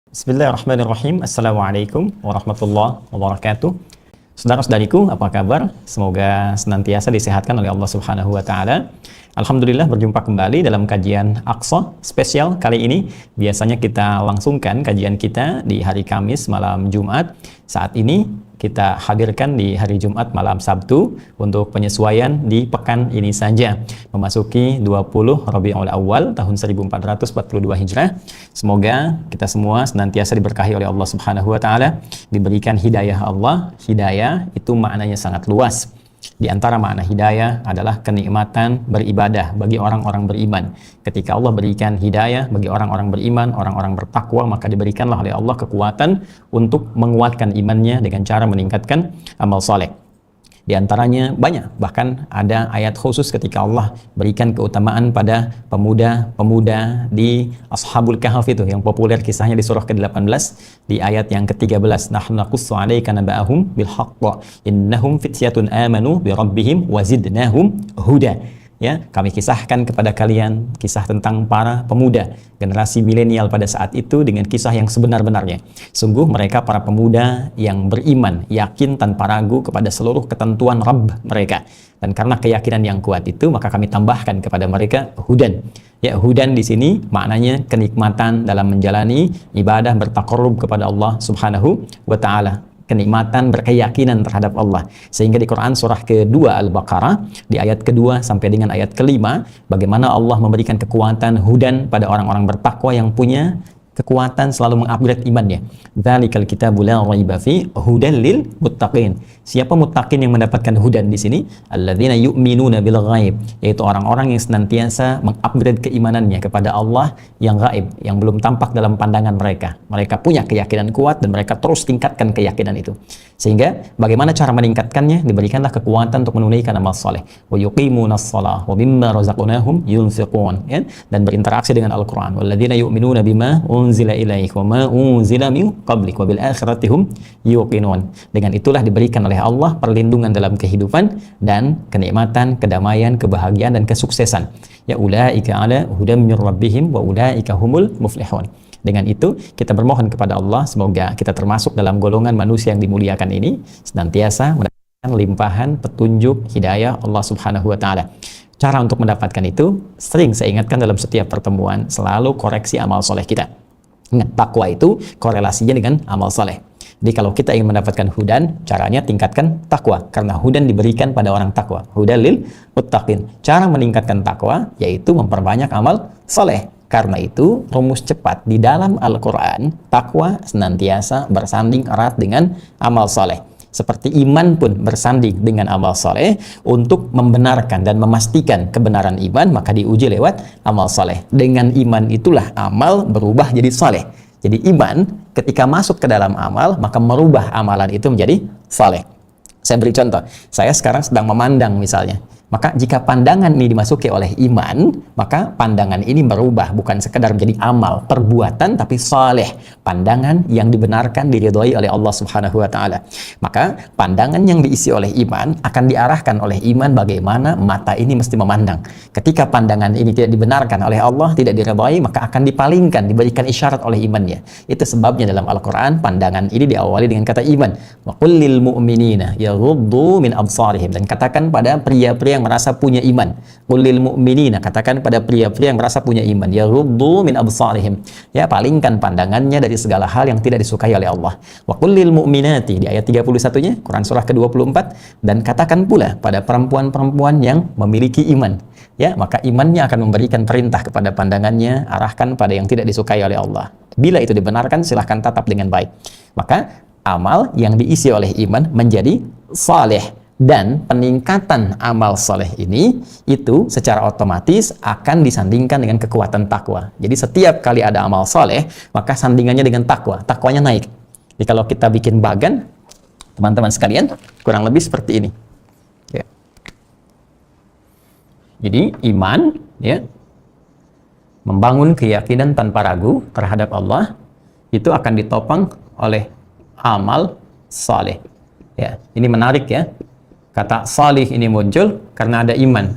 Bismillahirrahmanirrahim. Assalamualaikum warahmatullahi wabarakatuh. Saudara-saudariku, apa kabar? Semoga senantiasa disehatkan oleh Allah Subhanahu wa taala. Alhamdulillah berjumpa kembali dalam kajian Aqsa spesial kali ini. Biasanya kita langsungkan kajian kita di hari Kamis malam Jumat. Saat ini kita hadirkan di hari Jumat malam Sabtu untuk penyesuaian di pekan ini saja, memasuki 20 Rabiul Awal tahun 1442 Hijrah. Semoga kita semua senantiasa diberkahi oleh Allah Subhanahu wa taala, diberikan hidayah Allah. Hidayah itu maknanya sangat luas. Di antara makna hidayah adalah kenikmatan beribadah bagi orang-orang beriman. Ketika Allah berikan hidayah bagi orang-orang beriman, orang-orang bertakwa, maka diberikanlah oleh Allah kekuatan untuk menguatkan imannya dengan cara meningkatkan amal soleh. Di antaranya banyak, bahkan ada ayat khusus ketika Allah berikan keutamaan pada pemuda-pemuda di Ashabul Kahf itu, yang populer kisahnya di surah ke-18 di ayat yang ke-13. Nahnu naqussu 'alaika naba'ahum bil haqq innahum fityatun amanu bi rabbihim wa zidnahum huda. Ya, kami kisahkan kepada kalian kisah tentang para pemuda generasi milenial pada saat itu dengan kisah yang sebenar-benarnya. Sungguh mereka para pemuda yang beriman, yakin tanpa ragu kepada seluruh ketentuan Rabb mereka. Dan karena keyakinan yang kuat itu, maka kami tambahkan kepada mereka hudan. Ya, hudan di sini maknanya kenikmatan dalam menjalani ibadah bertaqarrub kepada Allah Subhanahu wa taala. Kenikmatan berkeyakinan terhadap Allah. Sehingga di Quran surah kedua Al-Baqarah di ayat kedua sampai dengan ayat kelima, bagaimana Allah memberikan kekuatan hudan pada orang-orang bertakwa yang punya kekuatan selalu mengupgrade imannya. Dzalikal kitabu la raiba fi hudan lil muttaqin. Siapa muttaqin yang mendapatkan hudan di sini? Alladzina yu'minuna bil ghaib, yaitu orang-orang yang senantiasa mengupgrade keimanannya kepada Allah yang gaib, yang belum tampak dalam pandangan mereka. Mereka punya keyakinan kuat dan mereka terus tingkatkan keyakinan itu. Sehingga bagaimana cara meningkatkannya? Diberikanlah kekuatan untuk menunaikan amal saleh. Wa yuqimunas shalah wa mimma razaqnahum yunfiqun, ya? Dan berinteraksi dengan Al-Qur'an. Walladzina yu'minuna bima unzila ilaik wa ma unzila min qablik wa bil akhirati hum yuqinun. Dengan itulah diberikan oleh Allah perlindungan dalam kehidupan dan kenikmatan, kedamaian, kebahagiaan dan kesuksesan. Ya ulaika ala hudam mir rabbihim wa ulaika humul muflihun. Dengan itu kita bermohon kepada Allah semoga kita termasuk dalam golongan manusia yang dimuliakan ini, senantiasa mendapatkan limpahan petunjuk hidayah Allah Subhanahu wa taala. Cara untuk mendapatkan itu sering saya ingatkan dalam setiap pertemuan, selalu koreksi amal soleh kita. Ingat, takwa itu korelasinya dengan amal soleh. Jadi kalau kita ingin mendapatkan hudan, caranya tingkatkan takwa, karena hudan diberikan pada orang takwa. Hudan lil muttaqin. Cara meningkatkan takwa yaitu memperbanyak amal soleh. Karena itu rumus cepat di dalam Al-Quran, takwa senantiasa bersanding erat dengan amal soleh. Seperti iman pun bersanding dengan amal soleh. Untuk membenarkan dan memastikan kebenaran iman, maka diuji lewat amal soleh. Dengan iman itulah amal berubah jadi soleh. Jadi iman ketika masuk ke dalam amal, maka merubah amalan itu menjadi soleh. Saya beri contoh, saya sekarang sedang memandang misalnya. Maka jika pandangan ini dimasuki oleh iman, maka pandangan ini berubah, bukan sekedar menjadi amal, perbuatan, tapi saleh. Pandangan yang dibenarkan, diridhoi oleh Allah Subhanahu wa taala. Maka pandangan yang diisi oleh iman akan diarahkan oleh iman bagaimana mata ini mesti memandang. Ketika pandangan ini tidak dibenarkan oleh Allah, tidak diridhoi, maka akan dipalingkan, diberikan isyarat oleh imannya. Itu sebabnya dalam Al-Quran pandangan ini diawali dengan kata iman. Wa qul lil mu'minina yaghuddu min absarihim, dan katakan pada pria-pria yang merasa punya iman. Qul lil mu'minina, katakan pada pria-pria yang merasa punya iman, yaghuddu min absarihim, ya, palingkan pandangannya dari segala hal yang tidak disukai oleh Allah. Wa qul lil mu'minati, di ayat 31-nya Quran surah ke-24, dan katakan pula pada perempuan-perempuan yang memiliki iman, ya, maka imannya akan memberikan perintah kepada pandangannya, arahkan pada yang tidak disukai oleh Allah. Bila itu dibenarkan, silahkan tatap dengan baik. Maka amal yang diisi oleh iman menjadi saleh. Dan peningkatan amal soleh ini itu secara otomatis akan disandingkan dengan kekuatan takwa. Jadi setiap kali ada amal soleh, maka sandingannya dengan takwa, takwanya naik. Jadi kalau kita bikin bagan, teman-teman sekalian, kurang lebih seperti ini. Ya. Jadi iman, ya, membangun keyakinan tanpa ragu terhadap Allah, itu akan ditopang oleh amal soleh. Ya, ini menarik ya. Kata salih ini muncul karena ada iman.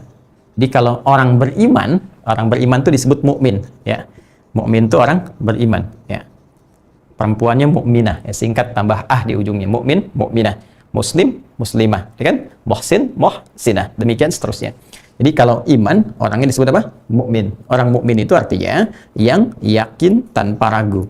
Jadi kalau orang beriman itu disebut mukmin, ya. Mukmin itu orang beriman, ya. perempuannya mukminah, ya, singkat tambah di ujungnya, mukmin, mukminah, muslim, muslimah, ya kan? Muhsin, muhsinah, demikian seterusnya. Jadi kalau iman, orangnya disebut apa? Mukmin. Orang mukmin itu artinya yang yakin tanpa ragu.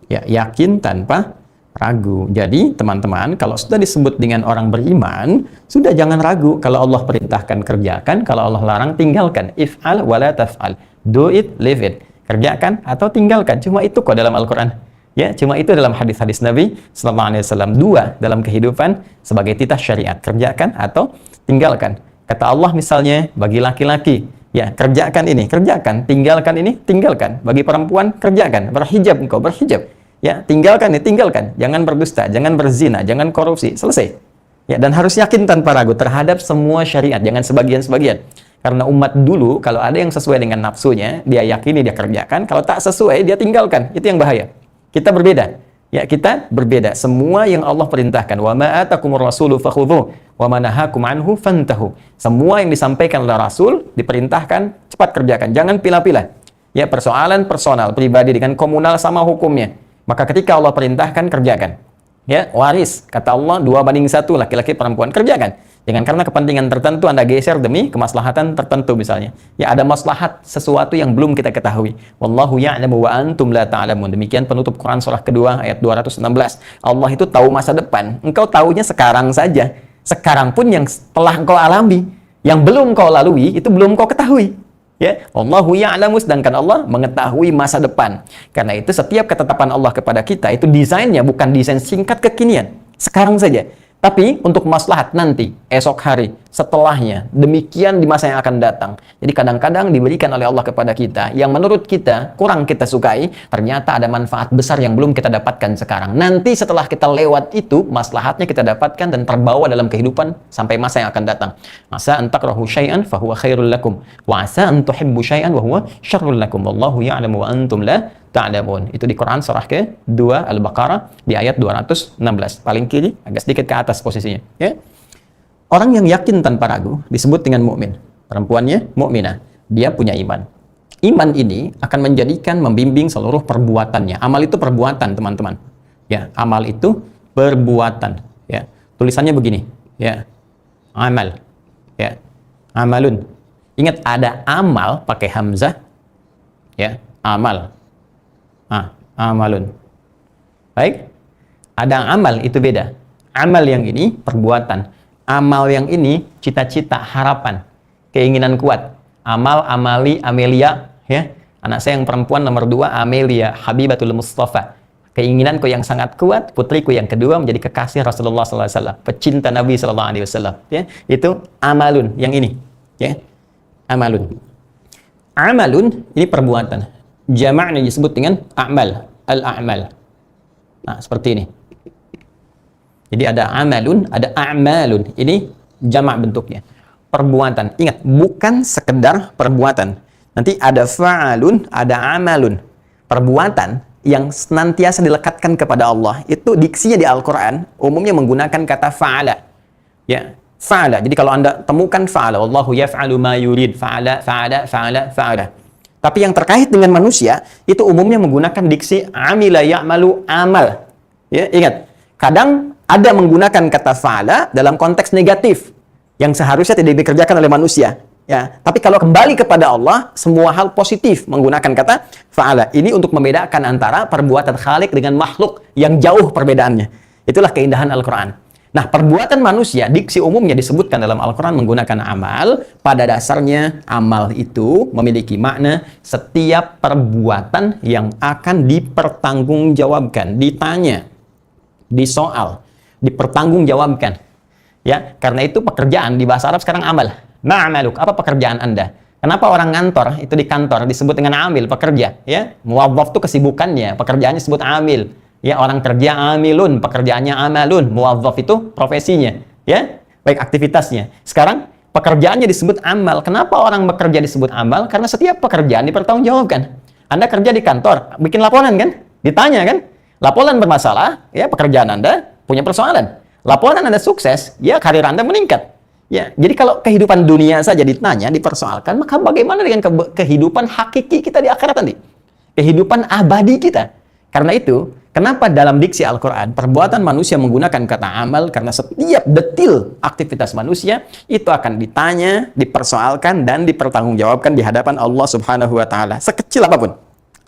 Ya, yakin tanpa ragu. Jadi teman-teman, kalau sudah disebut dengan orang beriman, sudah jangan ragu. Kalau Allah perintahkan, kerjakan. Kalau Allah larang, tinggalkan. If'al wala taf'al. Do it, leave it. Kerjakan atau tinggalkan. Cuma itu kok dalam Al-Quran. Ya, cuma itu dalam hadis-hadis Nabi Sallallahu Alaihi Wasallam. Dua dalam kehidupan sebagai titah syariat. Kerjakan atau tinggalkan. Kata Allah misalnya, bagi laki-laki, ya kerjakan ini, kerjakan. Tinggalkan ini, tinggalkan. Bagi perempuan, kerjakan. Berhijab engkau, berhijab. Ya, tinggalkan ini, tinggalkan. Jangan berdusta, jangan berzina, jangan korupsi. Selesai. Ya, dan harus yakin tanpa ragu terhadap semua syariat. Jangan sebagian-sebagian. Karena umat dulu, kalau ada yang sesuai dengan nafsunya, dia yakini, dia kerjakan. Kalau tak sesuai, dia tinggalkan. Itu yang bahaya. Kita berbeda. Ya, kita berbeda. Semua yang Allah perintahkan, wa ma atakumur rasulu fakhudhu wa ma nahakum anhu fantahu. Semua yang disampaikan oleh Rasul diperintahkan cepat kerjakan, jangan pilah-pilah. Ya, persoalan personal, pribadi dengan komunal sama hukumnya. Maka ketika Allah perintahkan, kerjakan. Ya, waris, kata Allah 2:1, laki-laki perempuan, kerjakan. Jangan karena kepentingan tertentu Anda geser demi kemaslahatan tertentu misalnya. Ya, ada maslahat sesuatu yang belum kita ketahui. Wallahu ya'lamu wa antum la ta'lamun. Demikian penutup Quran surah kedua ayat 216. Allah itu tahu masa depan. Engkau tahunya sekarang saja. Sekarang pun yang telah engkau alami, yang belum kau lalui, itu belum kau ketahui. Ya, Allahu ya'lamu, sedangkan Allah mengetahui masa depan. Karena itu setiap ketetapan Allah kepada kita itu desainnya bukan desain singkat kekinian. Sekarang saja. Tapi untuk maslahat nanti, esok hari, setelahnya, demikian di masa yang akan datang. Jadi kadang-kadang diberikan oleh Allah kepada kita, yang menurut kita kurang kita sukai, ternyata ada manfaat besar yang belum kita dapatkan sekarang. Nanti setelah kita lewat itu, maslahatnya kita dapatkan dan terbawa dalam kehidupan sampai masa yang akan datang. Asa an takrahu syai'an fahuwa khairul lakum, wa asa an tuhibbu syai'an wa huwa syarrul lakum. Wallahu ya'lamu wa antum la ta'lamun. Itu di Quran surah ke-2 Al-Baqarah di ayat 216. Paling kiri, agak sedikit ke atas posisinya, ya. Orang yang yakin tanpa ragu disebut dengan mukmin. Perempuannya mukminah. Dia punya iman. Iman ini akan menjadikan membimbing seluruh perbuatannya. Amal itu perbuatan, teman-teman. Ya, amal itu perbuatan, ya. Tulisannya begini, ya. Amal. Ya. Amalun. Ingat ada amal pakai hamzah, ya. Amal. Amalun. Baik. Ada amal, itu beda. Amal yang ini perbuatan. Amal yang ini cita-cita, harapan, keinginan kuat. Amal, amali, Amelia, ya. Anak saya yang perempuan nomor 2, Amelia, Habibatul Mustafa. Keinginanku yang sangat kuat, putriku yang kedua menjadi kekasih Rasulullah SAW, pecinta Nabi SAW. Ya. Itu amalun, yang ini. Ya. Amalun. Amalun, ini perbuatan. Jamaknya disebut dengan a'mal, al-a'mal. Nah, seperti ini. Jadi ada amalun, ada a'malun. Ini jamak bentuknya. Perbuatan. Ingat, bukan sekedar perbuatan. Nanti ada fa'alun, ada amalun. Perbuatan yang senantiasa dilekatkan kepada Allah. Itu diksinya di Al-Quran, umumnya menggunakan kata fa'ala. Ya, fa'ala. Jadi kalau Anda temukan fa'ala, Wallahu yaf'alu ma yurid. Fa'ala, fa'ala, fa'ala, fa'ala. Tapi yang terkait dengan manusia, itu umumnya menggunakan diksi amila ya'malu amal. Ya, ingat, kadang ada menggunakan kata fa'ala dalam konteks negatif yang seharusnya tidak dikerjakan oleh manusia. Ya, tapi kalau kembali kepada Allah, semua hal positif menggunakan kata fa'ala. Ini untuk membedakan antara perbuatan Khalik dengan makhluk yang jauh perbedaannya. Itulah keindahan Al-Quran. Nah, perbuatan manusia, diksi umumnya disebutkan dalam Al-Quran menggunakan amal. Pada dasarnya, amal itu memiliki makna setiap perbuatan yang akan dipertanggungjawabkan, ditanya, disoal, dipertanggungjawabkan. Ya, karena itu pekerjaan di bahasa Arab sekarang amal. Ma'amaluk, apa pekerjaan Anda? Kenapa orang ngantor itu di kantor disebut dengan amil, pekerja? Ya, muwazzaf itu kesibukannya, pekerjaannya disebut amil. Ya, orang kerja amilun, pekerjaannya amalun. Muwazzaf itu profesinya, ya, baik aktivitasnya. Sekarang pekerjaannya disebut amal. Kenapa orang bekerja disebut amal? Karena setiap pekerjaan dipertanggungjawabkan. Anda kerja di kantor, bikin laporan kan? Ditanya kan? Laporan bermasalah, ya pekerjaan Anda punya persoalan. Laporan Anda sukses, ya karir Anda meningkat. Ya, jadi kalau kehidupan dunia saja ditanya, dipersoalkan, maka bagaimana dengan kehidupan hakiki kita di akhirat nanti? Kehidupan abadi kita. Karena itu, Kenapa dalam diksi Al-Quran perbuatan manusia menggunakan kata amal? Karena setiap detil aktivitas manusia itu akan ditanya, dipersoalkan, dan dipertanggungjawabkan di hadapan Allah Subhanahu wa Ta'ala. Sekecil apapun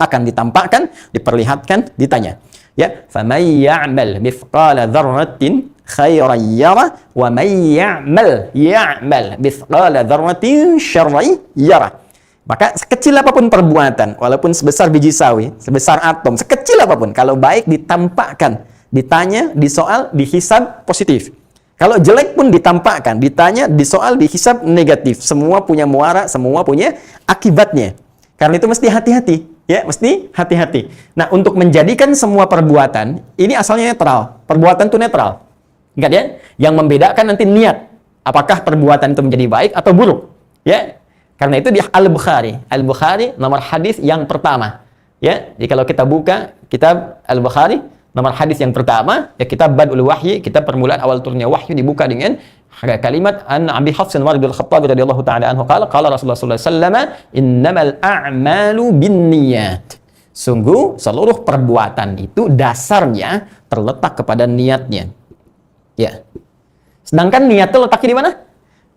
akan ditampakkan, diperlihatkan, ditanya. Ya, faman ya'mal mithqala dzarratin khairan yarah wa may ya'mal mithqala dzarratin syarran yarah. Maka sekecil apapun perbuatan, walaupun sebesar biji sawi, sebesar atom, sekecil apapun, kalau baik ditampakkan, ditanya, disoal, dihisab positif. Kalau jelek pun ditampakkan, ditanya, disoal, dihisab negatif. Semua punya muara, semua punya akibatnya. Karena itu mesti hati-hati, ya, mesti hati-hati. Nah, untuk menjadikan semua perbuatan, ini asalnya netral. Perbuatan itu netral. Ingat ya, yang membedakan nanti niat. Apakah perbuatan itu menjadi baik atau buruk, ya. Karena itu di Al-Bukhari nomor hadis yang pertama. Ya, jadi kalau kita buka kitab Al-Bukhari nomor hadis yang pertama, ya kitab Badul Wahyi, kitab permulaan awal turunnya wahyu, dibuka dengan kalimat an Abi Hafs Umar bin Khattab radhiyallahu taala anhu qala Rasulullah sallallahu alaihi wasallam innamal a'malu binniyat. Sungguh seluruh perbuatan itu dasarnya terletak kepada niatnya. Ya. Sedangkan niat itu letaknya di mana?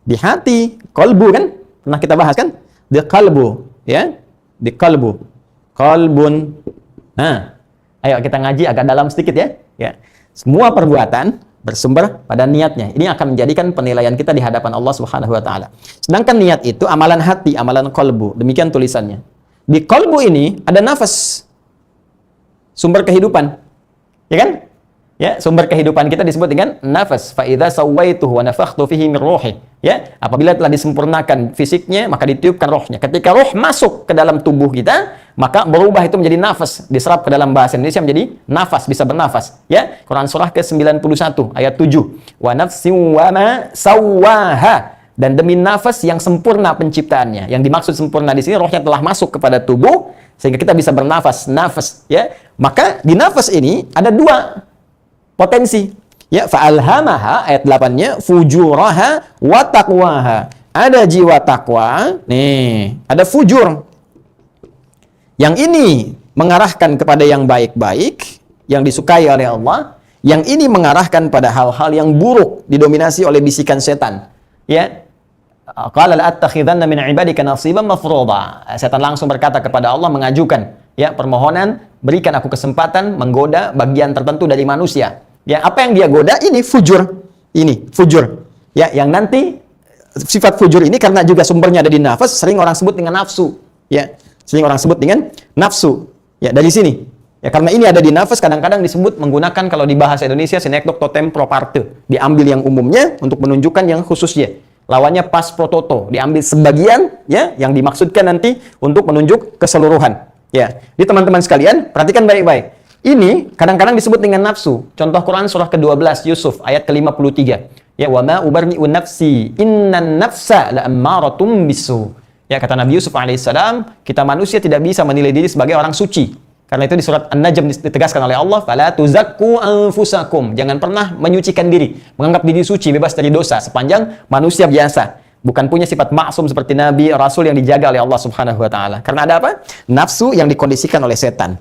Di hati, qalbu kan? Pernah kita bahas kan? Di qalbu, ya? Di qalbu. Qalbun. Nah, ayo kita ngaji agak dalam sedikit ya. Ya. Semua perbuatan bersumber pada niatnya. Ini akan menjadikan penilaian kita di hadapan Allah Subhanahu wa taala. Sedangkan niat itu amalan hati, amalan qalbu. Demikian tulisannya. Di qalbu ini ada nafas. Sumber kehidupan. Ya kan? Ya, sumber kehidupan kita disebut dengan nafas. Fa idza sawaituhu wa nafakhtu fihi min ruhi. Ya, apabila telah disempurnakan fisiknya, maka ditiupkan rohnya. Ketika roh masuk ke dalam tubuh kita, maka berubah itu menjadi nafas, diserap ke dalam bahasa Indonesia menjadi nafas, bisa bernafas. Ya, Quran surah ke-91 ayat 7. Wa nafsin wa ma sawwaha. Dan demi nafas yang sempurna penciptaannya. Yang dimaksud sempurna di sini rohnya telah masuk kepada tubuh sehingga kita bisa bernafas, nafas, ya. Maka di nafas ini ada dua potensi. Ya, fa'alhamaha ayat 8-nya fujuraha wa taqwaha. Ada jiwa takwa, nih, ada fujur. Yang ini mengarahkan kepada yang baik-baik, yang disukai oleh Allah. Yang ini mengarahkan pada hal-hal yang buruk, didominasi oleh bisikan setan. Ya. Qala la'attakhidanna min 'ibadika nasiban mafruḍa. Setan langsung berkata kepada Allah, mengajukan ya permohonan, berikan aku kesempatan menggoda bagian tertentu dari manusia. Ya, apa yang dia goda ini fujur. Ini fujur. Ya, yang nanti sifat fujur ini karena juga sumbernya ada di nafas, sering orang sebut dengan nafsu. Ya, sering orang sebut dengan nafsu. Ya, dari sini. Ya, karena ini ada di nafas, kadang-kadang disebut menggunakan kalau di bahasa Indonesia sinekdok totem pro parte. Diambil yang umumnya untuk menunjukkan yang khususnya. Lawannya pas pro toto, diambil sebagian ya yang dimaksudkan nanti untuk menunjuk keseluruhan. Ya. Jadi teman-teman sekalian, perhatikan baik-baik. Ini kadang-kadang disebut dengan nafsu. Contoh Quran surah ke-12 Yusuf ayat ke-53. Ya, wa ma ubarni'u nafsi innan nafsa la'ammaratum bisu. Ya, kata Nabi Yusuf alaihissalam, kita manusia tidak bisa menilai diri sebagai orang suci. Karena itu di surat An-Najm ditegaskan oleh Allah, fala tuzakku anfusakum. Jangan pernah menyucikan diri, menganggap diri suci, bebas dari dosa sepanjang manusia biasa. Bukan punya sifat maksum seperti Nabi, Rasul yang dijaga oleh Allah Subhanahu wa taala. Karena ada apa? Nafsu yang dikondisikan oleh setan.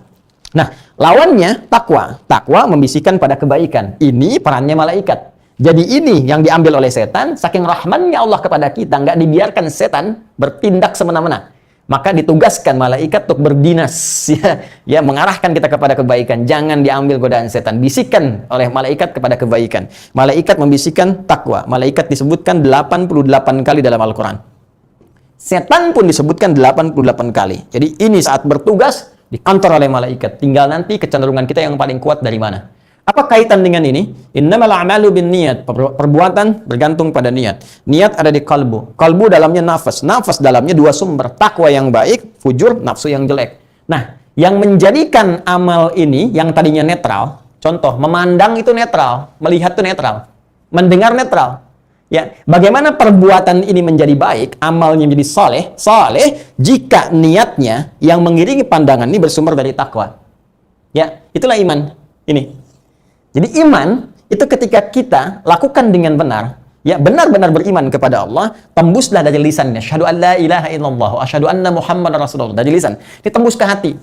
Nah, lawannya takwa. Takwa membisikkan pada kebaikan. Ini perannya malaikat. Jadi ini yang diambil oleh setan, saking rahmannya Allah kepada kita, nggak dibiarkan setan bertindak semena-mena. Maka ditugaskan malaikat untuk berdinas, ya, mengarahkan kita kepada kebaikan. Jangan diambil godaan setan. Bisikan oleh malaikat kepada kebaikan. Malaikat membisikkan takwa. Malaikat disebutkan 88 kali dalam Al-Quran. Setan pun disebutkan 88 kali. Jadi ini saat bertugas dikantor oleh malaikat. Tinggal nanti kecenderungan kita yang paling kuat dari mana. Apa kaitan dengan ini? Innamal a'malu binniyat. Perbuatan bergantung pada niat. Niat ada di kalbu. Kalbu dalamnya nafas. Nafas dalamnya dua sumber. Takwa yang baik, fujur, nafsu yang jelek. Nah, yang menjadikan amal ini yang tadinya netral. Contoh, memandang itu netral, melihat itu netral, mendengar netral. Ya, bagaimana perbuatan ini menjadi baik, amalnya menjadi saleh jika niatnya yang mengiringi pandangan ini bersumber dari takwa. Ya, itulah iman. Ini. Jadi iman itu ketika kita lakukan dengan benar, ya benar-benar beriman kepada Allah, tembuslah dari lisannya, asyhadu an la ilaha illallah, asyhadu anna Muhammadar Rasulullah, dari lisan, ditembus ke hati.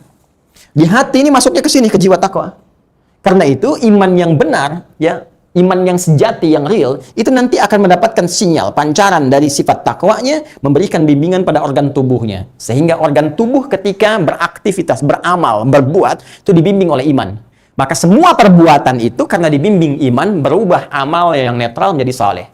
Di hati ini masuknya ke sini, ke jiwa takwa. Karena itu iman yang benar, ya, iman yang sejati, yang real, itu nanti akan mendapatkan sinyal, pancaran dari sifat takwanya, memberikan bimbingan pada organ tubuhnya. Sehingga organ tubuh ketika beraktivitas, beramal, berbuat, itu dibimbing oleh iman. Maka semua perbuatan itu karena dibimbing iman, berubah amal yang netral menjadi saleh.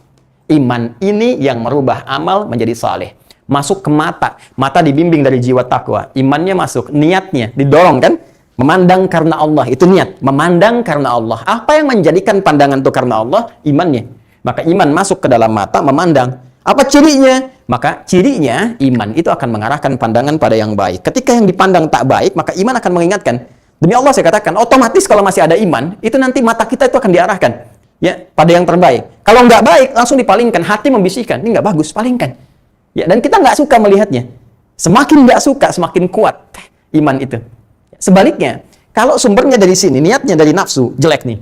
Iman ini yang merubah amal menjadi saleh. Masuk ke mata, mata dibimbing dari jiwa takwa. Imannya masuk, niatnya didorong kan? Memandang karena Allah, itu niat. Memandang karena Allah. Apa yang menjadikan pandangan itu karena Allah? Imannya. Maka iman masuk ke dalam mata, memandang. Apa cirinya? Maka cirinya, iman itu akan mengarahkan pandangan pada yang baik. Ketika yang dipandang tak baik, maka iman akan mengingatkan. Demi Allah saya katakan, otomatis kalau masih ada iman, itu nanti mata kita itu akan diarahkan, ya, pada yang terbaik. Kalau nggak baik, langsung dipalingkan. Hati membisikkan, ini nggak bagus, palingkan. Ya, dan kita nggak suka melihatnya. Semakin nggak suka, semakin kuat iman itu. Sebaliknya, kalau sumbernya dari sini, niatnya dari nafsu, jelek nih.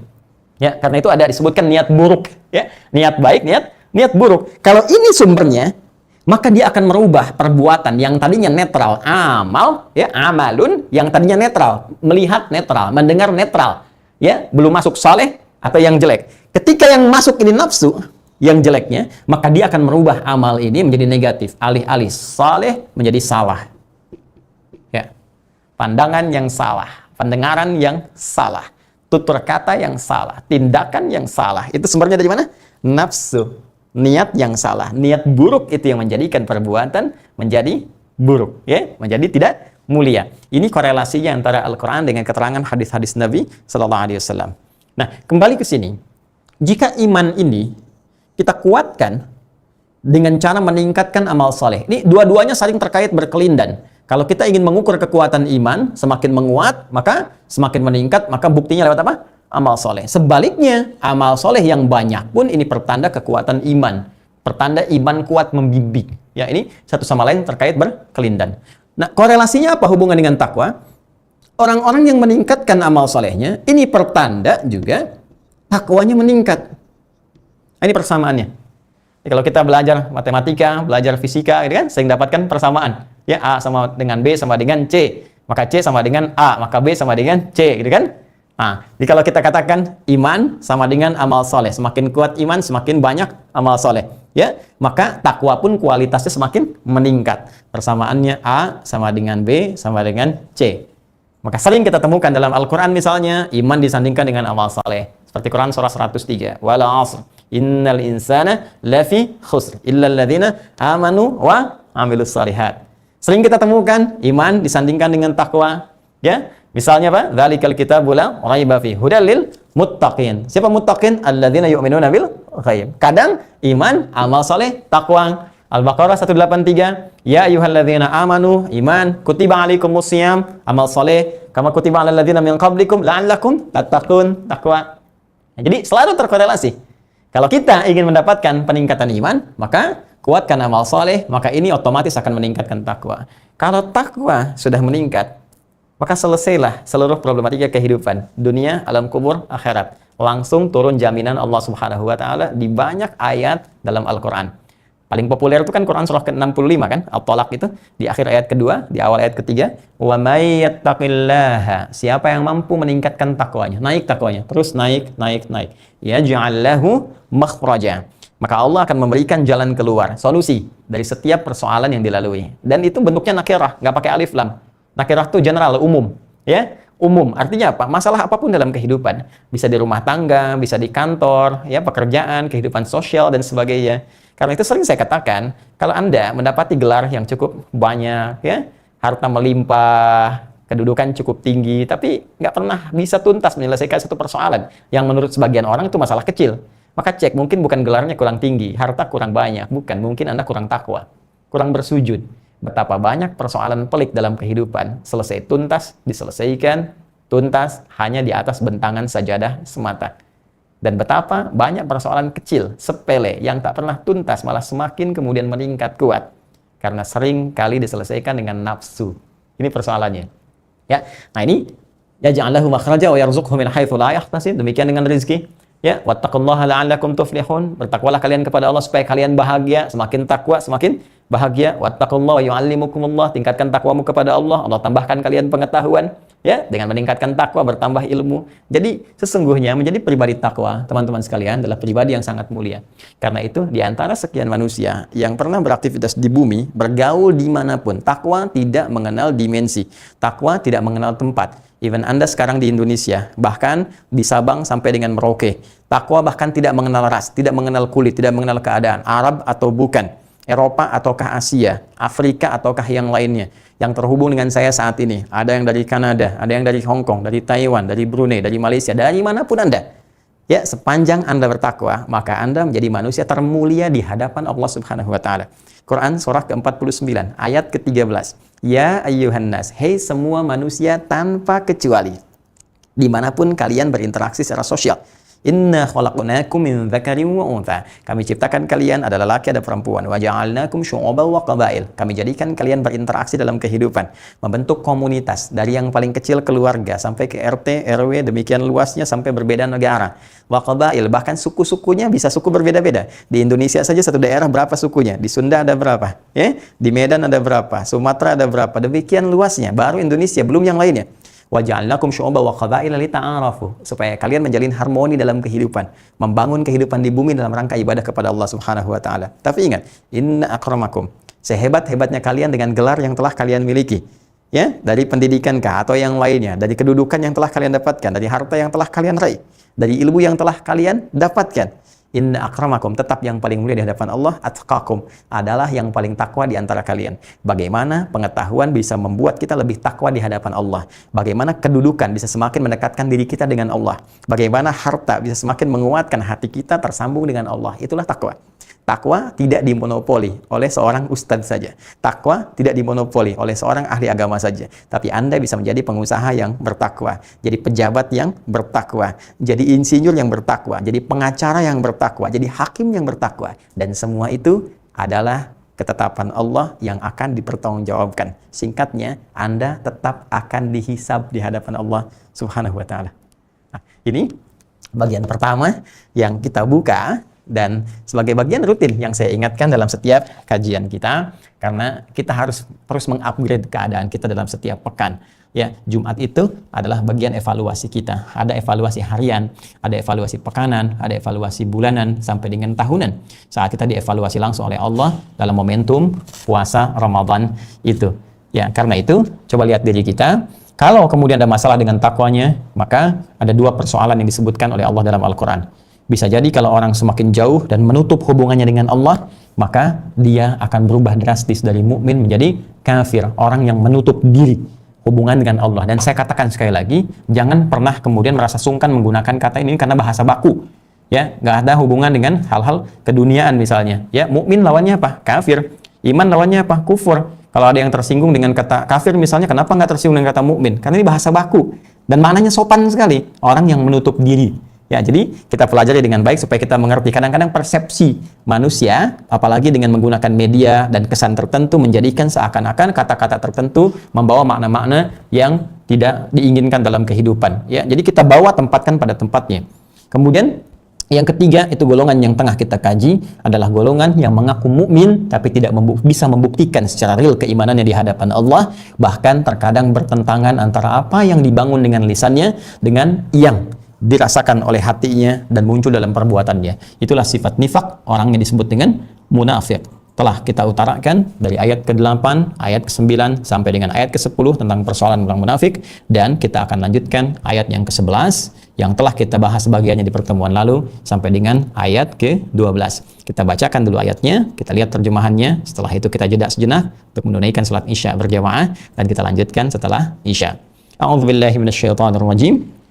Ya, karena itu ada disebutkan niat buruk, ya. Niat baik, niat buruk. Kalau ini sumbernya, maka dia akan merubah perbuatan yang tadinya netral, amal, ya, amalun, yang tadinya netral, melihat netral, mendengar netral, ya, belum masuk saleh atau yang jelek. Ketika yang masuk ini nafsu, yang jeleknya, maka dia akan merubah amal ini menjadi negatif, alih-alih saleh menjadi salah. Pandangan yang salah, pendengaran yang salah, tutur kata yang salah, tindakan yang salah. Itu sumbernya dari mana? Nafsu. Niat yang salah, niat buruk itu yang menjadikan perbuatan menjadi buruk, ya, menjadi tidak mulia. Ini korelasinya antara Al-Quran dengan keterangan hadis-hadis Nabi Sallallahu Alaihi Wasallam. Nah, kembali ke sini. Jika iman ini kita kuatkan dengan cara meningkatkan amal soleh. Ini dua-duanya saling terkait berkelindan. Kalau kita ingin mengukur kekuatan iman, semakin menguat, maka semakin meningkat, maka buktinya lewat apa? Amal soleh. Sebaliknya, amal soleh yang banyak pun ini pertanda kekuatan iman. Pertanda iman kuat membimbing. Ya, ini satu sama lain terkait berkelindan. Nah, korelasinya apa hubungan dengan takwa? Orang-orang yang meningkatkan amal solehnya, ini pertanda juga takwanya meningkat. Ini persamaannya. Ya, kalau kita belajar matematika, belajar fisika, gitu kan, sering dapatkan persamaan. Ya, A sama dengan B sama dengan C, maka C sama dengan A, maka B sama dengan C, gitu kan? Nah, jadi kalau kita katakan iman sama dengan amal soleh, semakin kuat iman, semakin banyak amal soleh, ya, maka takwa pun kualitasnya semakin meningkat. Persamaannya A sama dengan B sama dengan C. Maka sering kita temukan dalam Al-Quran misalnya, iman disandingkan dengan amal soleh. Seperti Quran surah 103, wal 'asr, innal insana lafi khusr, illa alladzina amanu wa amilus shalihat. Sering kita temukan iman disandingkan dengan takwa, ya. Misalnya apa? Dzalikal kitabul la raiba fi hudal lil muttaqin. Siapa muttaqin? Alladzina yu'minuna bil ghaib. Kadang iman, amal saleh, takwa. Al-Baqarah 183, ya ayyuhalladzina amanu, iman, kutiba alaikumus shiyam, amal saleh, kama kutiba alal ladzina min qablikum la'allakum tattaqun, takwa. Nah, jadi selalu terkorelasi. Kalau kita ingin mendapatkan peningkatan iman, maka kuatkan amal soleh, maka ini otomatis akan meningkatkan takwa. Kalau takwa sudah meningkat, maka selesailah seluruh problematika kehidupan, dunia, alam kubur, akhirat. Langsung turun jaminan Allah Subhanahu wa Ta'ala di banyak ayat dalam Al-Quran. Paling populer itu kan Quran surah ke-65 kan, At-Talaq itu, di akhir ayat kedua, di awal ayat ketiga, wa may yattaqillaha, siapa yang mampu meningkatkan takwanya, naik takwanya, terus naik, yaj'al lahu makhraja. Maka Allah akan memberikan jalan keluar, solusi dari setiap persoalan yang dilalui. Dan itu bentuknya nakirah, nggak pakai alif lam. Nakirah itu general, umum, ya, umum. Artinya apa? Masalah apapun dalam kehidupan, bisa di rumah tangga, bisa di kantor, ya, pekerjaan, kehidupan sosial dan sebagainya. Karena itu sering saya katakan, kalau Anda mendapati gelar yang cukup banyak, ya, harta melimpah, kedudukan cukup tinggi, tapi nggak pernah bisa tuntas menyelesaikan satu persoalan yang menurut sebagian orang itu masalah kecil. Maka cek, mungkin bukan gelarnya kurang tinggi, harta kurang banyak, bukan, mungkin Anda kurang takwa, kurang bersujud. Betapa banyak persoalan pelik dalam kehidupan, selesai tuntas, diselesaikan, tuntas, hanya di atas bentangan sajadah semata. Dan betapa banyak persoalan kecil, sepele, yang tak pernah tuntas, malah semakin kemudian meningkat kuat. Karena sering kali diselesaikan dengan nafsu. Ini persoalannya. Ya, nah ini, ya ja'allahu makhraja wa yarzuqhu min haitsu la yahtasib, demikian dengan rezeki. Ya, wattaqullaha la'allakum tuflihun. Bertakwalah kalian kepada Allah supaya kalian bahagia. Semakin takwa, semakin bahagia. Wattaqullaha wa yu'allimukumullah. Tingkatkan takwamu kepada Allah. Allah tambahkan kalian pengetahuan. Ya, dengan meningkatkan takwa bertambah ilmu. Jadi sesungguhnya menjadi pribadi takwa, teman-teman sekalian, adalah pribadi yang sangat mulia. Karena itu di antara sekian manusia yang pernah beraktivitas di bumi, bergaul dimanapun, takwa tidak mengenal dimensi, takwa tidak mengenal tempat. Even Anda sekarang di Indonesia, bahkan di Sabang sampai dengan Merauke, takwa bahkan tidak mengenal ras, tidak mengenal kulit, tidak mengenal keadaan, Arab atau bukan, Eropa ataukah Asia, Afrika ataukah yang lainnya. Yang terhubung dengan saya saat ini, ada yang dari Kanada, ada yang dari Hong Kong, dari Taiwan, dari Brunei, dari Malaysia, dari manapun Anda. Ya, sepanjang Anda bertakwa, maka Anda menjadi manusia termulia di hadapan Allah Subhanahu wa taala. Quran surah ke-49 ayat ke-13. Ya ayyuhan nas, hei semua manusia tanpa kecuali, dimanapun kalian berinteraksi secara sosial. Inna khalaqnakum min dzakarin wa untha. Kami ciptakan kalian ada lelaki ada perempuan. Wa ja'alnakum syu'uban wa qabail. Kami jadikan kalian berinteraksi dalam kehidupan, membentuk komunitas dari yang paling kecil keluarga sampai ke RT, RW, demikian luasnya sampai berbeda negara. Wa qabail, bahkan suku-sukunya bisa suku berbeda-beda. Di Indonesia saja satu daerah berapa sukunya? Di Sunda ada berapa? Ya? Di Medan ada berapa? Sumatera ada berapa? Demikian luasnya. Baru Indonesia, belum yang lainnya. Waja'alnakum syu'uban wa qabaila lita'arafu, supaya kalian menjalin harmoni dalam kehidupan, membangun kehidupan di bumi dalam rangka ibadah kepada Allah Subhanahu wa taala. Tapi ingat, inna akramakum, sehebat-hebatnya kalian dengan gelar yang telah kalian miliki, ya, dari pendidikan kah atau yang lainnya, dari kedudukan yang telah kalian dapatkan, dari harta yang telah kalian raih, dari ilmu yang telah kalian dapatkan. Inna akramakum, tetap yang paling mulia di hadapan Allah, atqakum, adalah yang paling takwa di antara kalian. Bagaimana pengetahuan bisa membuat kita lebih takwa di hadapan Allah? Bagaimana kedudukan bisa semakin mendekatkan diri kita dengan Allah? Bagaimana harta bisa semakin menguatkan hati kita tersambung dengan Allah? Itulah takwa. Takwa tidak dimonopoli oleh seorang ustadz saja. Takwa tidak dimonopoli oleh seorang ahli agama saja. Tapi Anda bisa menjadi pengusaha yang bertakwa, jadi pejabat yang bertakwa, jadi insinyur yang bertakwa, jadi pengacara yang bertakwa, jadi hakim yang bertakwa. Dan semua itu adalah ketetapan Allah yang akan dipertanggungjawabkan. Singkatnya, Anda tetap akan dihisab di hadapan Allah Subhanahu wa taala. Nah, ini bagian pertama yang kita buka, dan sebagai bagian rutin yang saya ingatkan dalam setiap kajian kita, karena kita harus terus mengupgrade keadaan kita dalam setiap pekan. Ya, Jumat itu adalah bagian evaluasi kita. Ada evaluasi harian, ada evaluasi pekanan, ada evaluasi bulanan sampai dengan tahunan. Saat kita dievaluasi langsung oleh Allah dalam momentum puasa Ramadan itu. Ya, karena itu coba lihat diri kita. Kalau kemudian ada masalah dengan takwanya, maka ada dua persoalan yang disebutkan oleh Allah dalam Al-Quran. Bisa jadi kalau orang semakin jauh dan menutup hubungannya dengan Allah, maka dia akan berubah drastis dari mukmin menjadi kafir, orang yang menutup diri hubungan dengan Allah. Dan saya katakan sekali lagi, jangan pernah kemudian merasa sungkan menggunakan kata ini karena bahasa baku. Ya, nggak ada hubungan dengan hal-hal keduniaan misalnya. Ya, mukmin lawannya apa? Kafir. Iman lawannya apa? Kufur. Kalau ada yang tersinggung dengan kata kafir misalnya, kenapa nggak tersinggung dengan kata mukmin? Karena ini bahasa baku dan maknanya sopan sekali. Orang yang menutup diri. Ya, jadi kita pelajari dengan baik supaya kita mengerti. Kadang-kadang persepsi manusia, apalagi dengan menggunakan media dan kesan tertentu, menjadikan seakan-akan kata-kata tertentu membawa makna-makna yang tidak diinginkan dalam kehidupan. Ya, jadi kita bawa tempatkan pada tempatnya. Kemudian yang ketiga, itu golongan yang tengah kita kaji, adalah golongan yang mengaku mukmin tapi tidak bisa membuktikan secara real keimanannya di hadapan Allah. Bahkan terkadang bertentangan antara apa yang dibangun dengan lisannya dengan yang dirasakan oleh hatinya dan muncul dalam perbuatannya. Itulah sifat nifak, orang yang disebut dengan munafik. Telah kita utarakan dari ayat ke-8, ayat ke-9 sampai dengan ayat ke-10 tentang persoalan orang munafik, dan kita akan lanjutkan ayat yang ke-11 yang telah kita bahas sebagiannya di pertemuan lalu sampai dengan ayat ke-12. Kita bacakan dulu ayatnya, kita lihat terjemahannya, setelah itu kita jeda sejenak untuk menunaikan salat Isya berjamaah dan kita lanjutkan setelah Isya. A'udzubillahi minasyaitonirrajim.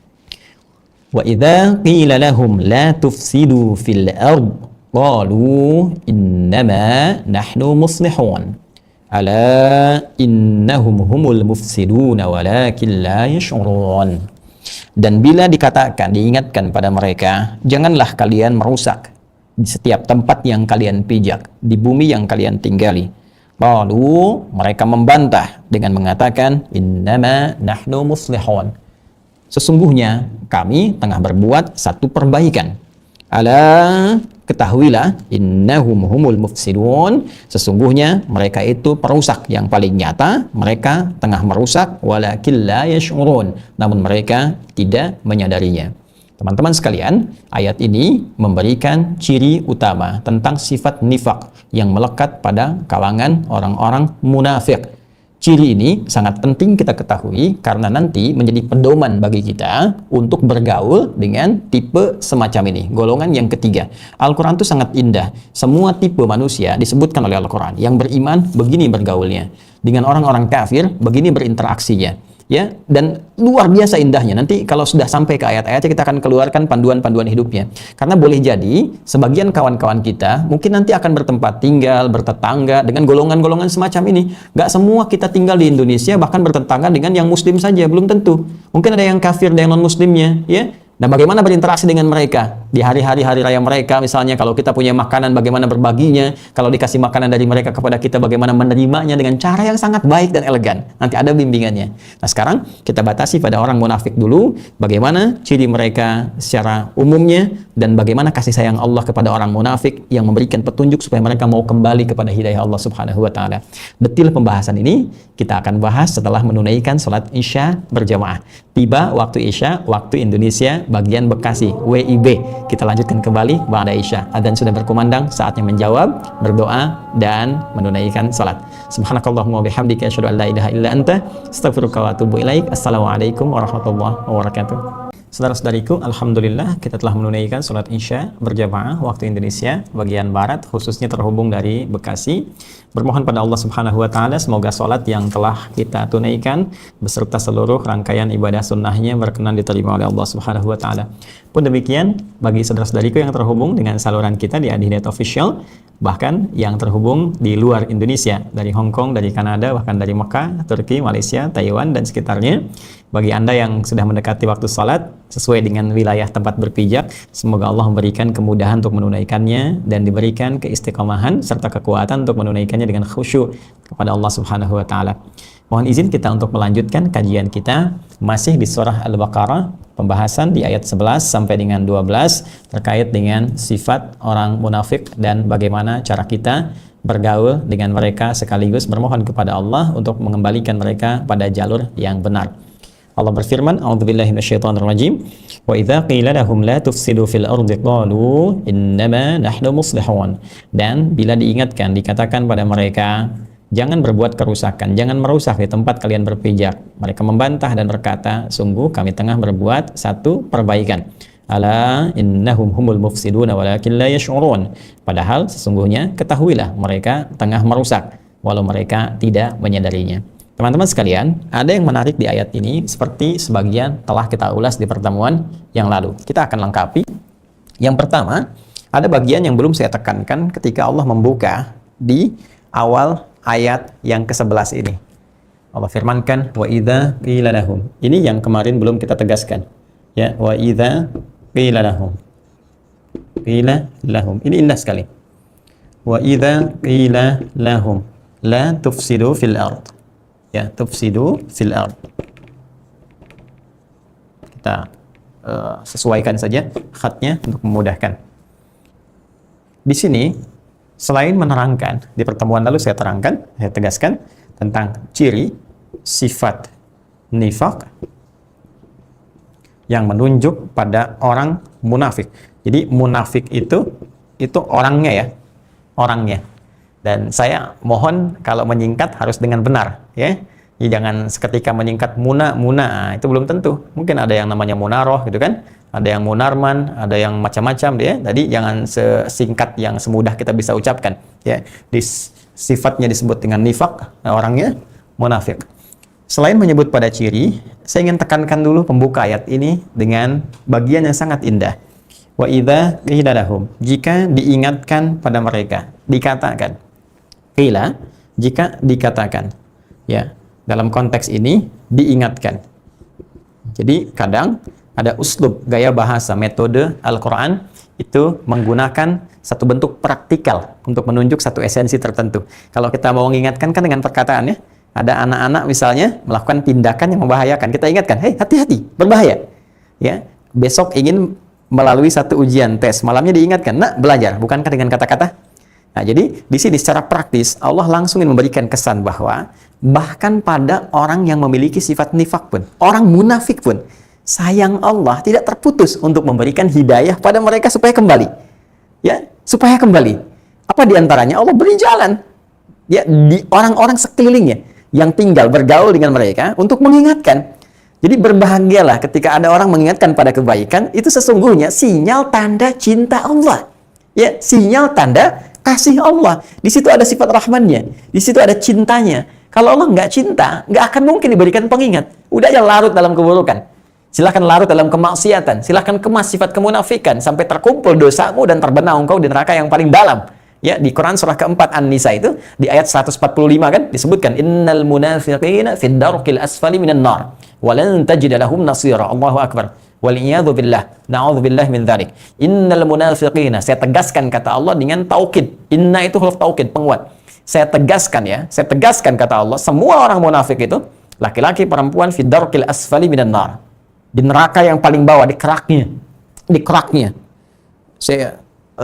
وَإِذَا قِيلَ لَهُمْ لَا تُفْسِدُوا فِي الْأَرْضِ قَالُوا إِنَّمَا نَحْنُ مُصْلِحُونَ أَلَا إِنَّهُمْ هُمُ الْمُفْسِدُونَ وَلَكِنْ لَا يَشْعُرُونَ. Dan bila dikatakan, diingatkan pada mereka, janganlah kalian merusak di setiap tempat yang kalian pijak, di bumi yang kalian tinggali. Lalu mereka membantah dengan mengatakan, إِنَّمَا نَحْنُ مُصْلِحُونَ. Sesungguhnya kami tengah berbuat satu perbaikan. Ala, ketahuilah innahum humul mufsidun, sesungguhnya mereka itu perusak yang paling nyata, mereka tengah merusak walakin la yash'urun, namun mereka tidak menyadarinya. Teman-teman sekalian, ayat ini memberikan ciri utama tentang sifat nifak yang melekat pada kalangan orang-orang munafik. Ciri ini sangat penting kita ketahui karena nanti menjadi pedoman bagi kita untuk bergaul dengan tipe semacam ini, golongan yang ketiga. Al-Quran itu sangat indah. Semua tipe manusia disebutkan oleh Al-Quran. Yang beriman begini bergaulnya, dengan orang-orang kafir begini berinteraksinya. Ya, dan luar biasa indahnya. Nanti kalau sudah sampai ke ayat-ayatnya kita akan keluarkan panduan-panduan hidupnya. Karena boleh jadi sebagian kawan-kawan kita mungkin nanti akan bertempat tinggal, bertetangga dengan golongan-golongan semacam ini. Gak semua kita tinggal di Indonesia bahkan bertetangga dengan yang muslim saja, belum tentu. Mungkin ada yang kafir, ada yang non-muslimnya, ya. Nah, bagaimana berinteraksi dengan mereka di hari-hari hari raya mereka, misalnya kalau kita punya makanan bagaimana berbaginya, kalau dikasih makanan dari mereka kepada kita bagaimana menerimanya dengan cara yang sangat baik dan elegan. Nanti ada bimbingannya. Nah, sekarang kita batasi pada orang munafik dulu, bagaimana ciri mereka secara umumnya dan bagaimana kasih sayang Allah kepada orang munafik yang memberikan petunjuk supaya mereka mau kembali kepada hidayah Allah Subhanahu wa taala. Detil pembahasan ini kita akan bahas setelah menunaikan salat Isya berjamaah. Tiba waktu Isya, waktu Indonesia bagian Bekasi, WIB. Kita lanjutkan kembali ba'da Isya. Adzan sudah berkumandang, saatnya menjawab, berdoa dan menunaikan salat. Subhanakallahumma bihamdika asyhadu an la ilaha illa anta astaghfiruka wa atubu ilaik. Assalamualaikum warahmatullahi wabarakatuh. Saudara-saudariku, alhamdulillah kita telah menunaikan salat Isya berjamaah waktu Indonesia bagian barat, khususnya terhubung dari Bekasi. Bermohon pada Allah Subhanahu wa taala semoga salat yang telah kita tunaikan beserta seluruh rangkaian ibadah sunnahnya berkenan diterima oleh Allah Subhanahu wa taala. Pun demikian bagi saudara-saudariku yang terhubung dengan saluran kita di Adihidayat Official, bahkan yang terhubung di luar Indonesia, dari Hong Kong, dari Kanada, bahkan dari Mekah, Turki, Malaysia, Taiwan, dan sekitarnya. Bagi Anda yang sudah mendekati waktu salat sesuai dengan wilayah tempat berpijak, semoga Allah memberikan kemudahan untuk menunaikannya dan diberikan keistiqomahan serta kekuatan untuk menunaikannya dengan khusyuk kepada Allah Subhanahu wa taala. Mohon izin kita untuk melanjutkan kajian kita masih di surah Al-Baqarah, pembahasan di ayat 11 sampai dengan 12 terkait dengan sifat orang munafik dan bagaimana cara kita bergaul dengan mereka sekaligus bermohon kepada Allah untuk mengembalikan mereka pada jalur yang benar. Allah berfirman, a'udzubillahi minasyaitonirrajim, wa idza qila lahum la tufsidu fil ardi qalu innama nahnu muslihun. Dan bila diingatkan, dikatakan pada mereka, jangan berbuat kerusakan, jangan merusak di tempat kalian berpijak. Mereka membantah dan berkata, sungguh kami tengah berbuat satu perbaikan. Ala innahum humul mufsiduna walakin la yash'urun. Padahal sesungguhnya ketahuilah mereka tengah merusak walau mereka tidak menyadarinya. Teman-teman sekalian, ada yang menarik di ayat ini seperti sebagian telah kita ulas di pertemuan yang lalu. Kita akan lengkapi. Yang pertama, ada bagian yang belum saya tekankan ketika Allah membuka di awal ayat yang ke-11 ini. Allah firmankan, wa idza qila lahum. Ini yang kemarin belum kita tegaskan. Ya, wa idza qila lahum. Qila lahum. Ini indah sekali. Wa idza qila lahum la tufsidu fil ard. Ya, tufsidu fil ard. Kita sesuaikan saja khatnya untuk memudahkan. Di sini selain menerangkan, di pertemuan lalu saya terangkan, saya tegaskan tentang ciri sifat nifaq yang menunjuk pada orang munafik. Jadi munafik itu orangnya ya, orangnya. Dan saya mohon kalau menyingkat harus dengan benar, ya. Jadi jangan seketika menyingkat muna, itu belum tentu. Mungkin ada yang namanya munaroh gitu kan, ada yang munarman, ada yang macam-macam dia. Jadi jangan sesingkat yang semudah kita bisa ucapkan, ya. Sifatnya disebut dengan nifaq, orangnya munafik. Selain menyebut pada ciri, saya ingin tekankan dulu pembuka ayat ini dengan bagian yang sangat indah. Wa idza qila lahum, jika diingatkan pada mereka, dikatakan. Qila, jika dikatakan, ya, dalam konteks ini diingatkan. Jadi kadang ada uslub, gaya bahasa, metode Al-Quran itu menggunakan satu bentuk praktikal untuk menunjuk satu esensi tertentu. Kalau kita mau mengingatkan kan dengan perkataannya, ada anak-anak misalnya melakukan tindakan yang membahayakan, kita ingatkan, hei hati-hati, berbahaya. Ya, besok ingin melalui satu ujian tes. Malamnya diingatkan, nak belajar, bukankah dengan kata-kata? Nah, jadi di sini secara praktis Allah langsung memberikan kesan bahwa bahkan pada orang yang memiliki sifat nifak pun, orang munafik pun, sayang Allah tidak terputus untuk memberikan hidayah pada mereka supaya kembali. Ya, supaya kembali. Apa diantaranya? Allah beri jalan. Ya, di orang-orang sekelilingnya yang tinggal bergaul dengan mereka untuk mengingatkan. Jadi berbahagialah ketika ada orang mengingatkan pada kebaikan, itu sesungguhnya sinyal tanda cinta Allah. Ya, sinyal tanda kasih Allah. Di situ ada sifat rahmannya, di situ ada cintanya. Kalau Allah nggak cinta, nggak akan mungkin diberikan pengingat. Udah aja larut dalam keburukan. Silahkan larut dalam kemaksiatan, silahkan kemas sifat kemunafikan sampai terkumpul dosamu dan terbenam engkau di neraka yang paling dalam. Ya, di Quran surah keempat An-Nisa itu di ayat 145 kan disebutkan innal munafiqina fid darqil asfali minan nar wa lan tajid lahum nasira. Allahu akbar. Wal iyadzu billah. Na'udzubillah min dzalik. Innal munafiqina, saya tegaskan kata Allah dengan taukid. Inna itu huruf taukid, penguat. Saya tegaskan ya, saya tegaskan kata Allah, semua orang munafik itu laki-laki perempuan fid darqil asfali minan nar. Di neraka yang paling bawah, di keraknya. Di keraknya. Saya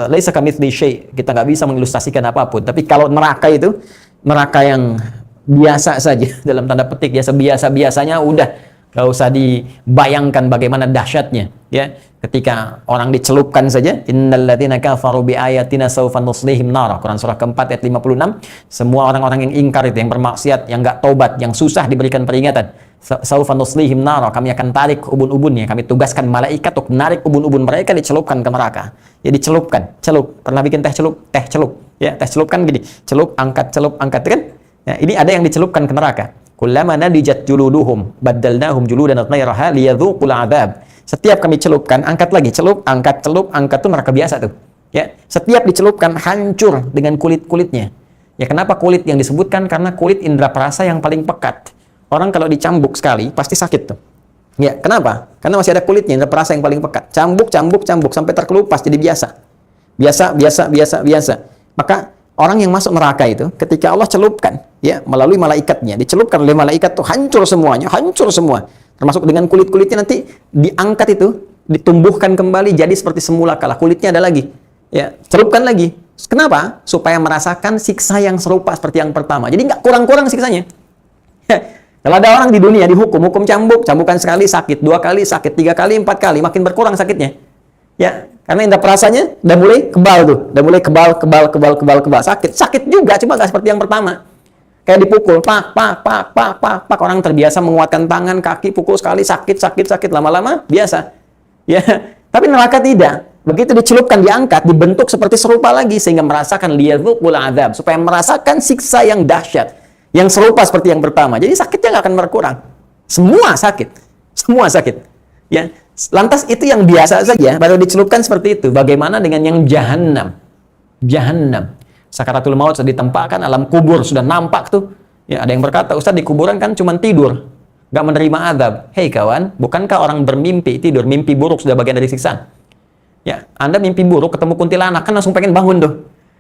laisa kamitsli syai', kita nggak bisa mengilustrasikan apapun, tapi kalau neraka itu neraka yang biasa saja dalam tanda petik, biasa-biasanya udah nggak usah dibayangkan bagaimana dahsyatnya ya ketika orang dicelupkan saja. Innalladzina kafaru biayatina sawfa nuslihim nar, Quran surah keempat ayat 56. Semua orang-orang yang ingkar itu, yang bermaksiat, yang nggak taubat, yang susah diberikan peringatan, sawfa nuslihim nar, kami akan tarik ubun-ubunnya, kami tugaskan malaikat untuk menarik ubun-ubun mereka, dicelupkan ke neraka. Ya, dicelupkan, celup. Pernah bikin teh celup? Teh celup. Ya, teh celup kan gini, celup, angkat, kan? Ya, ini ada yang dicelupkan ke neraka. Kullama nadijat juluduhum baddalnahum juludan ghayraha liyadzuqul adzab. Setiap kami celupkan, angkat lagi, celup, angkat tuh neraka biasa tuh. Ya, setiap dicelupkan hancur dengan kulit-kulitnya. Ya, kenapa kulit yang disebutkan? Karena kulit indera perasa yang paling pekat. Orang kalau dicambuk sekali pasti sakit tuh. Ya, kenapa? Karena masih ada kulitnya, indera perasa yang paling pekat. Cambuk sampai terkelupas jadi biasa. Biasa. Maka orang yang masuk neraka itu ketika Allah celupkan ya melalui malaikatnya, dicelupkan oleh malaikat tuh hancur semuanya, hancur semua. Termasuk dengan kulit-kulitnya nanti diangkat itu, ditumbuhkan kembali jadi seperti semula kala kulitnya ada lagi. Ya, celupkan lagi. Kenapa? Supaya merasakan siksa yang serupa seperti yang pertama. Jadi nggak kurang-kurang siksanya. Kalau ada orang di dunia dihukum cambukan sekali sakit, 2 kali sakit, 3 kali, 4 kali, makin berkurang sakitnya. Ya, karena indera perasanya udah mulai kebal tuh, udah mulai kebal, sakit juga, cuma nggak seperti yang pertama. Kayak dipukul, pak, orang terbiasa menguatkan tangan, kaki, pukul sekali, sakit, lama-lama biasa. Ya, tapi neraka tidak. Begitu dicelupkan, diangkat, dibentuk seperti serupa lagi sehingga merasakan liyadzuqul adzab, supaya merasakan siksa yang dahsyat, yang serupa seperti yang pertama. Jadi sakitnya nggak akan berkurang. Semua sakit. Ya, lantas itu yang biasa saja, baru dicelupkan seperti itu. Bagaimana dengan yang jahannam? Sakaratul maut sudah ditempatkan, alam kubur sudah nampak tuh. Ya, ada yang berkata, Ustaz di kuburan kan cuma tidur, nggak menerima azab. Hei kawan, bukankah orang bermimpi tidur, mimpi buruk sudah bagian dari siksaan? Ya, Anda mimpi buruk ketemu kuntilanak kan langsung pengen bangun tuh.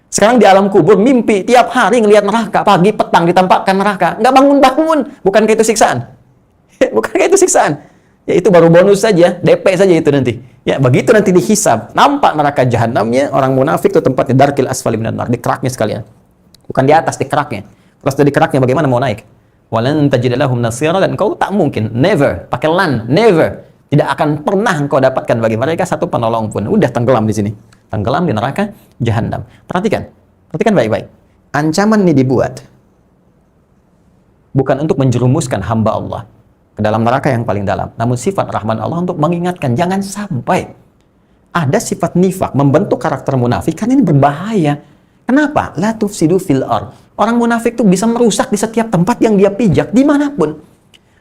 Sekarang di alam kubur mimpi tiap hari ngelihat neraka, pagi petang ditampakkan neraka, nggak bangun. Bukankah itu siksaan? Bukankah itu siksaan? Ya, itu baru bonus saja, DP saja itu nanti. Ya, begitu nanti dihisab, nampak neraka jahanamnya, orang munafik itu tempatnya darkil asfali minan nar, di keraknya sekalian. Bukan di atas, di keraknya. Terus dari keraknya bagaimana mau naik? Walan tajid lahum nasira, dan kau tak mungkin, never, pakai lan, never. Tidak akan pernah engkau dapatkan bagi mereka satu penolong pun. Udah tenggelam di sini. Tenggelam di neraka jahanam. Perhatikan baik-baik. Ancaman ini dibuat bukan untuk menjerumuskan hamba Allah ke dalam neraka yang paling dalam, namun sifat rahman Allah untuk mengingatkan jangan sampai ada sifat nifak membentuk karakter munafik, karena ini berbahaya. Kenapa? La tufsidu fil ard. Orang munafik itu bisa merusak di setiap tempat yang dia pijak, dimanapun.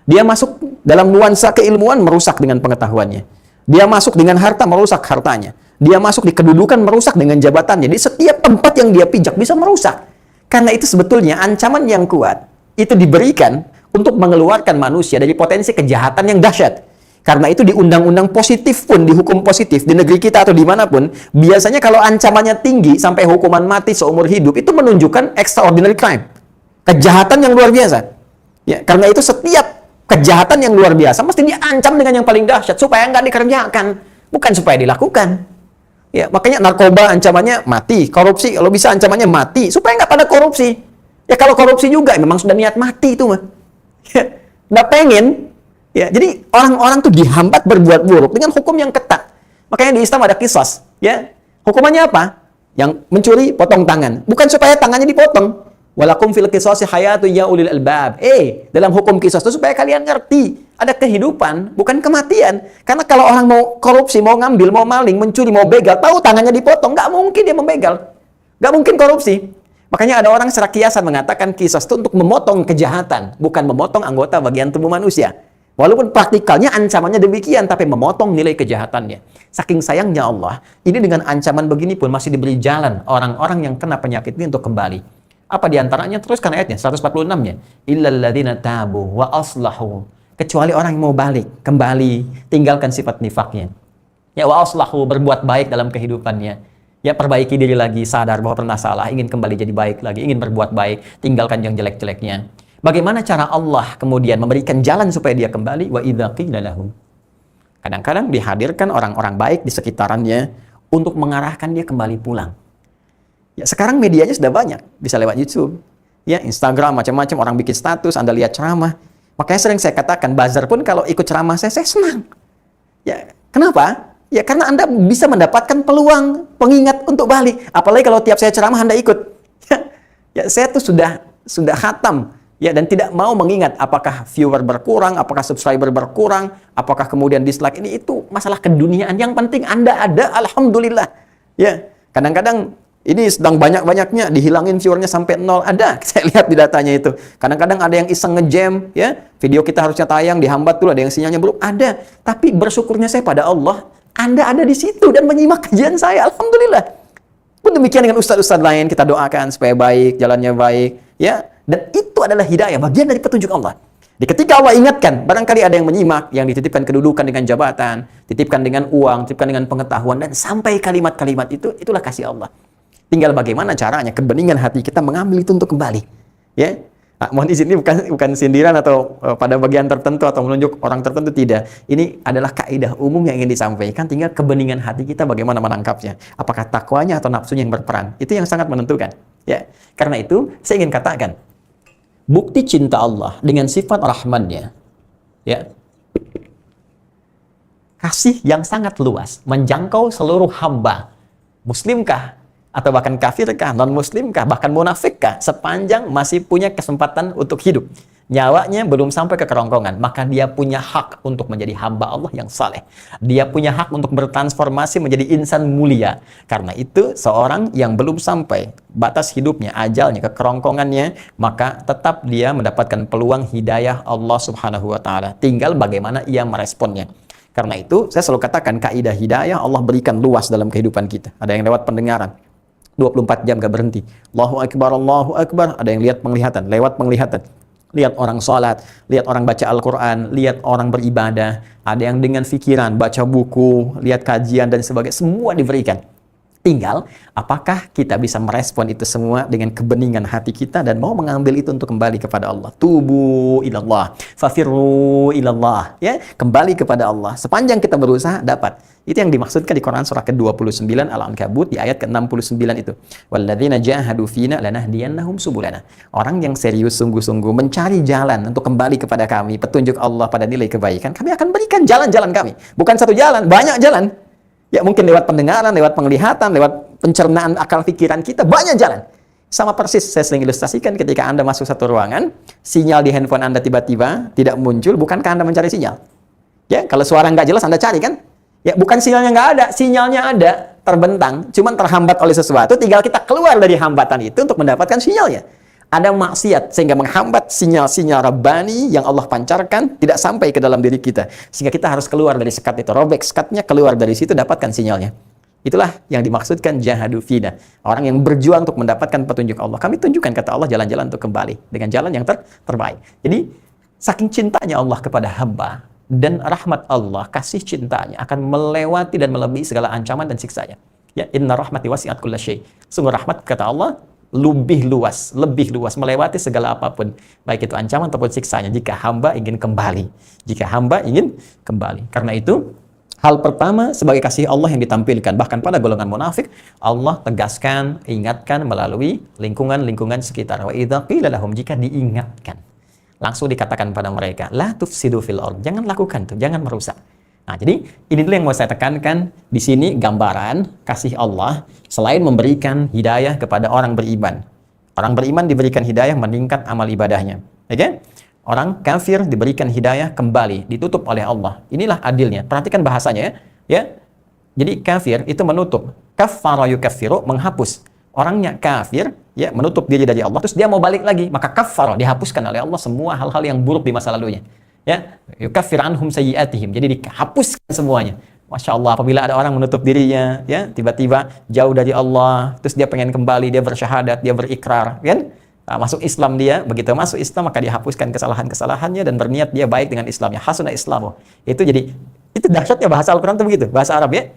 Dia masuk dalam nuansa keilmuan, merusak dengan pengetahuannya. Dia masuk dengan harta, merusak hartanya. Dia masuk di kedudukan, merusak dengan jabatannya. Di setiap tempat yang dia pijak bisa merusak. Karena itu sebetulnya ancaman yang kuat itu diberikan untuk mengeluarkan manusia dari potensi kejahatan yang dahsyat. Karena itu di undang-undang positif pun, di hukum positif, di negeri kita atau dimanapun, biasanya kalau ancamannya tinggi sampai hukuman mati seumur hidup, itu menunjukkan extraordinary crime. Kejahatan yang luar biasa. Ya, karena itu setiap kejahatan yang luar biasa mesti diancam dengan yang paling dahsyat supaya nggak dikerjakan. bukan supaya dilakukan. Ya, makanya narkoba ancamannya mati, korupsi kalau bisa ancamannya mati, supaya nggak pada korupsi. Ya kalau korupsi juga memang sudah niat mati itu mah. Ya, nggak pengen. Ya, jadi orang-orang tuh dihambat berbuat buruk dengan hukum yang ketat. Makanya di Islam ada qisas. Ya, hukumannya apa? Yang mencuri potong tangan. Bukan supaya tangannya dipotong. Walakum fil qisasi hayatu ya ulil albab. Dalam hukum qisas itu supaya kalian ngerti ada kehidupan, bukan kematian. Karena kalau orang mau korupsi, mau ngambil, mau maling, mencuri, mau begal, tahu tangannya dipotong, nggak mungkin dia membegal. Nggak mungkin korupsi. Makanya ada orang secara kiasan mengatakan qisas itu untuk memotong kejahatan, bukan memotong anggota bagian tubuh manusia. Walaupun praktikalnya ancamannya demikian, tapi memotong nilai kejahatannya. Saking sayangnya Allah, ini dengan ancaman begini pun masih diberi jalan orang-orang yang kena penyakit ini untuk kembali. Apa diantaranya? Teruskan ayatnya, 146-nya. Illal ladzina tabu wa aslahu. Kecuali orang yang mau balik, kembali, tinggalkan sifat nifaknya. Ya, wa aslahu, berbuat baik dalam kehidupannya. Ya, perbaiki diri lagi, sadar bahwa pernah salah, ingin kembali jadi baik lagi, ingin berbuat baik, tinggalkan yang jelek-jeleknya. Bagaimana cara Allah kemudian memberikan jalan supaya dia kembali? Wa idza qila lahum. Kadang-kadang dihadirkan orang-orang baik di sekitarannya untuk mengarahkan dia kembali pulang. Ya, sekarang medianya sudah banyak, bisa lewat YouTube, ya, Instagram, macam-macam, orang bikin status, Anda lihat ceramah. Makanya sering saya katakan, buzzer pun kalau ikut ceramah saya senang. Ya, kenapa? Ya, karena Anda bisa mendapatkan peluang, pengingat untuk balik. Apalagi kalau tiap saya ceramah Anda ikut. Ya, saya tuh sudah khatam, ya, dan tidak mau mengingat apakah viewer berkurang, apakah subscriber berkurang, apakah kemudian dislike. Ini itu masalah keduniaan. Yang penting Anda ada, alhamdulillah. Ya, kadang-kadang ini sedang banyak-banyaknya, dihilangin viewernya sampai 0. Ada, saya lihat di datanya itu. Kadang-kadang ada yang iseng ngejam, ya, video kita harusnya tayang, dihambat dulu, ada yang sinyalnya belum. Ada, tapi bersyukurnya saya pada Allah, Anda ada di situ dan menyimak kajian saya, alhamdulillah. Pun demikian dengan ustadz-ustadz lain, kita doakan supaya baik, jalannya baik, ya. Dan itu adalah hidayah, bagian dari petunjuk Allah. Di ketika Allah ingatkan, barangkali ada yang menyimak, yang dititipkan kedudukan dengan jabatan, titipkan dengan uang, titipkan dengan pengetahuan, dan sampai kalimat-kalimat itu, itulah kasih Allah. Tinggal bagaimana caranya kebeningan hati kita mengambil itu untuk kembali. Ya, nah, mohon izin, ini bukan sindiran atau pada bagian tertentu atau menunjuk orang tertentu, tidak. Ini adalah kaidah umum yang ingin disampaikan. Tinggal kebeningan hati kita bagaimana menangkapnya. Apakah takwanya atau nafsunya yang berperan? Itu yang sangat menentukan. Ya, karena itu saya ingin katakan, bukti cinta Allah dengan sifat Rahman-Nya, ya, kasih yang sangat luas, menjangkau seluruh hamba, muslimkah, atau bahkan kafirkah, non-muslimkah, bahkan munafikkah, sepanjang masih punya kesempatan untuk hidup. Nyawanya belum sampai ke kerongkongan, maka dia punya hak untuk menjadi hamba Allah yang saleh. Dia punya hak untuk bertransformasi menjadi insan mulia. Karena itu, seorang yang belum sampai batas hidupnya, ajalnya, ke kerongkongannya, maka tetap dia mendapatkan peluang hidayah Allah Subhanahu wa Ta'ala. Tinggal bagaimana ia meresponnya. Karena itu, saya selalu katakan, kaidah hidayah Allah berikan luas dalam kehidupan kita. Ada yang lewat pendengaran, 24 jam gak berhenti. Allahu Akbar, Allahu Akbar. Ada yang lihat penglihatan, lewat penglihatan. Lihat orang sholat, lihat orang baca Al-Quran, lihat orang beribadah. Ada yang dengan fikiran, baca buku, lihat kajian, dan sebagainya. Semua diberikan. Tinggal, apakah kita bisa merespon itu semua dengan kebeningan hati kita dan mau mengambil itu untuk kembali kepada Allah. Tubu ilallah, fafirru ilallah. Ya, kembali kepada Allah. Sepanjang kita berusaha, dapat. Itu yang dimaksudkan di Quran surah ke-29 Al-Ankabut di ayat ke-69 itu. Walladzina jahadu fina lanahdiyannahum subulana. Orang yang serius sungguh-sungguh mencari jalan untuk kembali kepada kami, petunjuk Allah pada nilai kebaikan, kami akan berikan jalan-jalan kami. Bukan satu jalan, banyak jalan. Ya, mungkin lewat pendengaran, lewat penglihatan, lewat pencernaan akal pikiran kita, banyak jalan. Sama persis saya sering ilustrasikan ketika Anda masuk satu ruangan, sinyal di handphone Anda tiba-tiba tidak muncul, bukankah Anda mencari sinyal? Ya, kalau suara nggak jelas Anda cari kan? Ya, bukan sinyalnya nggak ada, sinyalnya ada, terbentang, cuman terhambat oleh sesuatu, tinggal kita keluar dari hambatan itu untuk mendapatkan sinyalnya. Ada maksiat sehingga menghambat sinyal-sinyal Rabbani yang Allah pancarkan tidak sampai ke dalam diri kita. Sehingga kita harus keluar dari sekat itu, robek sekatnya, keluar dari situ, dapatkan sinyalnya. Itulah yang dimaksudkan jahadu fina. Orang yang berjuang untuk mendapatkan petunjuk Allah. Kami tunjukkan, kata Allah, jalan-jalan untuk kembali dengan jalan yang terbaik. Jadi, saking cintanya Allah kepada hamba, dan rahmat Allah, kasih cintanya akan melewati dan melebihi segala ancaman dan siksanya. Ya, inna rahmati wasi'at kulla syai'. Sungguh rahmat, kata Allah, lebih luas, melewati segala apapun, baik itu ancaman ataupun siksanya, jika hamba ingin kembali. Jika hamba ingin kembali. Karena itu, Hal pertama sebagai kasih Allah yang ditampilkan. Bahkan pada golongan munafik, Allah tegaskan, ingatkan melalui lingkungan-lingkungan sekitar. Wa idza qila lahum, jika diingatkan, langsung dikatakan pada mereka, la tufsidu fil ard, jangan lakukan tuh, jangan merusak. Nah, jadi ini dulu yang mau saya tekankan di sini, gambaran kasih Allah selain memberikan hidayah kepada orang beriman. Orang beriman diberikan hidayah meningkat amal ibadahnya. Oke? Orang kafir diberikan hidayah kembali, ditutup oleh Allah. Inilah adilnya. Perhatikan bahasanya ya. Jadi kafir itu menutup. Kaffara yukaffiru, menghapus. Orangnya kafir ya, menutup diri dari Allah, terus dia mau balik lagi, maka kaffara, dihapuskan oleh Allah semua hal-hal yang buruk di masa lalunya. Ya, yukaffir anhum sayyi'atihim. Jadi dihapuskan semuanya. Masya Allah, apabila ada orang menutup dirinya, ya, tiba-tiba jauh dari Allah, terus dia pengen kembali, dia bersyahadat, dia berikrar, kan? Masuk Islam dia, begitu masuk Islam maka dihapuskan kesalahan-kesalahannya dan berniat dia baik dengan Islamnya. Hasuna Islamu. Itu dahsyatnya bahasa Al-Quran itu begitu, bahasa Arab ya.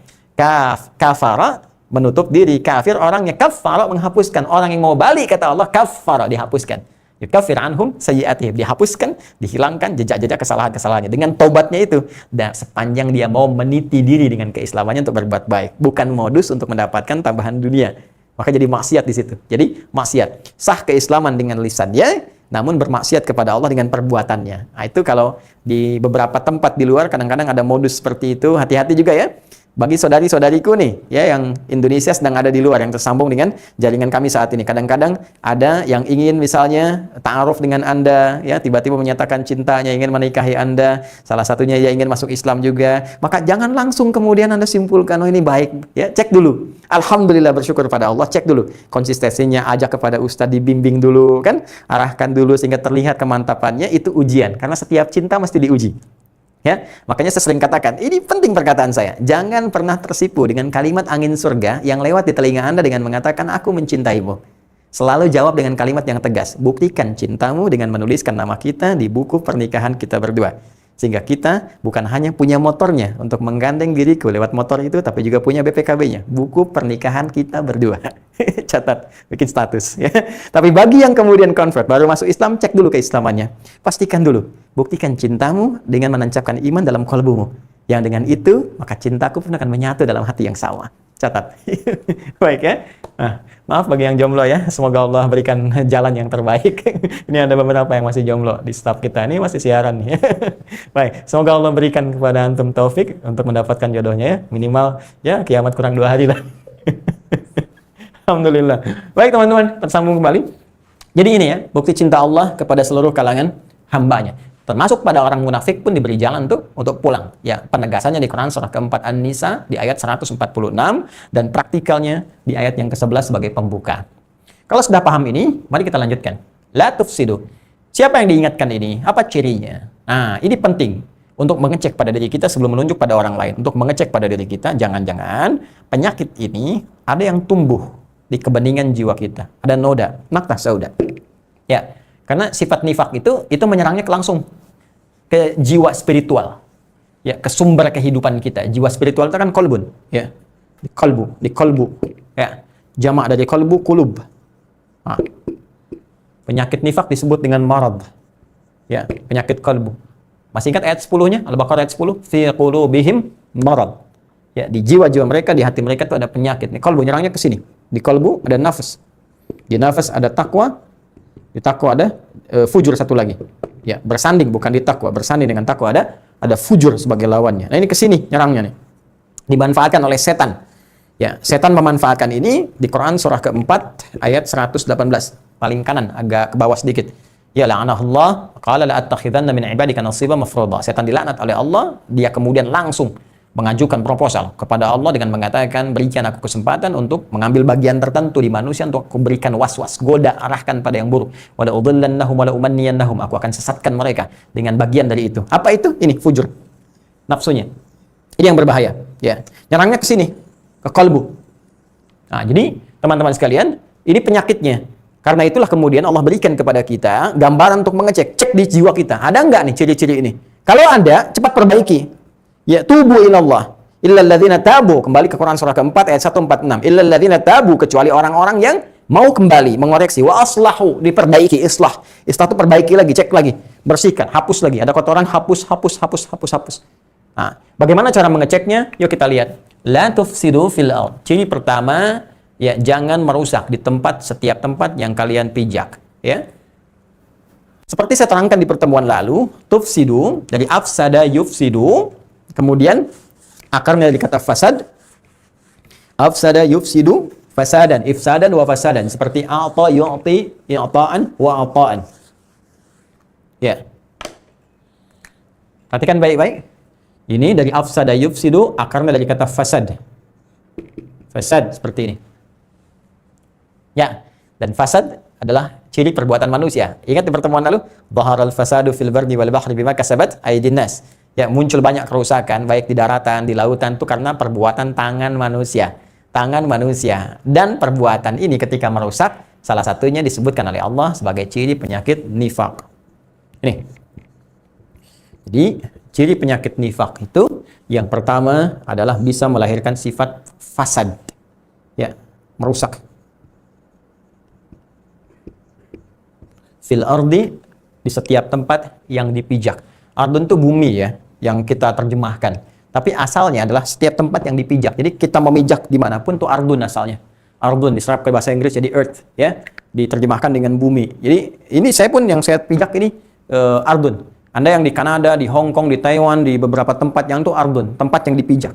Kafara, menutup diri, kafir orangnya, kaffara, menghapuskan. Orang yang mau balik kata Allah, kaffara, dihapuskan. Yukaffir anhum sayyi'atihim, dihapuskan, dihilangkan jejak-jejak kesalahan-kesalahannya dengan taubatnya itu. Dan sepanjang dia mau meniti diri dengan keislamannya untuk berbuat baik, bukan modus untuk mendapatkan tambahan dunia. Maka jadi maksiat di situ. Jadi maksiat. Sah keislaman dengan lisannya, namun bermaksiat kepada Allah dengan perbuatannya. Nah, itu kalau di beberapa tempat di luar kadang-kadang ada modus seperti itu, hati-hati juga ya. Bagi saudari-saudariku nih, ya, yang Indonesia sedang ada di luar, yang tersambung dengan jaringan kami saat ini. Kadang-kadang ada yang ingin misalnya ta'aruf dengan Anda, ya, tiba-tiba menyatakan cintanya, ingin menikahi Anda. Salah satunya ya ingin masuk Islam juga. Maka jangan langsung kemudian Anda simpulkan, oh ini baik. Ya, cek dulu. Alhamdulillah, bersyukur pada Allah, cek dulu konsistensinya, ajak kepada ustadz, dibimbing dulu, kan? Arahkan dulu sehingga terlihat kemantapannya. Itu ujian, karena setiap cinta mesti diuji. Ya, makanya saya sering katakan, ini penting perkataan saya. Jangan pernah tersipu dengan kalimat angin surga yang lewat di telinga Anda dengan mengatakan aku mencintaimu. Selalu jawab dengan kalimat yang tegas. Buktikan cintamu dengan menuliskan nama kita di buku pernikahan kita berdua. Sehingga kita bukan hanya punya motornya untuk menggandeng diriku lewat motor itu, tapi juga punya BPKB-nya, buku pernikahan kita berdua. Catat, bikin status. Ya. Tapi bagi yang kemudian convert, baru masuk Islam, cek dulu keislamannya. Pastikan dulu, buktikan cintamu dengan menancapkan iman dalam kalbumu. Yang dengan itu, maka cintaku pun akan menyatu dalam hati yang sama. Catat. Baik ya. Nah, maaf bagi yang jomblo ya. Semoga Allah berikan jalan yang terbaik. Ini ada beberapa yang masih jomblo di staff kita. Ini masih siaran nih. Baik. Semoga Allah berikan kepada antum taufik untuk mendapatkan jodohnya ya. Minimal ya kiamat kurang 2 hari lah. Alhamdulillah. Baik teman-teman, tersambung kembali. Jadi ini ya, bukti cinta Allah kepada seluruh kalangan hambanya. Termasuk pada orang munafik pun diberi jalan tuh untuk pulang. Ya, penegasannya di Quran surah keempat An-Nisa di ayat 146 dan praktikalnya di ayat yang ke-11 sebagai pembuka. Kalau sudah paham ini, mari kita lanjutkan. La tufsidu. Siapa yang diingatkan ini? Apa cirinya? Nah, ini penting untuk mengecek pada diri kita sebelum menunjuk pada orang lain. Untuk mengecek pada diri kita, jangan-jangan penyakit ini ada yang tumbuh di kebeningan jiwa kita. Ada noda, naktah sauda. Ya, karena sifat nifak itu menyerangnya langsung ke jiwa spiritual, ya, ke sumber kehidupan kita. Jiwa spiritual itu kan kolbun, ya, di kolbu, ya, jamak dari kolbu kulub. Nah, penyakit nifak disebut dengan marad, ya, penyakit kolbu. Masih ingat ayat 10-nya Al-Baqarah ayat 10? Fi qulubihim marad. Ya, di jiwa-jiwa mereka, di hati mereka itu ada penyakit. Nih, kolbu nyerangnya ke sini. Di kolbu ada nafas, di nafas ada takwa, di takwa ada fujur satu lagi. Ya, bersanding bukan di takwa, bersanding dengan takwa ada fujur sebagai lawannya. Nah, ini ke sini nyerangnya nih. Dimanfaatkan oleh setan. Ya, setan memanfaatkan ini di Quran surah keempat ayat 118. Paling kanan, agak ke bawah sedikit. Ya la'anahullah, qala la attakhidanna min ibadika nasiban mafruḍa. Setan dilaknat oleh Allah, dia kemudian langsung mengajukan proposal kepada Allah dengan mengatakan, berikan aku kesempatan untuk mengambil bagian tertentu di manusia untuk aku berikan was-was, goda, arahkan pada yang buruk. Wala udhillannahum wala umanniyannahum, aku akan sesatkan mereka dengan bagian dari itu. Apa itu? Ini fujur, nafsunya. Ini yang berbahaya. Ya, nyerangnya ke sini, ke kalbu. Nah, jadi teman-teman sekalian, ini penyakitnya. Karena itulah kemudian Allah berikan kepada kita gambaran untuk mengecek, cek di jiwa kita. Ada nggak nih ciri-ciri ini? Kalau ada, cepat perbaiki. Ya, tubu ilallah illal ladzina tabu, kembali ke Quran surah keempat ayat 146. Illal ladzina tabu, kecuali orang-orang yang mau kembali mengoreksi, wa aslahu, diperbaiki. Islah itu perbaiki lagi, cek lagi, bersihkan, hapus lagi, ada kotoran, hapus. Nah, bagaimana cara mengeceknya? Yuk kita lihat. La tufsidu fil ard. Ciri pertama, ya jangan merusak di setiap tempat yang kalian pijak, ya. Seperti saya terangkan di pertemuan lalu, tufsidu dari afsada yufsidu, kemudian akarnya dari kata fasad. Afsada yufsidu fasadan, ifsadan wa fasadan, seperti a'ta yu'ti i'ta'an wa ata'an. Ya. Perhatikan baik-baik. Ini dari afsada yufsidu, akarnya dari kata fasad. Fasad seperti ini. Ya, dan fasad adalah ciri perbuatan manusia. Ingat di pertemuan lalu, dhaharal fasadu fil barri wal bahri bima kasabat aydin nas. Ya, muncul banyak kerusakan baik di daratan, di lautan itu karena perbuatan tangan manusia. Tangan manusia. Dan perbuatan ini ketika merusak, salah satunya disebutkan oleh Allah sebagai ciri penyakit nifaq. Ini. Jadi, ciri penyakit nifaq itu yang pertama adalah bisa melahirkan sifat fasad. Ya, merusak. Fil ardi, di setiap tempat yang dipijak. Ardun itu bumi ya, yang kita terjemahkan. Tapi asalnya adalah setiap tempat yang dipijak. Jadi kita memijak dimanapun itu ardun asalnya. Ardun diserap ke bahasa Inggris jadi earth, ya, diterjemahkan dengan bumi. Jadi ini saya pun yang saya pijak ini ardun. Anda yang di Kanada, di Hong Kong, di Taiwan, di beberapa tempat yang itu ardun, tempat yang dipijak.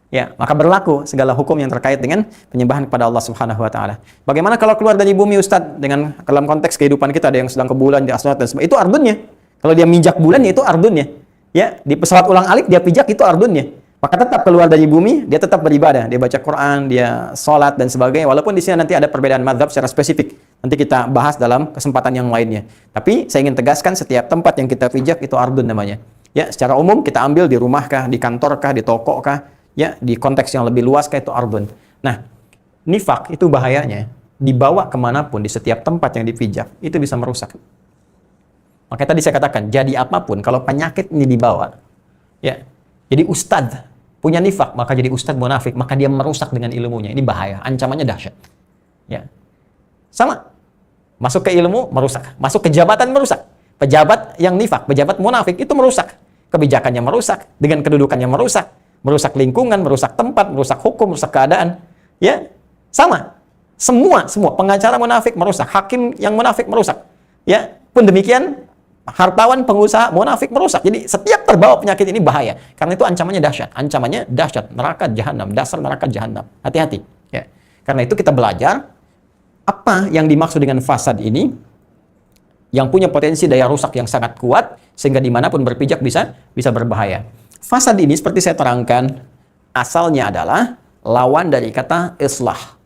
Ya, maka berlaku segala hukum yang terkait dengan penyembahan kepada Allah Subhanahu wa taala. Bagaimana kalau keluar dari bumi, Ustadz, dengan dalam konteks kehidupan kita, ada yang sedang ke bulan, di astronot dan sebagainya, itu ardunnya. Kalau dia mijak bulan, ya itu ardunnya. Ya, di pesawat ulang-alik dia pijak, itu ardunnya. Maka tetap keluar dari bumi, dia tetap beribadah, dia baca Quran, dia sholat dan sebagainya. Walaupun di sini nanti ada perbedaan mazhab secara spesifik. Nanti kita bahas dalam kesempatan yang lainnya. Tapi saya ingin tegaskan setiap tempat yang kita pijak itu ardun namanya. Ya, secara umum kita ambil di rumah kah, di kantor kah, di toko kah, ya, di konteks yang lebih luas kah, itu ardun. Nah, nifak itu bahayanya dibawa kemanapun di setiap tempat yang dipijak itu bisa merusak. Makanya tadi saya katakan, jadi apapun, kalau penyakit ini dibawa, ya, jadi ustadz punya nifak, maka jadi ustadz munafik, maka dia merusak dengan ilmunya. Ini bahaya, ancamannya dahsyat. Ya, sama, masuk ke ilmu merusak, masuk ke jabatan merusak. Pejabat yang nifak, pejabat munafik itu merusak, kebijakannya merusak, dengan kedudukannya merusak, merusak lingkungan, merusak tempat, merusak hukum, merusak keadaan. Ya, sama, semua pengacara munafik merusak, hakim yang munafik merusak. Ya, pun demikian. Hartawan pengusaha munafik merusak. Jadi setiap terbawa penyakit ini bahaya. Karena itu ancamannya dahsyat. Ancamannya dahsyat. Neraka jahanam. Dasar neraka jahanam. Hati-hati. Ya. Karena itu kita belajar apa yang dimaksud dengan fasad ini, yang punya potensi daya rusak yang sangat kuat, sehingga dimanapun berpijak bisa berbahaya. Fasad ini seperti saya terangkan, asalnya adalah lawan dari kata islah.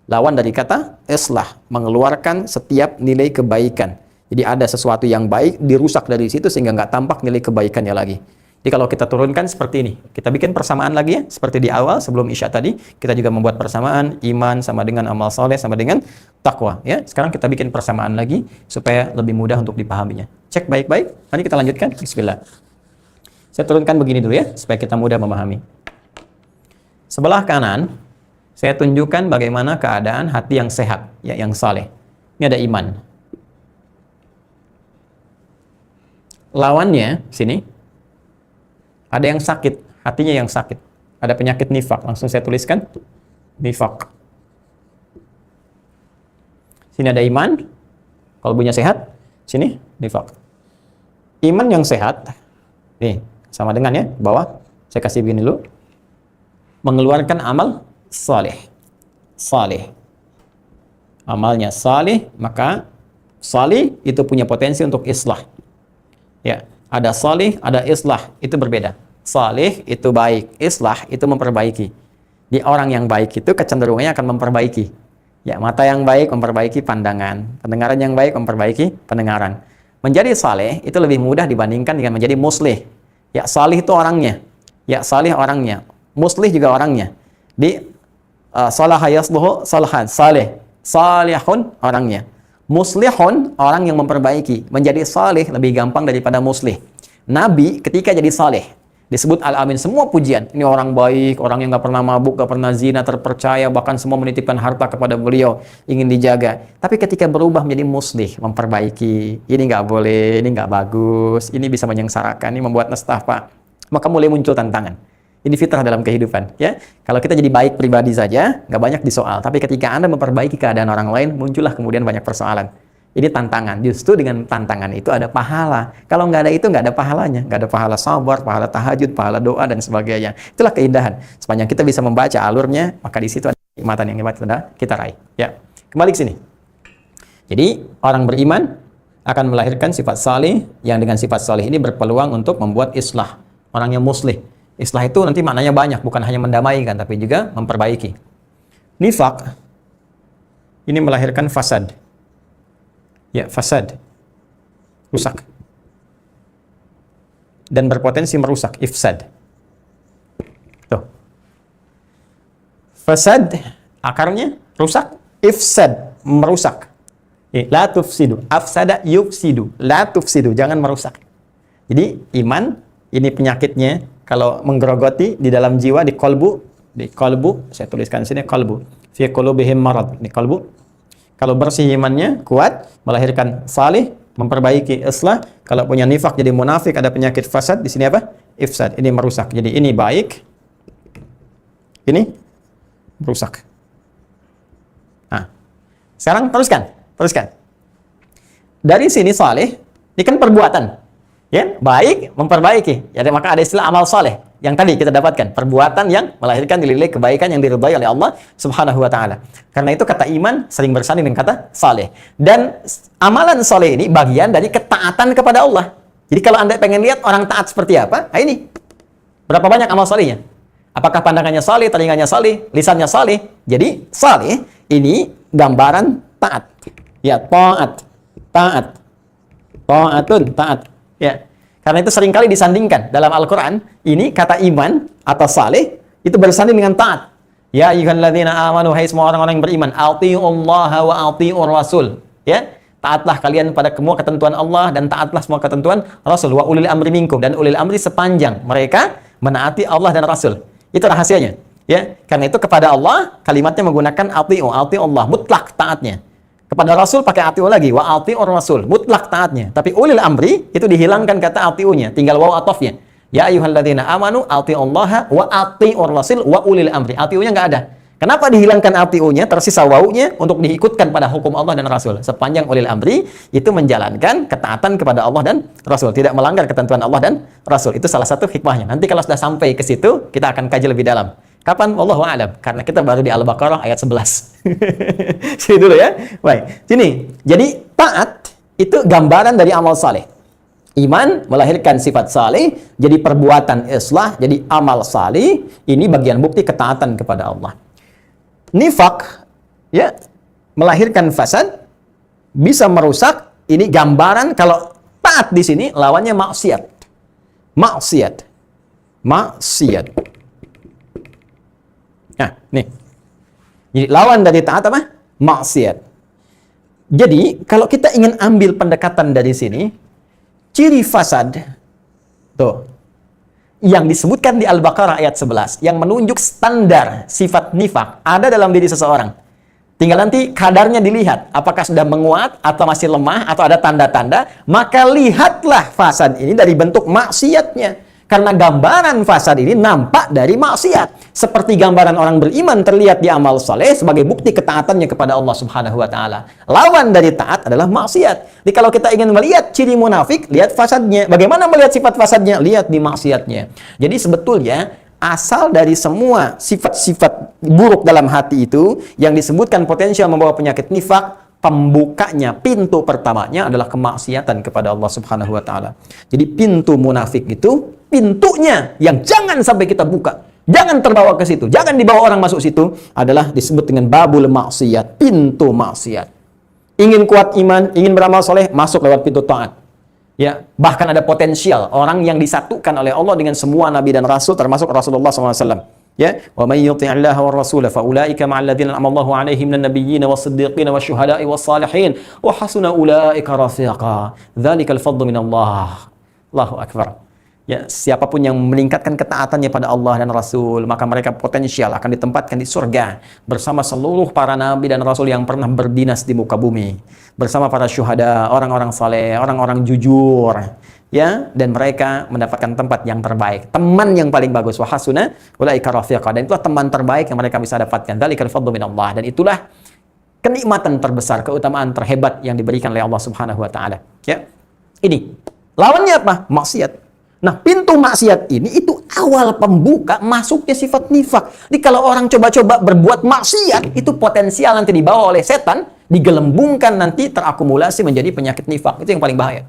Lawan dari kata islah. Mengeluarkan setiap nilai kebaikan. Jadi ada sesuatu yang baik dirusak dari situ sehingga nggak tampak nilai kebaikannya lagi. Jadi kalau kita turunkan seperti ini, kita bikin persamaan lagi ya, seperti di awal sebelum Isya tadi, kita juga membuat persamaan iman sama dengan amal soleh sama dengan takwa. Ya, sekarang kita bikin persamaan lagi supaya lebih mudah untuk dipahaminya. Cek baik-baik. Nanti kita lanjutkan. Bismillah. Saya turunkan begini dulu ya, supaya kita mudah memahami. Sebelah kanan, saya tunjukkan bagaimana keadaan hati yang sehat, ya, yang saleh. Ini ada iman. Lawannya, sini, ada yang sakit, hatinya yang sakit. Ada penyakit nifak, langsung saya tuliskan, nifak. Sini ada iman, kalbunya sehat, sini, nifak. Iman yang sehat, nih, sama dengan ya, bawah, saya kasih begini dulu, mengeluarkan amal saleh. Saleh. Amalnya saleh, maka saleh itu punya potensi untuk islah. Ya, ada salih, ada islah, itu berbeda. Salih itu baik, islah itu memperbaiki. Di orang yang baik itu kecenderungannya akan memperbaiki. Ya, mata yang baik memperbaiki pandangan, pendengaran yang baik memperbaiki pendengaran. Menjadi saleh itu lebih mudah dibandingkan dengan menjadi muslih. Ya, salih itu orangnya. Ya, salih orangnya. Muslih juga orangnya. Di salaha yasluhu salahan, salih. Salihun orangnya. Muslihun, orang yang memperbaiki. Menjadi saleh lebih gampang daripada muslih. Nabi ketika jadi saleh disebut al-amin, semua pujian. Ini orang baik, orang yang gak pernah mabuk, gak pernah zina, terpercaya, bahkan semua menitipkan harta kepada beliau, ingin dijaga. Tapi ketika berubah menjadi muslih, memperbaiki, ini gak boleh, ini gak bagus, ini bisa menyengsarakan, ini membuat nestapa. maka mulai muncul tantangan. Ini fitrah dalam kehidupan, ya. Kalau kita jadi baik pribadi saja, nggak banyak disoal. Tapi ketika Anda memperbaiki keadaan orang lain, muncullah kemudian banyak persoalan. Ini tantangan. Justru dengan tantangan itu ada pahala. Kalau nggak ada itu, nggak ada pahalanya. Nggak ada pahala sabar, pahala tahajud, pahala doa, dan sebagainya. Itulah keindahan. Sepanjang kita bisa membaca alurnya, maka di situ ada kenikmatan yang kita raih. Ya. Kembali ke sini. Jadi, orang beriman akan melahirkan sifat salih, yang dengan sifat salih ini berpeluang untuk membuat islah. Orang yang muslih. Islah itu nanti maknanya banyak, bukan hanya mendamaikan, tapi juga memperbaiki. Nifaq, ini melahirkan fasad. Ya, fasad. Rusak. Dan berpotensi merusak, ifsad. Tuh. Fasad, akarnya rusak, ifsad, merusak. La tufsidu, afsada yufsidu, la tufsidu, jangan merusak. Jadi, iman, ini penyakitnya, kalau menggerogoti di dalam jiwa, di kolbu, saya tuliskan sini kolbu, fi qulubihim marad, di kolbu. Kalau bersih imannya, kuat, melahirkan salih, memperbaiki islah. Kalau punya nifak jadi munafik, ada penyakit fasad, di sini apa? Ifsad, ini merusak. Jadi ini baik, ini merusak. Nah, sekarang teruskan. Dari sini salih, ini kan perbuatan. Ya, baik, memperbaiki. Ya, maka ada istilah amal soleh yang tadi kita dapatkan, perbuatan yang melahirkan nilai kebaikan yang diridhai oleh Allah Subhanahu wa taala. Karena itu kata iman sering bersanding dengan kata saleh. Dan amalan soleh ini bagian dari ketaatan kepada Allah. Jadi kalau Anda pengen lihat orang taat seperti apa, nah ini. Berapa banyak amal solehnya? Apakah pandangannya saleh, telinganya saleh, lisannya saleh? Jadi saleh ini gambaran taat. Ya, taat. Taatun, taat. Ya, karena itu seringkali disandingkan dalam Al-Quran, ini kata iman atau saleh itu bersanding dengan taat. Ya ayyuhalladzina amanu, hai semua orang-orang yang beriman, atiullaha wa atiur rasul. Ya, taatlah kalian pada semua ketentuan Allah dan taatlah semua ketentuan Rasul. Wa ulil amri minkum, dan ulil amri sepanjang mereka menaati Allah dan Rasul. Itu rahasianya. Ya, karena itu kepada Allah kalimatnya menggunakan ati'u Allah, mutlak taatnya. Kepada Rasul pakai atiu lagi, wa atiur rasul, mutlak taatnya. Tapi ulil amri itu dihilangkan kata atiunya, tinggal waw atofnya. Ya ayyuhalladzina amanu atiullaha wa atiur rasul wa ulil amri. Atiunya nggak ada. Kenapa dihilangkan atiunya, tersisa wawunya untuk diikutkan pada hukum Allah dan Rasul. Sepanjang ulil amri itu menjalankan ketaatan kepada Allah dan Rasul, tidak melanggar ketentuan Allah dan Rasul. Itu salah satu hikmahnya. Nanti kalau sudah sampai ke situ, kita akan kaji lebih dalam. Kapan? Wallahu a'lam. Karena kita baru di Al-Baqarah ayat 11. Sini dulu ya. Baik. Sini. Jadi taat itu gambaran dari amal saleh. Iman melahirkan sifat saleh, jadi perbuatan islah, jadi amal saleh. Ini bagian bukti ketaatan kepada Allah. Nifak ya, melahirkan fasad, bisa merusak. Ini gambaran kalau taat di sini lawannya maksiat. Maksiat. Nah, nih. Jadi lawan dari taat apa? Maksiat. Jadi, kalau kita ingin ambil pendekatan dari sini, ciri fasad tuh yang disebutkan di Al-Baqarah ayat 11 yang menunjuk standar sifat nifak ada dalam diri seseorang. Tinggal nanti kadarnya dilihat, apakah sudah menguat atau masih lemah atau ada tanda-tanda, maka lihatlah fasad ini dari bentuk maksiatnya. Karena gambaran fasad ini nampak dari maksiat. Seperti gambaran orang beriman terlihat di amal saleh sebagai bukti ketaatannya kepada Allah Subhanahu wa taala. Lawan dari taat adalah maksiat. Jadi kalau kita ingin melihat ciri munafik, lihat fasadnya. Bagaimana melihat sifat fasadnya? Lihat di maksiatnya. Jadi sebetulnya asal dari semua sifat-sifat buruk dalam hati itu yang disebutkan potensial membawa penyakit nifak, pembukanya, pintu pertamanya adalah kemaksiatan kepada Allah Subhanahu wa taala. Jadi pintu munafik itu pintunya yang jangan sampai kita buka. Jangan terbawa ke situ. Jangan dibawa orang masuk situ adalah disebut dengan babul maksiat, pintu maksiat. Ingin kuat iman, ingin beramal soleh, masuk lewat pintu taat. Ya, bahkan ada potensial orang yang disatukan oleh Allah dengan semua nabi dan rasul termasuk Rasulullah SAW. Ya, wa may yuti'illaha war rasula fa ulaika ma'al ladzina an'ama Allahu 'alaihim minan nabiyyin was-siddiqin wasyuhada'i was-salihin wa hasuna ulaika rafiqa. Dzalikal fadlu minallah. Allahu akbar. Ya, siapapun yang meningkatkan ketaatannya pada Allah dan Rasul, maka mereka potensial akan ditempatkan di surga bersama seluruh para nabi dan rasul yang pernah berdinas di muka bumi, bersama para syuhada, orang-orang saleh, orang-orang jujur. ya, dan mereka mendapatkan tempat yang terbaik, teman yang paling bagus. Wa hasuna ulaika rafiqa, dan itulah teman terbaik yang mereka bisa dapatkan. Dzalikal fadlu minallah, dan itulah kenikmatan terbesar, keutamaan terhebat yang diberikan oleh Allah Subhanahu wa taala. Ya. Ini lawannya apa? Maksiat. Nah, pintu maksiat ini itu awal pembuka masuknya sifat nifak. Jadi kalau orang coba-coba berbuat maksiat, itu potensial nanti dibawa oleh setan, digelembungkan, nanti terakumulasi menjadi penyakit nifak. Itu yang paling bahaya.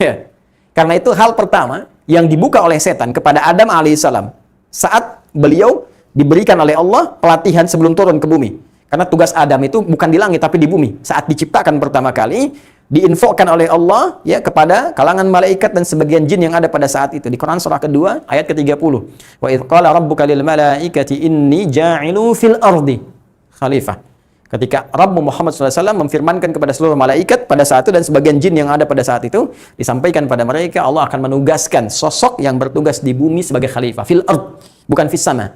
Ya. Karena itu hal pertama yang dibuka oleh setan kepada Adam alaihissalam saat beliau diberikan oleh Allah pelatihan sebelum turun ke bumi. Karena tugas Adam itu bukan di langit tapi di bumi. Saat diciptakan pertama kali, diinfokan oleh Allah ya kepada kalangan malaikat dan sebagian jin yang ada pada saat itu. Di Quran surah kedua ayat ke-30. Wa idz qala rabbuka lil malaikati inni ja'ilu fil ardi khalifah. Ketika Rabb Muhammad SAW memfirmankan kepada seluruh malaikat pada saat itu dan sebagian jin yang ada pada saat itu, disampaikan pada mereka Allah akan menugaskan sosok yang bertugas di bumi sebagai khalifah fil ard, bukan fis sama.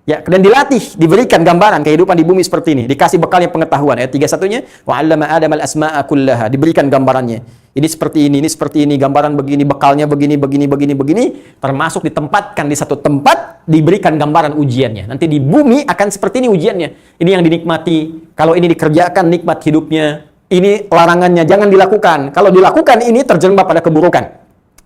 Ya, dan dilatih, diberikan gambaran kehidupan di bumi seperti ini, dikasih bekalnya pengetahuan. Ayat 31-nya, wa 'allama Adam al-asma'a kullaha, diberikan gambarannya. Ini seperti ini, gambaran begini, bekalnya begini, termasuk ditempatkan di satu tempat, diberikan gambaran ujiannya. Nanti di bumi akan seperti ini ujiannya. Ini yang dinikmati, kalau ini dikerjakan nikmat hidupnya, ini larangannya jangan dilakukan. Kalau dilakukan ini terjerembab pada keburukan.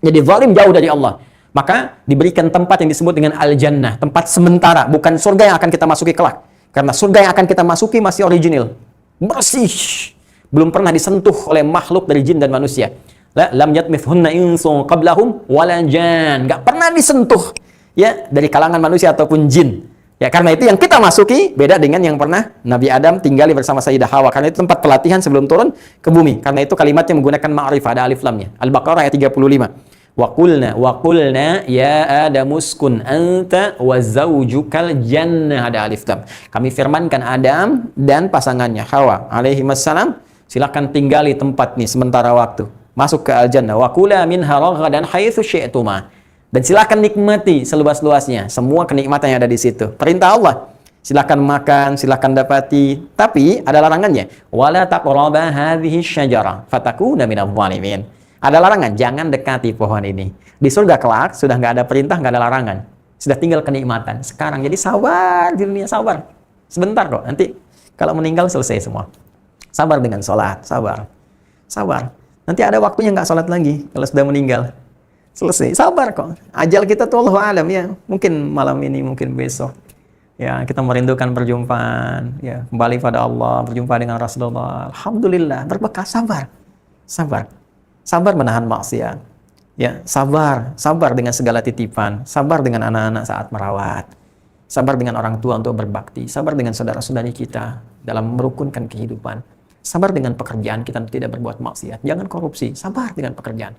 Jadi zalim jauh dari Allah. Maka diberikan tempat yang disebut dengan al-jannah, tempat sementara, bukan surga yang akan kita masuki kelak. Karena surga yang akan kita masuki masih original, bersih, belum pernah disentuh oleh makhluk dari jin dan manusia. Lam yatmithunna insun qablahum wala jan, nggak pernah disentuh ya dari kalangan manusia ataupun jin. Ya, karena itu yang kita masuki beda dengan yang pernah Nabi Adam tinggali bersama Sayyidah Hawa. Karena itu tempat pelatihan sebelum turun ke bumi. Karena itu kalimatnya menggunakan ma'rifah, ada alif lamnya. Al-Baqarah ayat 35. Wa qulna ya Adam uskun anta wa zawjukal jannah, ada alif lam. Kami firmankan Adam dan pasangannya Hawa alaihi wassalam, silakan tinggali tempat nih sementara waktu. Masuk ke al-jannah. Wa kula minha ragadan haitsu syi'tuma. Dan silakan nikmati seluas-luasnya semua kenikmatan yang ada di situ. Perintah Allah. Silakan makan, silakan dapati, tapi ada larangannya. Wala taqraba hadhihi syajarah fatakuna minadh dhalimin. Ada larangan, jangan dekati pohon ini. Di surga kelak sudah nggak ada perintah, nggak ada larangan. Sudah tinggal kenikmatan. Sekarang jadi sabar di dunia, sabar. Sebentar kok, nanti kalau meninggal selesai semua. Sabar dengan sholat, sabar. Sabar. Nanti ada waktunya nggak sholat lagi kalau sudah meninggal. Selesai, sabar kok. Ajal kita tuh Allah alam ya. Mungkin malam ini, mungkin besok. Ya, kita merindukan perjumpaan. Ya, kembali pada Allah, berjumpa dengan Rasulullah. Alhamdulillah, berbekas sabar. Sabar. Sabar menahan maksiat. Ya, sabar dengan segala titipan, sabar dengan anak-anak saat merawat, sabar dengan orang tua untuk berbakti, sabar dengan saudara-saudari kita dalam merukunkan kehidupan, sabar dengan pekerjaan kita untuk tidak berbuat maksiat, jangan korupsi, sabar dengan pekerjaan,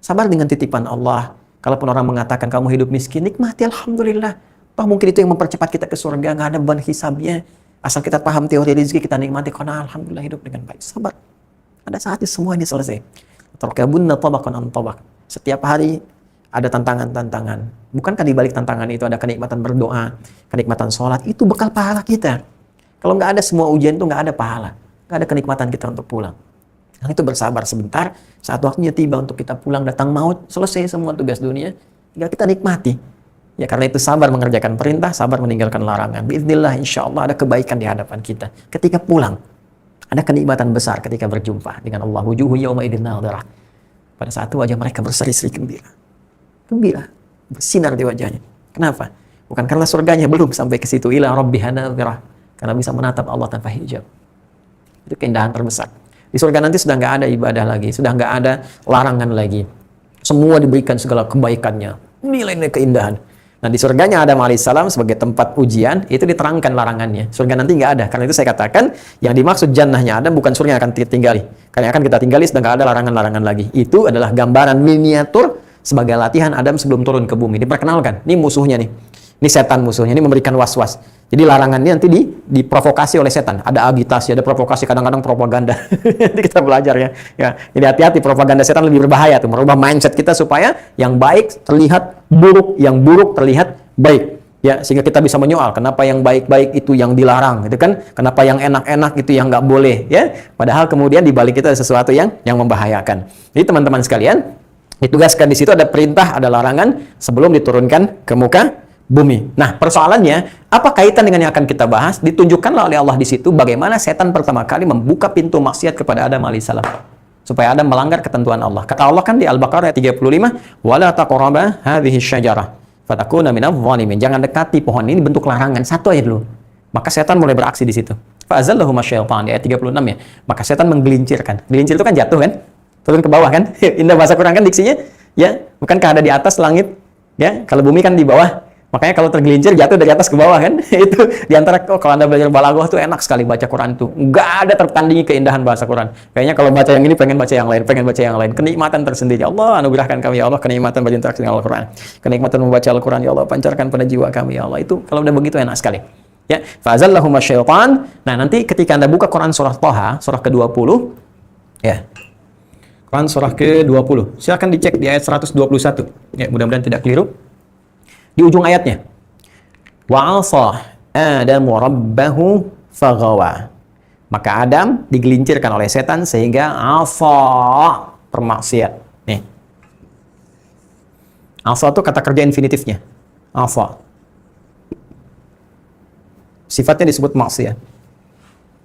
sabar dengan titipan Allah. Kalaupun orang mengatakan kamu hidup miskin, nikmati alhamdulillah. Toh mungkin itu yang mempercepat kita ke surga, nggak ada beban hisabnya. Asal kita paham teori rezeki, kita nikmati karena alhamdulillah hidup dengan baik. Sabar. Ada saatnya semua ini selesai. Tarkabunna tabaqan an tabaq. Setiap hari ada tantangan-tantangan. Bukankah di balik tantangan itu ada kenikmatan berdoa, kenikmatan sholat, itu bekal pahala kita. Kalau nggak ada semua ujian itu nggak ada pahala, nggak ada kenikmatan kita untuk pulang. Nah, itu bersabar sebentar, saat waktunya tiba untuk kita pulang, datang maut, selesai semua tugas dunia, tinggal kita nikmati. Ya karena itu sabar mengerjakan perintah, sabar meninggalkan larangan. Biiznillah insyaallah ada kebaikan di hadapan kita. Ketika pulang, ada kenikmatan besar ketika berjumpa dengan Allah. Wujuhu yawma idzin nadhirah. Pada saat itu wajah mereka berseri-seri gembira. Gembira, bersinar di wajahnya. Kenapa? Bukan karena surganya belum sampai ke situ, ila rabbiha nadhirah. Karena bisa menatap Allah tanpa hijab. Itu keindahan terbesar. Di surga nanti sudah nggak ada ibadah lagi, sudah nggak ada larangan lagi. Semua diberikan segala kebaikannya, nilai-nilai keindahan. Nah di surganya Adam alaihissalam sebagai tempat ujian itu diterangkan larangannya. Surga nanti nggak ada. Karena itu saya katakan yang dimaksud jannahnya Adam bukan surga yang akan tinggali. Karena yang akan kita tinggali sudah nggak ada larangan-larangan lagi. Itu adalah gambaran miniatur sebagai latihan Adam sebelum turun ke bumi. Diperkenalkan. Ini musuhnya nih. Ini setan musuhnya. Ini memberikan was-was. Jadi larangannya nanti diprovokasi oleh setan. Ada agitasi, ada provokasi, kadang-kadang propaganda. Nanti kita belajar ya. Jadi hati-hati, propaganda setan lebih berbahaya tuh, merubah mindset kita supaya yang baik terlihat buruk, yang buruk terlihat baik. Ya, sehingga kita bisa menyoal kenapa yang baik-baik itu yang dilarang, gitu kan? Kenapa yang enak-enak itu yang nggak boleh, ya? Padahal kemudian di balik itu ada sesuatu yang membahayakan. Jadi teman-teman sekalian, Ditugaskan di situ ada perintah, ada larangan sebelum diturunkan ke muka bumi. Nah, persoalannya, apa kaitan dengan yang akan kita bahas? Ditunjukkanlah oleh Allah di situ bagaimana setan pertama kali membuka pintu maksiat kepada Adam alaihissalam. Supaya Adam melanggar ketentuan Allah. Kata Allah kan di Al-Baqarah ayat 35, "Wala taqraba hadhihi syajarah fatakuna minadh dhalimin." Jangan dekati pohon ini, bentuk larangan. Satu aja dulu. Maka setan mulai beraksi di situ. Fa'azallahuma syaitan di ayat 36 ya. Maka setan menggelincirkan. Gelincir itu kan jatuh kan? Turun ke bawah kan? Indah bahasa Quran kan diksinya, ya. Bukankah ada di atas langit, ya? Kalau bumi kan di bawah. Makanya kalau tergelincir jatuh dari atas ke bawah kan? Itu diantara kalau Anda belajar balaghah tuh enak sekali baca Quran tuh. Nggak ada tertandingi keindahan bahasa Quran. Kayaknya kalau baca yang ini pengen baca yang lain, pengen baca yang lain. Kenikmatan tersendiri. Allah anugerahkan kami ya Allah kenikmatan berinteraksi dengan Al-Quran. Kenikmatan membaca Al-Quran ya Allah pancarkan pada jiwa kami ya Allah. Itu kalau udah begitu enak sekali. Ya, fa'azallahuma syaitan. Nah, nanti ketika Anda buka Quran surah Thaha, surah ke-20, ya. Quran surah ke-20. Silakan dicek di ayat 121. Ya, mudah-mudahan tidak keliru. Di ujung ayatnya. Wa 'asa Adamu rabbahu faghawa. Maka Adam digelincirkan oleh setan sehingga 'asa bermaksiat. Nih. 'Asa itu kata kerja infinitifnya. 'Asa. Sifatnya disebut maksiat.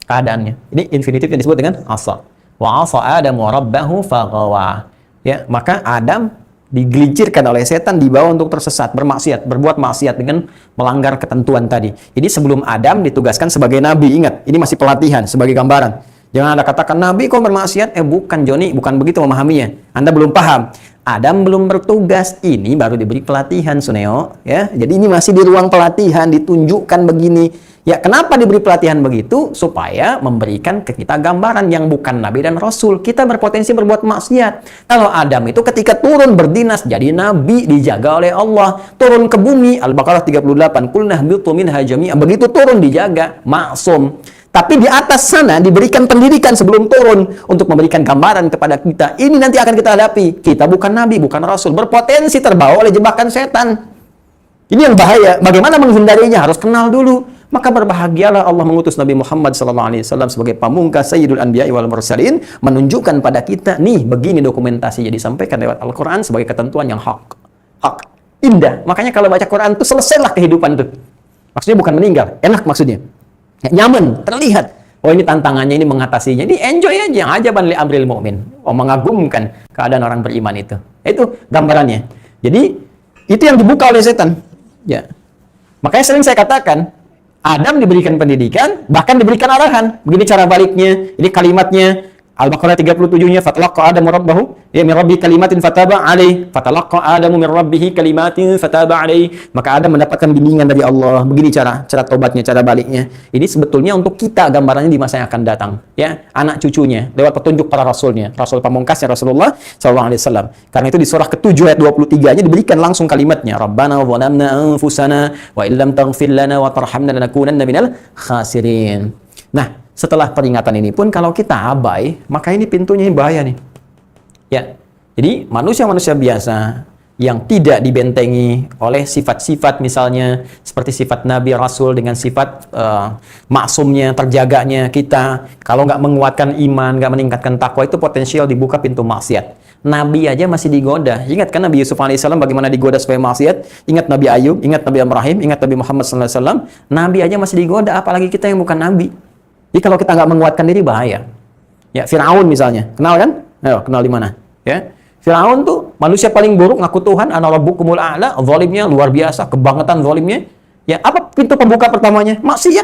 Keadaannya. Ini infinitif yang disebut dengan 'asa. Wa 'asa Adamu rabbahu faghawa. Ya, maka Adam digelincirkan oleh setan, dibawa untuk tersesat, bermaksiat, berbuat maksiat dengan melanggar ketentuan tadi. Jadi sebelum Adam ditugaskan sebagai nabi, ingat, ini masih pelatihan sebagai gambaran. Jangan Anda katakan nabi kok bermaksiat? Bukan Joni, bukan begitu memahaminya. Anda belum paham. Adam belum bertugas, ini baru diberi pelatihan Suneo, ya. Jadi ini masih di ruang pelatihan, ditunjukkan begini. Ya, kenapa diberi pelatihan begitu? Supaya memberikan ke kita gambaran yang bukan nabi dan rasul. Kita berpotensi berbuat maksiat. Kalau Adam itu ketika turun berdinas jadi nabi, dijaga oleh Allah. Turun ke bumi, Al-Baqarah 38, "Qulna ihbitu minha jami'an." Begitu turun dijaga, maksum. Tapi di atas sana diberikan pendidikan sebelum turun untuk memberikan gambaran kepada kita. Ini nanti akan kita hadapi. Kita bukan nabi, bukan rasul. Berpotensi terbawa oleh jebakan setan. Ini yang bahaya. Bagaimana menghindarinya? Harus kenal dulu. Maka berbahagialah Allah mengutus Nabi Muhammad SAW sebagai pamungkas Sayyidul Anbiya'i wal Mursalin, menunjukkan pada kita, nih begini dokumentasinya disampaikan lewat Al-Quran sebagai ketentuan yang hak. Hak. Indah. Makanya kalau baca Quran itu selesailah kehidupan itu. Maksudnya bukan meninggal. Enak maksudnya. Nyaman, terlihat. Oh ini tantangannya, ini mengatasinya. Ini enjoy aja. Ajaban li amril mu'min. Oh mengagumkan keadaan orang beriman itu. Itu gambarannya. Jadi itu yang dibuka oleh setan. Ya. Makanya sering saya katakan, Adam diberikan pendidikan, bahkan diberikan arahan. Begini cara baliknya. Ini kalimatnya. Al-Baqarah 37-nya, "Fatalaqa Adamu rabbahu ya min rabbi kalimatin fataba alaih." Fatalaqa Adamu min rabbihi kalimatin fataba alaih. Maka Adam mendapatkan bimbingan dari Allah. Begini cara tobatnya, cara baliknya. Ini sebetulnya untuk kita gambarannya di masa yang akan datang, ya, anak cucunya lewat petunjuk para rasulnya, rasul pamungkasnya Rasulullah SAW. Karena itu di surah ke-7 ayat 23-nya diberikan langsung kalimatnya, "Rabbana zalamna anfusana wa illam taghfir lana wa tarhamna lanakunanna minal khasirin." Nah, setelah peringatan ini pun kalau kita abai, maka ini pintunya bahaya nih. Ya. Jadi manusia-manusia biasa yang tidak dibentengi oleh sifat-sifat misalnya seperti sifat Nabi Rasul dengan sifat maksumnya, terjaganya kita. Kalau nggak menguatkan iman, nggak meningkatkan takwa, itu potensial dibuka pintu maksiat. Nabi aja masih digoda. Ingat kan Nabi Yusuf alaihissalam bagaimana digoda supaya maksiat? Ingat Nabi Ayub, ingat Nabi Ibrahim, ingat Nabi Muhammad SAW. Nabi aja masih digoda, apalagi kita yang bukan Nabi. Jadi kalau kita nggak menguatkan diri bahaya. Ya, Fir'aun misalnya. Kenal kan? Ayo, kenal di mana? Ya. Fir'aun tuh manusia paling buruk, ngaku Tuhan, ana rabbukumul a'la, zalimnya luar biasa, kebangetan zalimnya. Ya, apa pintu pembuka pertamanya? Maksiat.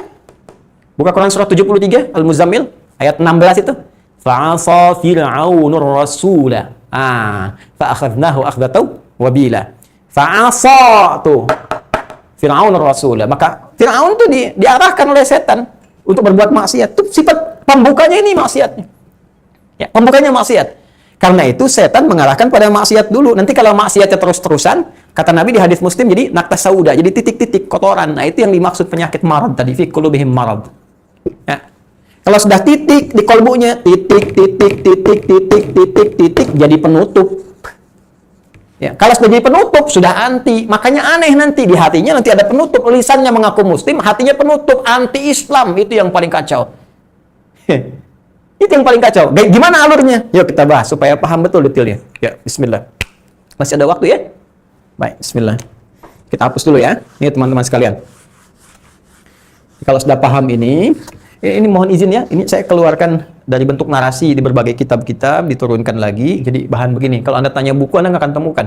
Buka Quran surah 73 Al-Muzammil ayat 16 itu. Fa'asa Fir'aunur rasula. Fa'akhadnahu akhdatan wabila. Fa'asa tuh Fir'aunur rasula. Maka Fir'aun tuh diarahkan oleh setan untuk berbuat maksiat. Itu sifat pembukanya ini maksiatnya. Ya, pembukanya maksiat. Karena itu setan mengarahkan pada maksiat dulu. Nanti kalau maksiatnya terus-terusan, kata Nabi di hadis Muslim, jadi naktas sauda, jadi titik-titik kotoran. Nah, itu yang dimaksud penyakit marad tadi, fi qulubihim marad. Ya. Kalau sudah titik di kolbunya, titik, jadi penutup. Ya, kalau sudah jadi penutup, sudah anti. Makanya aneh nanti di hatinya nanti ada penutup. Lisannya mengaku muslim, hatinya penutup, anti Islam. Itu yang paling kacau. Itu yang paling kacau. Gimana alurnya? Yuk kita bahas supaya paham betul detailnya. Ya, bismillah. Masih ada waktu ya? Baik, bismillah. Kita hapus dulu ya. Ini teman-teman sekalian. Kalau sudah paham ini mohon izin ya, ini saya keluarkan dari bentuk narasi di berbagai kitab-kitab, diturunkan lagi. Jadi bahan begini, kalau Anda tanya buku, Anda nggak akan temukan.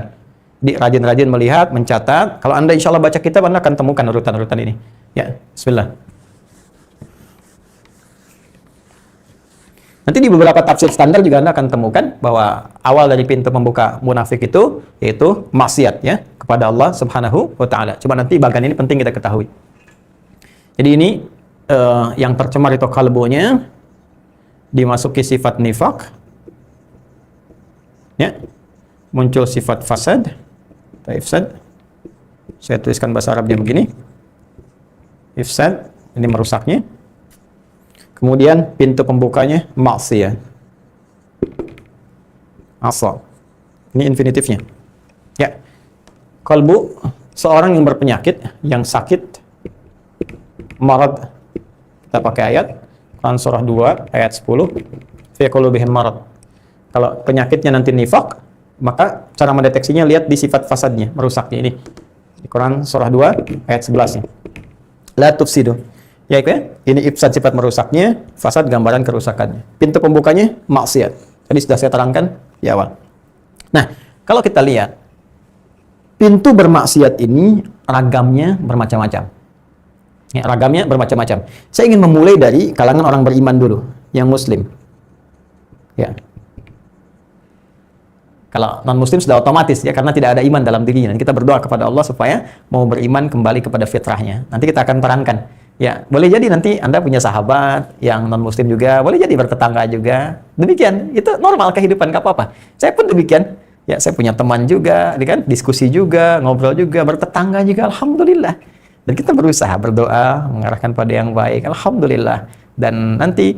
Jadi rajin-rajin melihat, mencatat. Kalau Anda insya Allah baca kitab, Anda akan temukan urutan-urutan ini. Ya, bismillah. Nanti di beberapa tafsir standar juga Anda akan temukan bahwa awal dari pintu pembuka munafik itu yaitu maksiat ya kepada Allah Subhanahu wa taala. Cuma nanti bagian ini penting kita ketahui. Jadi ini yang tercemar itu kalbunya, dimasuki sifat nifak. Ya. Muncul sifat fasad. Ifsad. Saya tuliskan bahasa Arabnya begini. Ifsad, ini merusaknya. Kemudian pintu pembukanya maksiyah. Asal. Ini infinitifnya. Ya. Kalbu, seorang yang berpenyakit, yang sakit, marad. Kita pakai ayat Quran surah 2 ayat 10. Fi qulubihim marad. Kalau penyakitnya nanti nifak, maka cara mendeteksinya lihat di sifat fasadnya, merusaknya ini. Di Quran surah 2 ayat 11-nya. La tufsidu. Ya, ini ifsad sifat merusaknya, fasad gambaran kerusakannya. Pintu pembukanya maksiat. Tadi sudah saya terangkan di awal. Nah, kalau kita lihat pintu bermaksiat ini ragamnya bermacam-macam. Ya, ragamnya bermacam-macam. Saya ingin memulai dari kalangan orang beriman dulu, yang muslim. Ya. Kalau non-muslim sudah otomatis ya, karena tidak ada iman dalam dirinya. Dan kita berdoa kepada Allah supaya mau beriman kembali kepada fitrahnya. Nanti kita akan terangkan. Ya, boleh jadi nanti Anda punya sahabat yang non-muslim juga, boleh jadi bertetangga juga. Demikian, itu normal kehidupan, nggak apa-apa. Saya pun demikian. Ya, saya punya teman juga, kan? Diskusi juga, ngobrol juga, bertetangga juga, alhamdulillah. Dan kita berusaha berdoa, mengarahkan pada yang baik, alhamdulillah. Dan nanti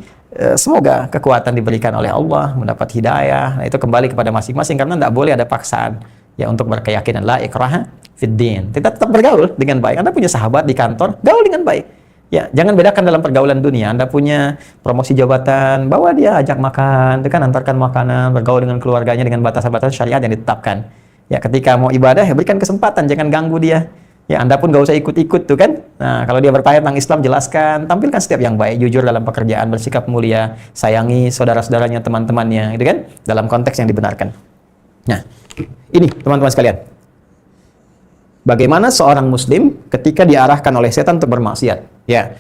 semoga kekuatan diberikan oleh Allah, mendapat hidayah. Nah, itu kembali kepada masing-masing, karena tidak boleh ada paksaan. Ya, untuk berkeyakinan, la ikraha fiddin. Kita tetap bergaul dengan baik. Anda punya sahabat di kantor, gaul dengan baik. Ya, jangan bedakan dalam pergaulan dunia. Anda punya promosi jabatan, bawa dia, ajak makan, kan, antarkan makanan, bergaul dengan keluarganya dengan batasan-batasan syariat yang ditetapkan. Ya, ketika mau ibadah, ya berikan kesempatan, jangan ganggu dia. Ya, Anda pun gak usah ikut-ikut tuh kan. Nah, kalau dia bertanya tentang Islam, jelaskan, tampilkan setiap yang baik, jujur dalam pekerjaan, bersikap mulia, sayangi saudara-saudaranya, teman-temannya, gitu kan, dalam konteks yang dibenarkan. Nah, ini teman-teman sekalian. Bagaimana seorang muslim ketika diarahkan oleh setan untuk bermaksiat? Ya,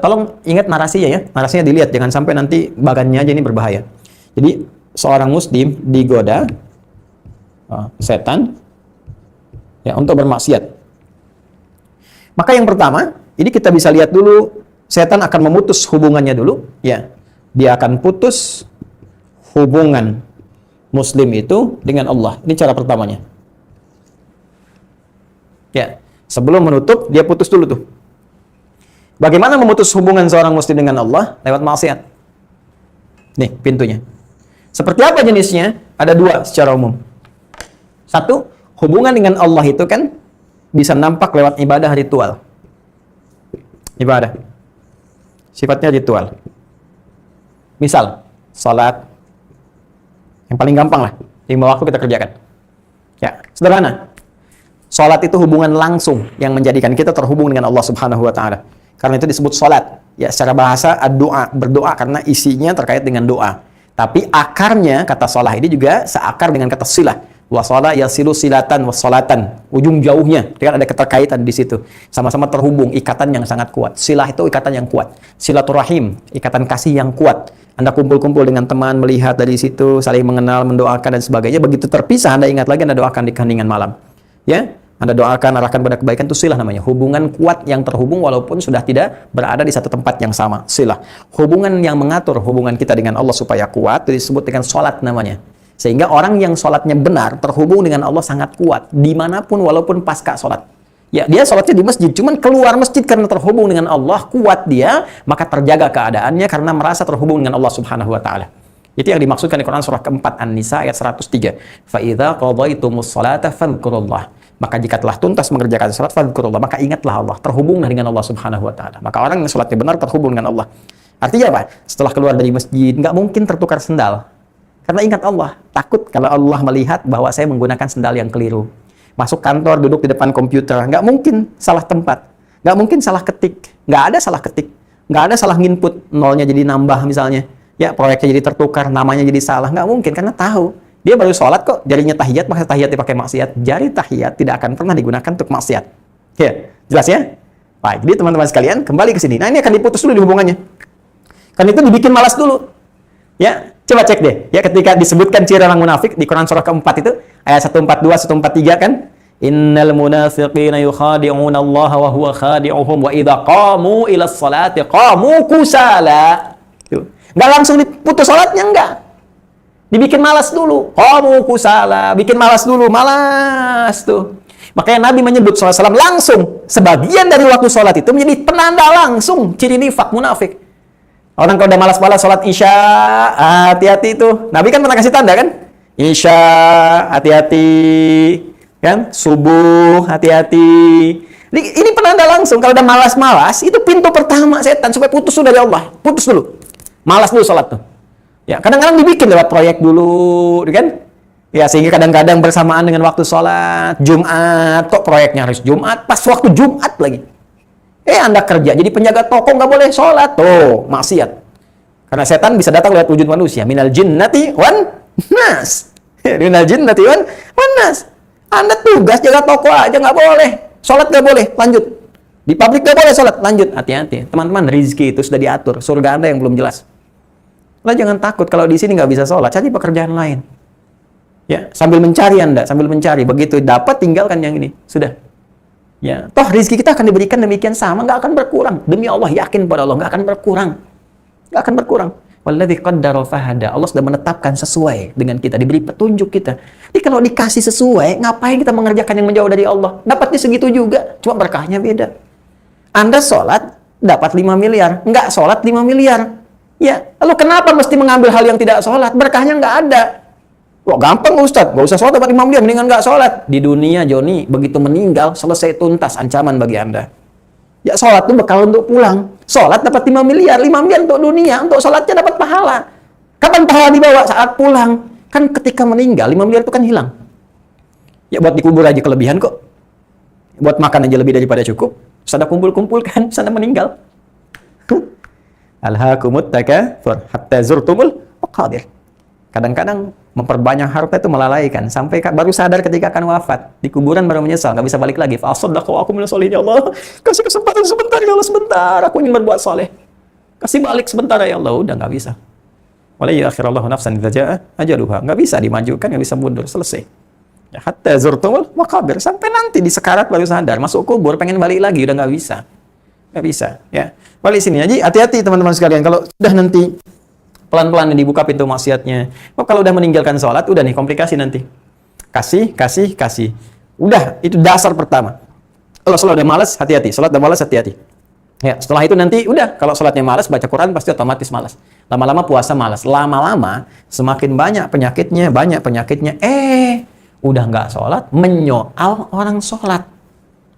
tolong ingat narasinya ya. Narasinya dilihat, jangan sampai nanti bagannya aja ini berbahaya. Jadi, seorang muslim digoda setan ya untuk bermaksiat. Maka yang pertama, ini kita bisa lihat dulu, setan akan memutus hubungannya dulu, ya. Dia akan putus hubungan muslim itu dengan Allah. Ini cara pertamanya. Ya, sebelum menutup, dia putus dulu tuh. Bagaimana memutus hubungan seorang muslim dengan Allah? Lewat maksiat. Nih, pintunya. Seperti apa jenisnya? Ada dua secara umum. Satu, hubungan dengan Allah itu kan bisa nampak lewat ibadah ritual. Ibadah. Sifatnya ritual. Misal, salat. Yang paling gampang lah. 5 waktu kita kerjakan. Ya, sederhana. Salat itu hubungan langsung yang menjadikan kita terhubung dengan Allah Subhanahu wa taala. Karena itu disebut salat. Ya, secara bahasa doa, berdoa karena isinya terkait dengan doa. Tapi akarnya kata salah ini juga seakar dengan kata silah. Wasala yasilu silatan wassalatan. Ujung jauhnya, kan ada keterkaitan di situ. Sama-sama terhubung, ikatan yang sangat kuat. Silah itu ikatan yang kuat. Silaturahim, ikatan kasih yang kuat. Anda kumpul-kumpul dengan teman, melihat dari situ, saling mengenal, mendoakan dan sebagainya. Begitu terpisah, Anda ingat lagi, Anda doakan di keheningan malam. Ya, Anda doakan, arahkan pada kebaikan, itu silah namanya. Hubungan kuat yang terhubung walaupun sudah tidak berada di satu tempat yang sama. Silah. Hubungan yang mengatur hubungan kita dengan Allah supaya kuat, itu disebut dengan sholat namanya. Sehingga orang yang sholatnya benar, terhubung dengan Allah sangat kuat. Dimanapun walaupun pasca sholat. Ya, dia sholatnya di masjid, cuman keluar masjid karena terhubung dengan Allah, kuat dia, maka terjaga keadaannya karena merasa terhubung dengan Allah Subhanahu wa taala. Itu yang dimaksudkan di Quran surah keempat An-Nisa ayat 103. Fa idza qadaytumus sholata fadhkurullah. Maka jika telah tuntas mengerjakan salat, fadhkurullah, maka ingatlah Allah, terhubunglah dengan Allah Subhanahu wa taala. Maka orang yang salatnya benar terhubung dengan Allah. Artinya apa? Setelah keluar dari masjid, nggak mungkin tertukar sendal. Karena ingat Allah, takut kalau Allah melihat bahwa saya menggunakan sendal yang keliru. Masuk kantor, duduk di depan komputer, nggak mungkin salah tempat, nggak mungkin salah ketik, nggak ada salah ketik, nggak ada salah nginput, nolnya jadi nambah misalnya, ya proyeknya jadi tertukar, namanya jadi salah, nggak mungkin, karena tahu. Dia baru sholat kok, jarinya tahiyat, maka tahiyat dipakai maksiat. Jari tahiyat tidak akan pernah digunakan untuk maksiat. Ya, jelas ya? Baik, jadi teman-teman sekalian, kembali ke sini. Nah, ini akan diputus dulu di hubungannya. Kan itu dibikin malas dulu. Ya, coba cek deh. Ya, ketika disebutkan ciri orang munafik di Quran surah keempat itu, ayat 142, 143 kan? Innal munafiqina yukhadi'una Allah wa huwa khadi'uhum wa idza qamu ila sholati qamu kusala. Tuh. Nggak langsung diputus sholatnya, enggak. Dibikin malas dulu. Qamu kusala, bikin malas dulu, malas tuh. Makanya Nabi menyebut SAW langsung sebagian dari waktu sholat itu menjadi penanda langsung ciri nifak munafik. Orang kalau udah malas-malas sholat isya, hati-hati itu. Nabi kan pernah kasih tanda kan? Isya, hati-hati. Kan? Subuh, hati-hati. Ini penanda langsung. Kalau udah malas-malas, itu pintu pertama setan supaya putus dulu dari Allah. Putus dulu. Malas dulu sholat tuh. Ya, kadang-kadang dibikin lewat proyek dulu, kan? Ya, sehingga kadang-kadang bersamaan dengan waktu sholat, Jumat, kok proyeknya harus Jumat, pas waktu Jumat lagi. Anda kerja, jadi penjaga toko nggak boleh sholat. Tuh, maksiat. Karena setan bisa datang lewat wujud manusia. Minal jinnati wan nas. Minal jinnati wan nas. Anda tugas jaga toko aja nggak boleh. Sholat nggak boleh, lanjut. Di pabrik nggak boleh sholat, lanjut. Hati-hati. Teman-teman, rezeki itu sudah diatur. Surga Anda yang belum jelas. Lah jangan takut kalau di sini nggak bisa sholat, cari pekerjaan lain. Ya, sambil mencari Anda, sambil mencari. Begitu dapat, tinggalkan yang ini. Sudah. Ya, toh rezeki kita akan diberikan demikian sama, nggak akan berkurang. Demi Allah, yakin pada Allah, nggak akan berkurang. Nggak akan berkurang. Walladzi qaddara fahada. Allah sudah menetapkan sesuai dengan kita, diberi petunjuk kita. Jadi kalau dikasih sesuai, ngapain kita mengerjakan yang menjauh dari Allah? Dapatnya segitu juga, cuma berkahnya beda. Anda sholat, dapat 5 miliar. Nggak sholat 5 miliar. Ya, lalu kenapa mesti mengambil hal yang tidak sholat? Berkahnya nggak ada. Wah, gampang Ustaz, nggak usah sholat dapat 5 miliar, mendingan nggak sholat. Di dunia, Joni, begitu meninggal, selesai tuntas ancaman bagi Anda. Ya, sholat itu bekal untuk pulang. Sholat dapat 5 miliar, 5 miliar untuk dunia, untuk sholatnya dapat pahala. Kapan pahala dibawa? Saat pulang. Kan ketika meninggal, 5 miliar itu kan hilang. Ya, buat dikubur aja kelebihan kok. Buat makan aja lebih daripada cukup. Sana kumpul-kumpulkan, sana meninggal. Alhaakumut takatsur hatta zurtumul maqabir. Kadang-kadang memperbanyak harta itu melalaikan sampai baru sadar ketika akan wafat, di kuburan baru menyesal, nggak bisa balik lagi. Fa asaddaqu aku minas sholihin, ya Allah, kasih kesempatan sebentar ya Allah, sebentar aku ingin berbuat saleh. Kasih balik sebentar ya Allah, udah nggak bisa. Wala yu'akhirullahu nafsan idza jaa ajaluha, nggak bisa dimajukan, nggak bisa mundur, selesai. Ya, hatta zurtumul maqabir, sampai nanti di sekarat baru sadar, masuk kubur pengen balik lagi, udah nggak bisa. Nggak bisa, ya. Balik sini aja, hati-hati teman-teman sekalian, kalau sudah nanti pelan-pelan dibuka pintu maksiatnya. Oh, kalau udah meninggalkan sholat, udah nih komplikasi nanti. Kasih. Udah, itu dasar pertama. Kalau sholat udah malas, hati-hati. Sholat udah malas, hati-hati. Ya, setelah itu nanti udah, kalau sholatnya malas, baca Quran pasti otomatis malas. Lama-lama puasa malas. Lama-lama semakin banyak penyakitnya. Udah nggak sholat, menyoal orang sholat.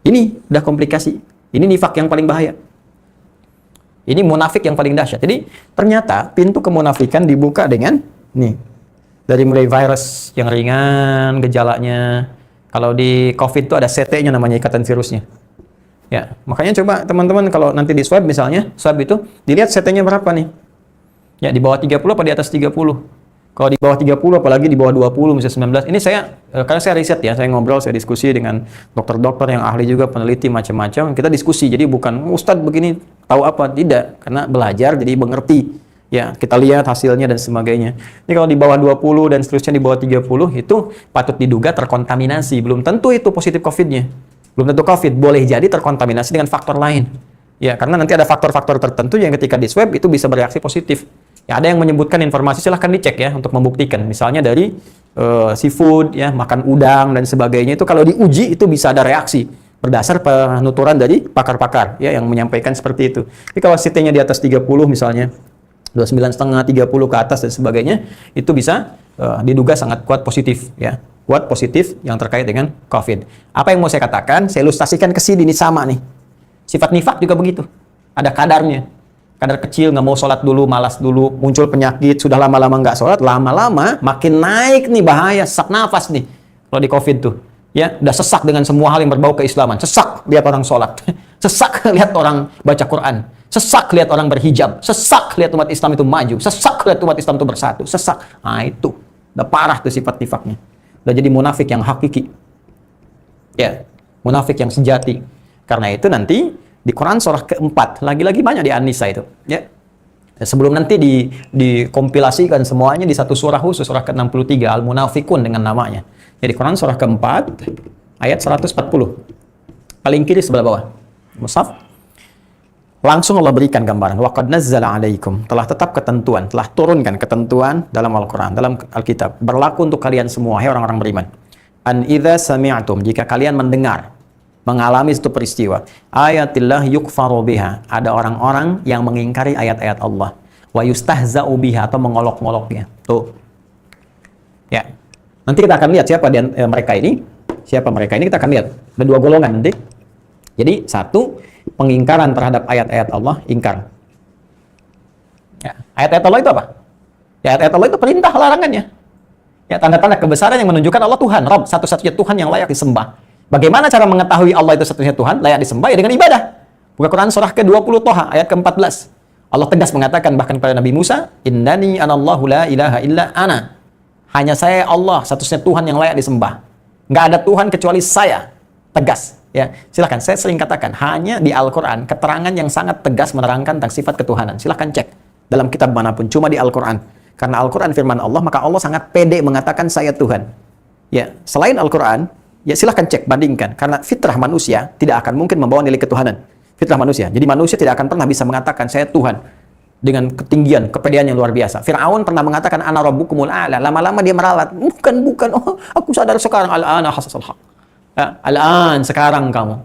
Ini udah komplikasi. Ini nifak yang paling bahaya. Ini munafik yang paling dahsyat. Jadi ternyata pintu kemunafikan dibuka dengan nih, dari mulai virus yang ringan gejalanya. Kalau di COVID itu ada CT-nya namanya, ikatan virusnya. Ya, makanya coba teman-teman kalau nanti di swab misalnya, swab itu dilihat CT-nya berapa nih. Ya, di bawah 30 apa di atas 30. Kalau di bawah 30 apalagi di bawah 20 misalnya 19. Ini karena saya riset ya, saya ngobrol, saya diskusi dengan dokter-dokter yang ahli juga, peneliti macam-macam. Kita diskusi. Jadi bukan Ustadz begini tahu apa, tidak, karena belajar jadi mengerti. Ya, kita lihat hasilnya dan sebagainya. Ini kalau di bawah 20 dan seterusnya di bawah 30 itu patut diduga terkontaminasi. Belum tentu itu positif COVID-nya. Belum tentu COVID, boleh jadi terkontaminasi dengan faktor lain. Ya, karena nanti ada faktor-faktor tertentu yang ketika di swab itu bisa bereaksi positif. Ya, ada yang menyebutkan informasi, silahkan dicek ya untuk membuktikan. Misalnya dari seafood, ya, makan udang dan sebagainya, itu kalau diuji itu bisa ada reaksi berdasar penuturan dari pakar-pakar ya yang menyampaikan seperti itu. Tapi kalau CT-nya di atas 30 misalnya, 29,5, 30 ke atas dan sebagainya, itu bisa diduga sangat kuat positif ya. Kuat positif yang terkait dengan COVID. Apa yang mau saya katakan? Saya ilustrasikan ke sini, ini sama nih. Sifat nifak juga begitu. Ada kadarnya. kadar kecil, nggak mau sholat dulu, malas dulu, muncul penyakit, sudah lama-lama nggak sholat, lama-lama makin naik nih bahaya, sesak nafas nih. Kalau di COVID tuh, ya udah sesak dengan semua hal yang berbau keislaman. Sesak lihat orang sholat, sesak lihat orang baca Quran, sesak lihat orang berhijab, sesak lihat umat Islam itu maju, sesak lihat umat Islam itu bersatu, sesak. Nah itu, udah parah tuh sifat nifaknya. Udah jadi munafik yang hakiki. Ya, munafik yang sejati. Karena itu nanti di Quran surah keempat, lagi-lagi banyak di An-Nisa itu. Ya. Sebelum nanti dikompilasikan semuanya di satu surah khusus, surah ke-63, Al-Munafikun dengan namanya. Jadi Quran surah keempat, ayat 140. Paling kiri sebelah bawah. Mushaf. Langsung Allah berikan gambaran. Wa qad nazzala 'alaikum. Telah tetap ketentuan, telah turunkan ketentuan dalam Al-Quran, dalam Alkitab. Berlaku untuk kalian semua, hai orang-orang beriman. An idza sami'tum, jika kalian mendengar, mengalami satu peristiwa, ayatillah yukfaru biha, ada orang-orang yang mengingkari ayat-ayat Allah, wa yustahza'u biha, atau mengolok-ngoloknya. Tuh. Ya. Nanti kita akan lihat siapa mereka ini. Siapa mereka ini kita akan lihat. Ada dua golongan nanti. Jadi satu, pengingkaran terhadap ayat-ayat Allah, ingkar. Ya. Ayat-ayat Allah itu apa? Ya, ayat-ayat Allah itu perintah larangannya. Ya, tanda-tanda kebesaran yang menunjukkan Allah Tuhan, Rabb, satu-satunya Tuhan yang layak disembah. Bagaimana cara mengetahui Allah itu satunya Tuhan, layak disembah? Ya dengan ibadah. Buka Quran surah ke-20 Toha, ayat ke-14. Allah tegas mengatakan bahkan kepada Nabi Musa, Innani anallahu la ilaha illa ana. Hanya saya Allah, satu-satunya Tuhan yang layak disembah. Nggak ada Tuhan kecuali saya. Tegas. Ya, silakan. Saya sering katakan, hanya di Al-Quran, keterangan yang sangat tegas menerangkan tentang sifat ketuhanan. Silakan cek. Dalam kitab manapun, cuma di Al-Quran. Karena Al-Quran firman Allah, maka Allah sangat pede mengatakan saya Tuhan. Ya, selain Al-Quran, ya silahkan cek, bandingkan. Karena fitrah manusia tidak akan mungkin membawa nilai ketuhanan. Fitrah manusia. Jadi manusia tidak akan pernah bisa mengatakan saya Tuhan dengan ketinggian, kepedean yang luar biasa. Fir'aun pernah mengatakan ana rabbukumul a'la. Lama-lama dia meralat. Bukan. Oh, aku sadar sekarang. Al-ana hasasal haq. Ya, al-an, sekarang kamu.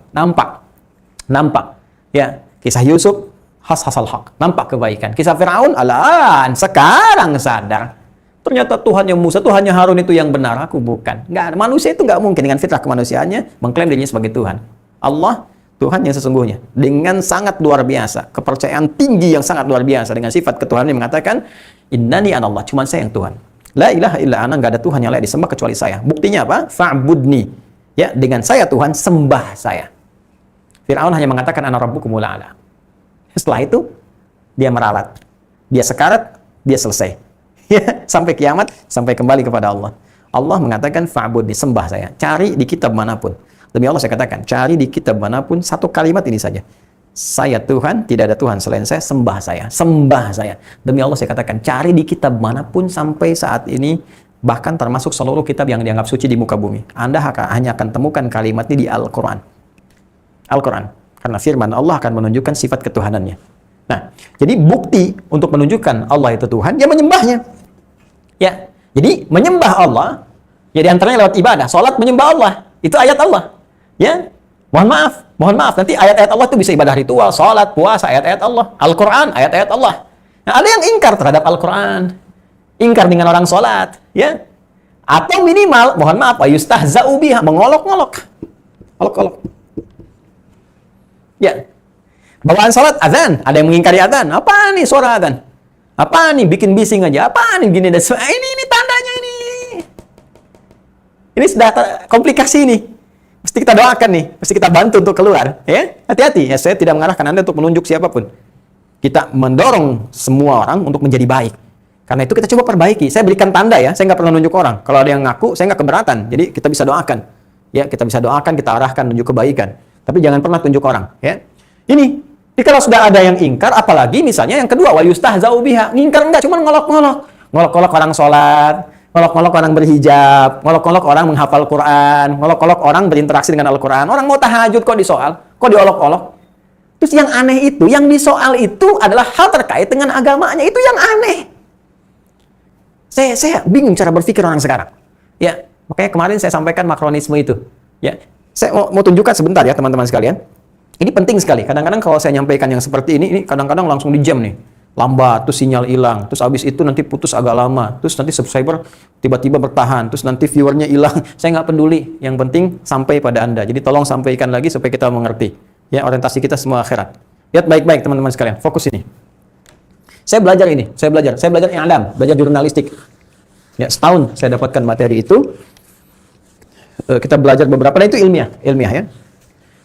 Nampak. Ya, kisah Yusuf hasasal haq. Nampak kebaikan. Kisah Fir'aun, al-an, sekarang sadar. Ternyata Tuhannya Musa, Tuhannya Harun itu yang benar, aku bukan. Nggak, manusia itu nggak mungkin dengan fitrah kemanusiaannya mengklaim dirinya sebagai Tuhan. Allah, Tuhan yang sesungguhnya. Dengan sangat luar biasa, kepercayaan tinggi yang sangat luar biasa, dengan sifat ketuhanan yang mengatakan, Innani anallah, cuma saya yang Tuhan. La ilaha illa ana, nggak ada Tuhan yang layak disembah kecuali saya. Buktinya apa? Fa'budni. Ya, dengan saya Tuhan, sembah saya. Fir'aun hanya mengatakan, ana rabbukumul a'la. Setelah itu, dia meralat. Dia sekarat, dia selesai. Ya, sampai kiamat, sampai kembali kepada Allah. Allah mengatakan, fa'budni, sembah saya. Cari di kitab manapun. Demi Allah saya katakan, cari di kitab manapun satu kalimat ini saja. Saya Tuhan, tidak ada Tuhan selain saya, sembah saya. Sembah saya. Demi Allah saya katakan, cari di kitab manapun sampai saat ini, bahkan termasuk seluruh kitab yang dianggap suci di muka bumi. Anda hanya akan temukan kalimat ini di Al-Quran. Al-Quran. Karena firman Allah akan menunjukkan sifat ketuhanannya. Nah, jadi bukti untuk menunjukkan Allah itu Tuhan, ya menyembahnya. Ya, jadi menyembah Allah, ya diantaranya lewat ibadah. Salat menyembah Allah. Itu ayat Allah. Ya, mohon maaf, nanti ayat-ayat Allah itu bisa ibadah ritual, sholat, puasa, ayat-ayat Allah, Al-Quran, ayat-ayat Allah. Nah, ada yang ingkar terhadap Al-Quran, ingkar dengan orang sholat, ya, atau minimal, mohon maaf, yustahza'u biha, mengolok-ngolok, ya, bawaan sholat, azan, ada yang mengingkari azan, apa nih suara azan, apa nih bikin bising aja, apa nih gini dan ini tandanya ini sudah komplikasi ini. Mesti kita doakan nih, mesti kita bantu untuk keluar, ya. Hati-hati, ya, saya tidak mengarahkan Anda untuk menunjuk siapapun. Kita mendorong semua orang untuk menjadi baik. Karena itu kita coba perbaiki. Saya berikan tanda ya, saya nggak pernah nunjuk orang. Kalau ada yang ngaku, saya nggak keberatan. Jadi kita bisa doakan. Ya, kita bisa doakan, kita arahkan, tunjuk kebaikan. Tapi jangan pernah tunjuk orang, ya. Ini kalau sudah ada yang ingkar, apalagi misalnya yang kedua, wa yustahza'u biha. Ngingkar enggak, cuma ngolok-ngolok. Ngolok-ngolok orang sholat, ngolok-ngolok orang berhijab, ngolok-ngolok orang menghafal Quran, ngolok-ngolok orang berinteraksi dengan Al-Quran. Orang mau tahajud kok disoal, kok diolok-olok. Terus yang aneh itu, yang disoal itu adalah hal terkait dengan agamanya. Itu yang aneh. Saya bingung cara berpikir orang sekarang. Ya, makanya kemarin saya sampaikan makronisme itu. Ya, saya mau tunjukkan sebentar ya teman-teman sekalian. Ini penting sekali. Kadang-kadang kalau saya nyampaikan yang seperti ini kadang-kadang langsung di-jam nih. Lambat, terus sinyal hilang, terus habis itu nanti putus agak lama, terus nanti subscriber tiba-tiba bertahan, terus nanti viewernya hilang. Saya nggak peduli, yang penting sampai pada Anda. Jadi tolong sampaikan lagi supaya kita mengerti. Ya, orientasi kita semua akhirat. Lihat baik-baik teman-teman sekalian, fokus ini. Saya belajar i'lam, belajar jurnalistik. Ya, setahun saya dapatkan materi itu. Kita belajar beberapa, dan itu ilmiah ya.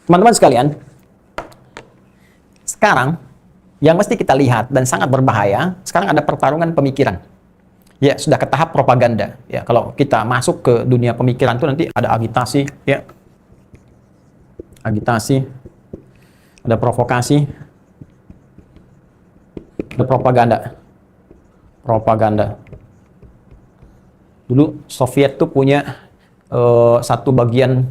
Teman-teman sekalian, sekarang yang mesti kita lihat dan sangat berbahaya, sekarang ada pertarungan pemikiran. Ya, sudah ke tahap propaganda. Ya, kalau kita masuk ke dunia pemikiran itu nanti ada agitasi, ya. Agitasi, ada provokasi, ada propaganda. Dulu Soviet tuh punya satu bagian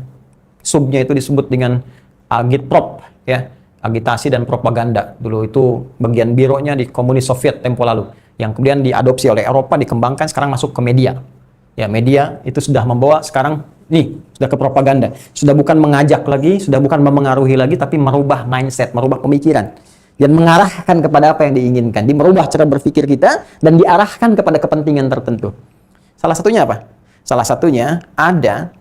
subnya itu disebut dengan agitprop, ya, agitasi dan propaganda. Dulu itu bagian bironya di komunis Soviet tempo lalu, yang kemudian diadopsi oleh Eropa, dikembangkan, sekarang masuk ke media. Ya, media itu sudah membawa sekarang sudah ke propaganda. Sudah bukan mengajak lagi, sudah bukan memengaruhi lagi, tapi merubah mindset, merubah pemikiran dan mengarahkan kepada apa yang diinginkan. Merubah cara berpikir kita dan diarahkan kepada kepentingan tertentu. Salah satunya apa? Salah satunya ada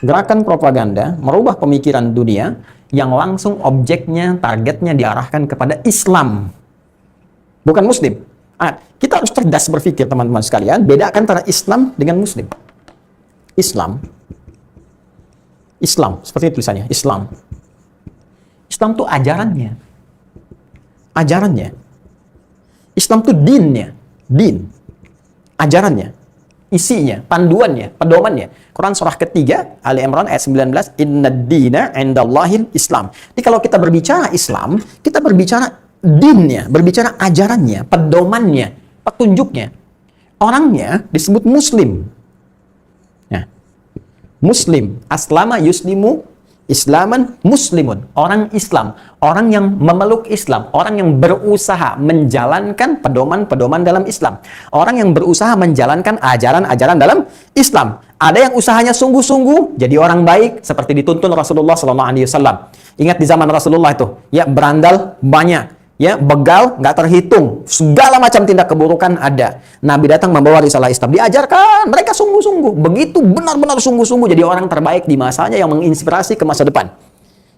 gerakan propaganda merubah pemikiran dunia yang langsung objeknya, targetnya diarahkan kepada Islam, bukan Muslim. Kita harus cerdas berpikir, teman-teman sekalian. Bedakan antara Islam dengan Muslim. Islam, seperti tulisannya, Islam tuh ajarannya. Islam tuh dinnya, ajarannya, isinya, panduannya, pedomannya. Quran surah ketiga, Ali Imran ayat 19, Innad dina indallahil Islam. Jadi kalau kita berbicara Islam, kita berbicara dinnya, berbicara ajarannya, pedomannya, petunjuknya. Orangnya disebut Muslim. Nah, Muslim, aslama yuslimu Islaman muslimun, orang Islam, orang yang memeluk Islam, orang yang berusaha menjalankan pedoman-pedoman dalam Islam, orang yang berusaha menjalankan ajaran-ajaran dalam Islam. Ada yang usahanya sungguh-sungguh jadi orang baik seperti dituntun Rasulullah SAW. Ingat di zaman Rasulullah itu, ya, berandal banyak, ya, begal nggak terhitung, segala macam tindak keburukan ada. Nabi datang membawa risalah Islam, diajarkan, mereka sungguh-sungguh, begitu benar-benar sungguh-sungguh jadi orang terbaik di masanya yang menginspirasi ke masa depan.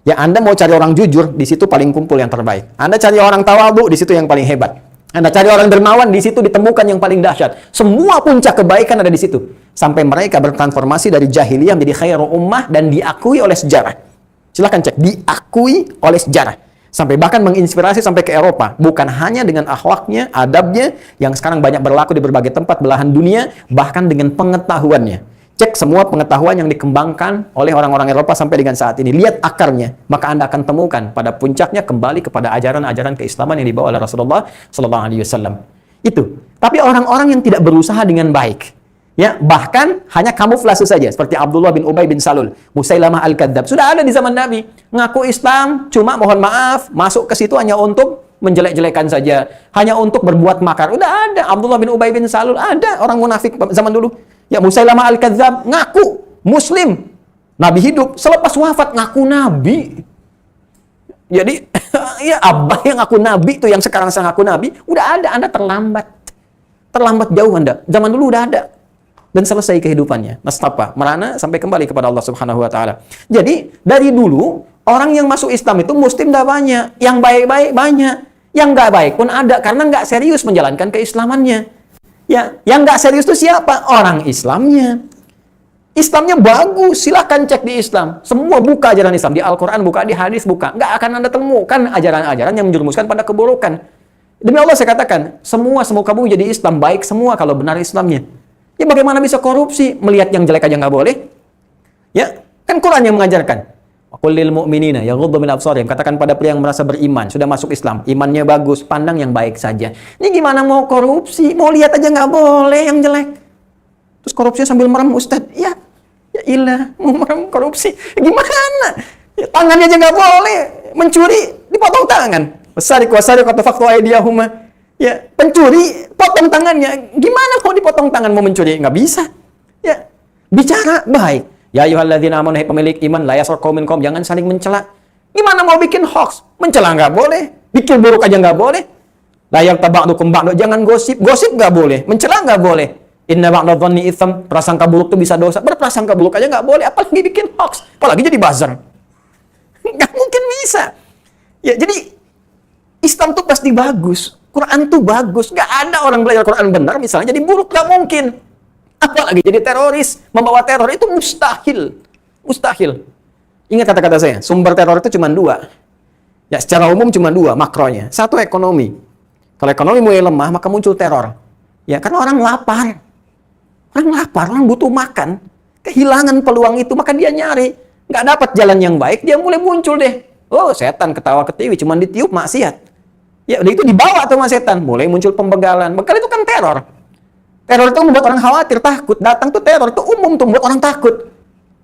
Ya, Anda mau cari orang jujur, di situ paling kumpul yang terbaik. Anda cari orang tawadhu, di situ yang paling hebat. Anda cari orang dermawan, di situ ditemukan yang paling dahsyat. Semua puncak kebaikan ada di situ. Sampai mereka bertransformasi dari jahiliyah menjadi khairu ummah dan diakui oleh sejarah. Silahkan cek, diakui oleh sejarah. Sampai bahkan menginspirasi sampai ke Eropa. Bukan hanya dengan akhlaknya, adabnya, yang sekarang banyak berlaku di berbagai tempat belahan dunia, bahkan dengan pengetahuannya. Cek semua pengetahuan yang dikembangkan oleh orang-orang Eropa sampai dengan saat ini. Lihat akarnya, maka Anda akan temukan pada puncaknya kembali kepada ajaran-ajaran keislaman yang dibawa oleh Rasulullah SAW. Itu. Tapi orang-orang yang tidak berusaha dengan baik, ya, bahkan hanya kamuflase saja, seperti Abdullah bin Ubay bin Salul, Musailamah al-Kadzdzab, sudah ada di zaman Nabi. Ngaku Islam, cuma mohon maaf, masuk ke situ hanya untuk menjelek-jelekan saja, hanya untuk berbuat makar. Udah ada Abdullah bin Ubay bin Salul, ada orang munafik zaman dulu. Ya, Musailamah al-Kadzdzab ngaku Muslim, Nabi hidup, selepas wafat ngaku Nabi. Jadi, ya, abah yang ngaku Nabi itu yang sekarang saya ngaku Nabi, udah ada. Anda terlambat jauh Anda. Zaman dulu udah ada. Dan selesai kehidupannya, nastapa, merana sampai kembali kepada Allah Subhanahu wa taala. Jadi, dari dulu orang yang masuk Islam itu Muslim dah banyak, yang baik-baik banyak, yang nggak baik pun ada karena nggak serius menjalankan keislamannya. Ya, yang nggak serius itu siapa? Orang Islamnya. Islamnya bagus, silahkan cek di Islam. Semua buka ajaran Islam, di Al-Quran buka, di hadis buka. Nggak akan Anda temukan ajaran-ajaran yang menjerumuskan pada keburukan. Demi Allah saya katakan, semua kamu jadi Islam, baik semua kalau benar Islamnya. Ya, bagaimana bisa korupsi? Melihat yang jelek aja nggak boleh? Ya, kan Quran yang mengajarkan. Qul lil mu'minina yaghuddu min absarihim, katakan pada pria yang merasa beriman, sudah masuk Islam, imannya bagus, pandang yang baik saja. Ini gimana mau korupsi? Mau lihat aja nggak boleh yang jelek. Terus korupsi sambil merem, Ustaz. Ya ilah, mau merem korupsi. Gimana? Ya, tangannya aja nggak boleh. Mencuri, dipotong tangan. Wasariqu wasariqatu faqtu aydiyahuma. Ya, pencuri, potong tangannya. Gimana mau dipotong tangan mau mencuri? Nggak bisa. Ya, bicara baik. Ya ayyuhalladzina amanu, hai pemilik iman, la yaskhar qaumin qaum, jangan saling mencela. Gimana mau bikin hoax? Mencela nggak boleh, bikin buruk aja nggak boleh. La yaghtab ba'dukum ba'd, jangan gosip nggak boleh, mencela nggak boleh. Inna ba'da dhanni itsam, prasangka buruk itu bisa dosa. Berprasangka buruk aja nggak boleh, apalagi bikin hoax, apalagi jadi buzzer. Nggak mungkin bisa. Ya, jadi Islam tuh pasti bagus. Quran tuh bagus. Nggak ada orang belajar Quran benar misalnya jadi buruk. Nggak mungkin. Apalagi jadi teroris. Membawa teror itu mustahil. Mustahil. Ingat kata-kata saya. Sumber teror itu cuma dua. Ya, secara umum cuma dua makronya. Satu ekonomi. Kalau ekonomi mulai lemah, maka muncul teror. Ya, karena orang lapar. Orang lapar, orang butuh makan. Kehilangan peluang itu, maka dia nyari. Nggak dapat jalan yang baik, dia mulai muncul deh. Oh, setan ketawa ketiwi, cuma ditiup maksiat. Ya, udah itu dibawa tuh sama setan. Mulai muncul pembegalan. Begal itu kan teror. Teror itu membuat orang khawatir, takut. Datang tuh teror, itu umum tuh membuat orang takut.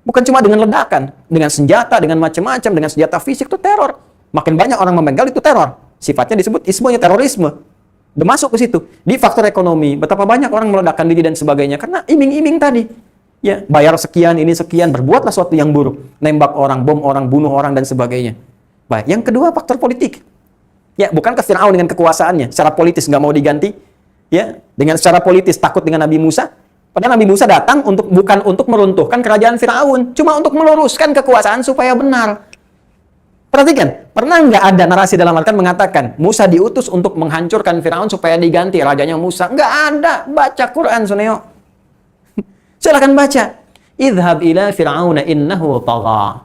Bukan cuma dengan ledakan. Dengan senjata, dengan macam-macam, dengan senjata fisik itu teror. Makin banyak orang membegal itu teror. Sifatnya disebut ismenya terorisme. Udah masuk ke situ. Di faktor ekonomi, betapa banyak orang meledakkan diri dan sebagainya. Karena iming-iming tadi. Ya, bayar sekian, ini sekian, berbuatlah sesuatu yang buruk. Nembak orang, bom orang, bunuh orang, dan sebagainya. Baik, yang kedua faktor politik. Ya, bukankah Fir'aun dengan kekuasaannya secara politis nggak mau diganti? Ya, dengan secara politis takut dengan Nabi Musa. Padahal Nabi Musa datang bukan untuk meruntuhkan kerajaan Fir'aun, cuma untuk meluruskan kekuasaan supaya benar. Perhatikan, pernah nggak ada narasi dalam Al-Quran mengatakan Musa diutus untuk menghancurkan Fir'aun supaya diganti rajanya Musa? Nggak ada. Baca Quran, Suneo. Silakan baca. Idhab ila Fir'auna innahu tagha.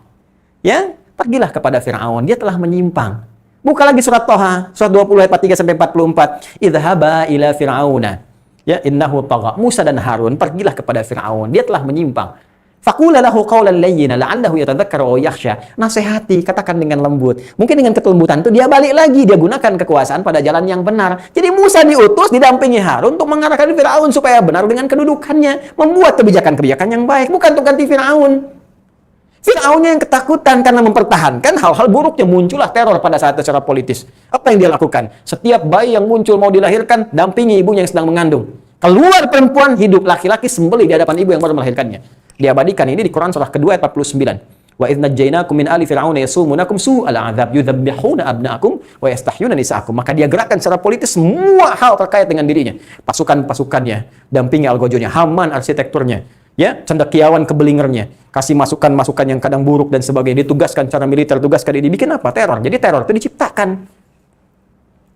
Ya, pergilah kepada Fir'aun, dia telah menyimpang. Buka lagi surat Thaha, surat 20 ayat 43 sampai 44. Idhaba ila Fir'auna. Ya, innahu tagha. Musa dan Harun pergilah kepada Fir'aun, dia telah menyimpang. Faqula lahu qawlan layyina la'allahu yatadhakkaru aw yakhsha. Nasihati, katakan dengan lembut. Mungkin dengan kelembutan itu dia balik lagi, dia gunakan kekuasaan pada jalan yang benar. Jadi Musa diutus didampingi Harun untuk mengarahkan Firaun supaya benar dengan kedudukannya, membuat kebijakan-kebijakan yang baik, bukan untuk ganti Firaun. Firaunnya yang ketakutan karena mempertahankan hal-hal buruknya, muncullah teror pada saat secara politis. Apa yang dia lakukan? Setiap bayi yang muncul mau dilahirkan, dampingi ibunya yang sedang mengandung. Keluar perempuan, hidup laki-laki sembelih di hadapan ibu yang baru melahirkannya. Diabadikan ini di Quran surah kedua ayat 49. Wa idz najjaynakum min ali fir'auna yasumunakum su'al 'adzab yudzabbihuna abna'akum wa yastahyuna nisa'akum. Maka dia gerakkan secara politis semua hal terkait dengan dirinya. Pasukan-pasukannya, dampingi algojonya, Haman arsitekturnya, ya, cendekiawan kebelingernya, kasih masukan-masukan yang kadang buruk dan sebagainya, ditugaskan secara militer, tugaskan ini bikin apa? Teror. Jadi teror itu diciptakan.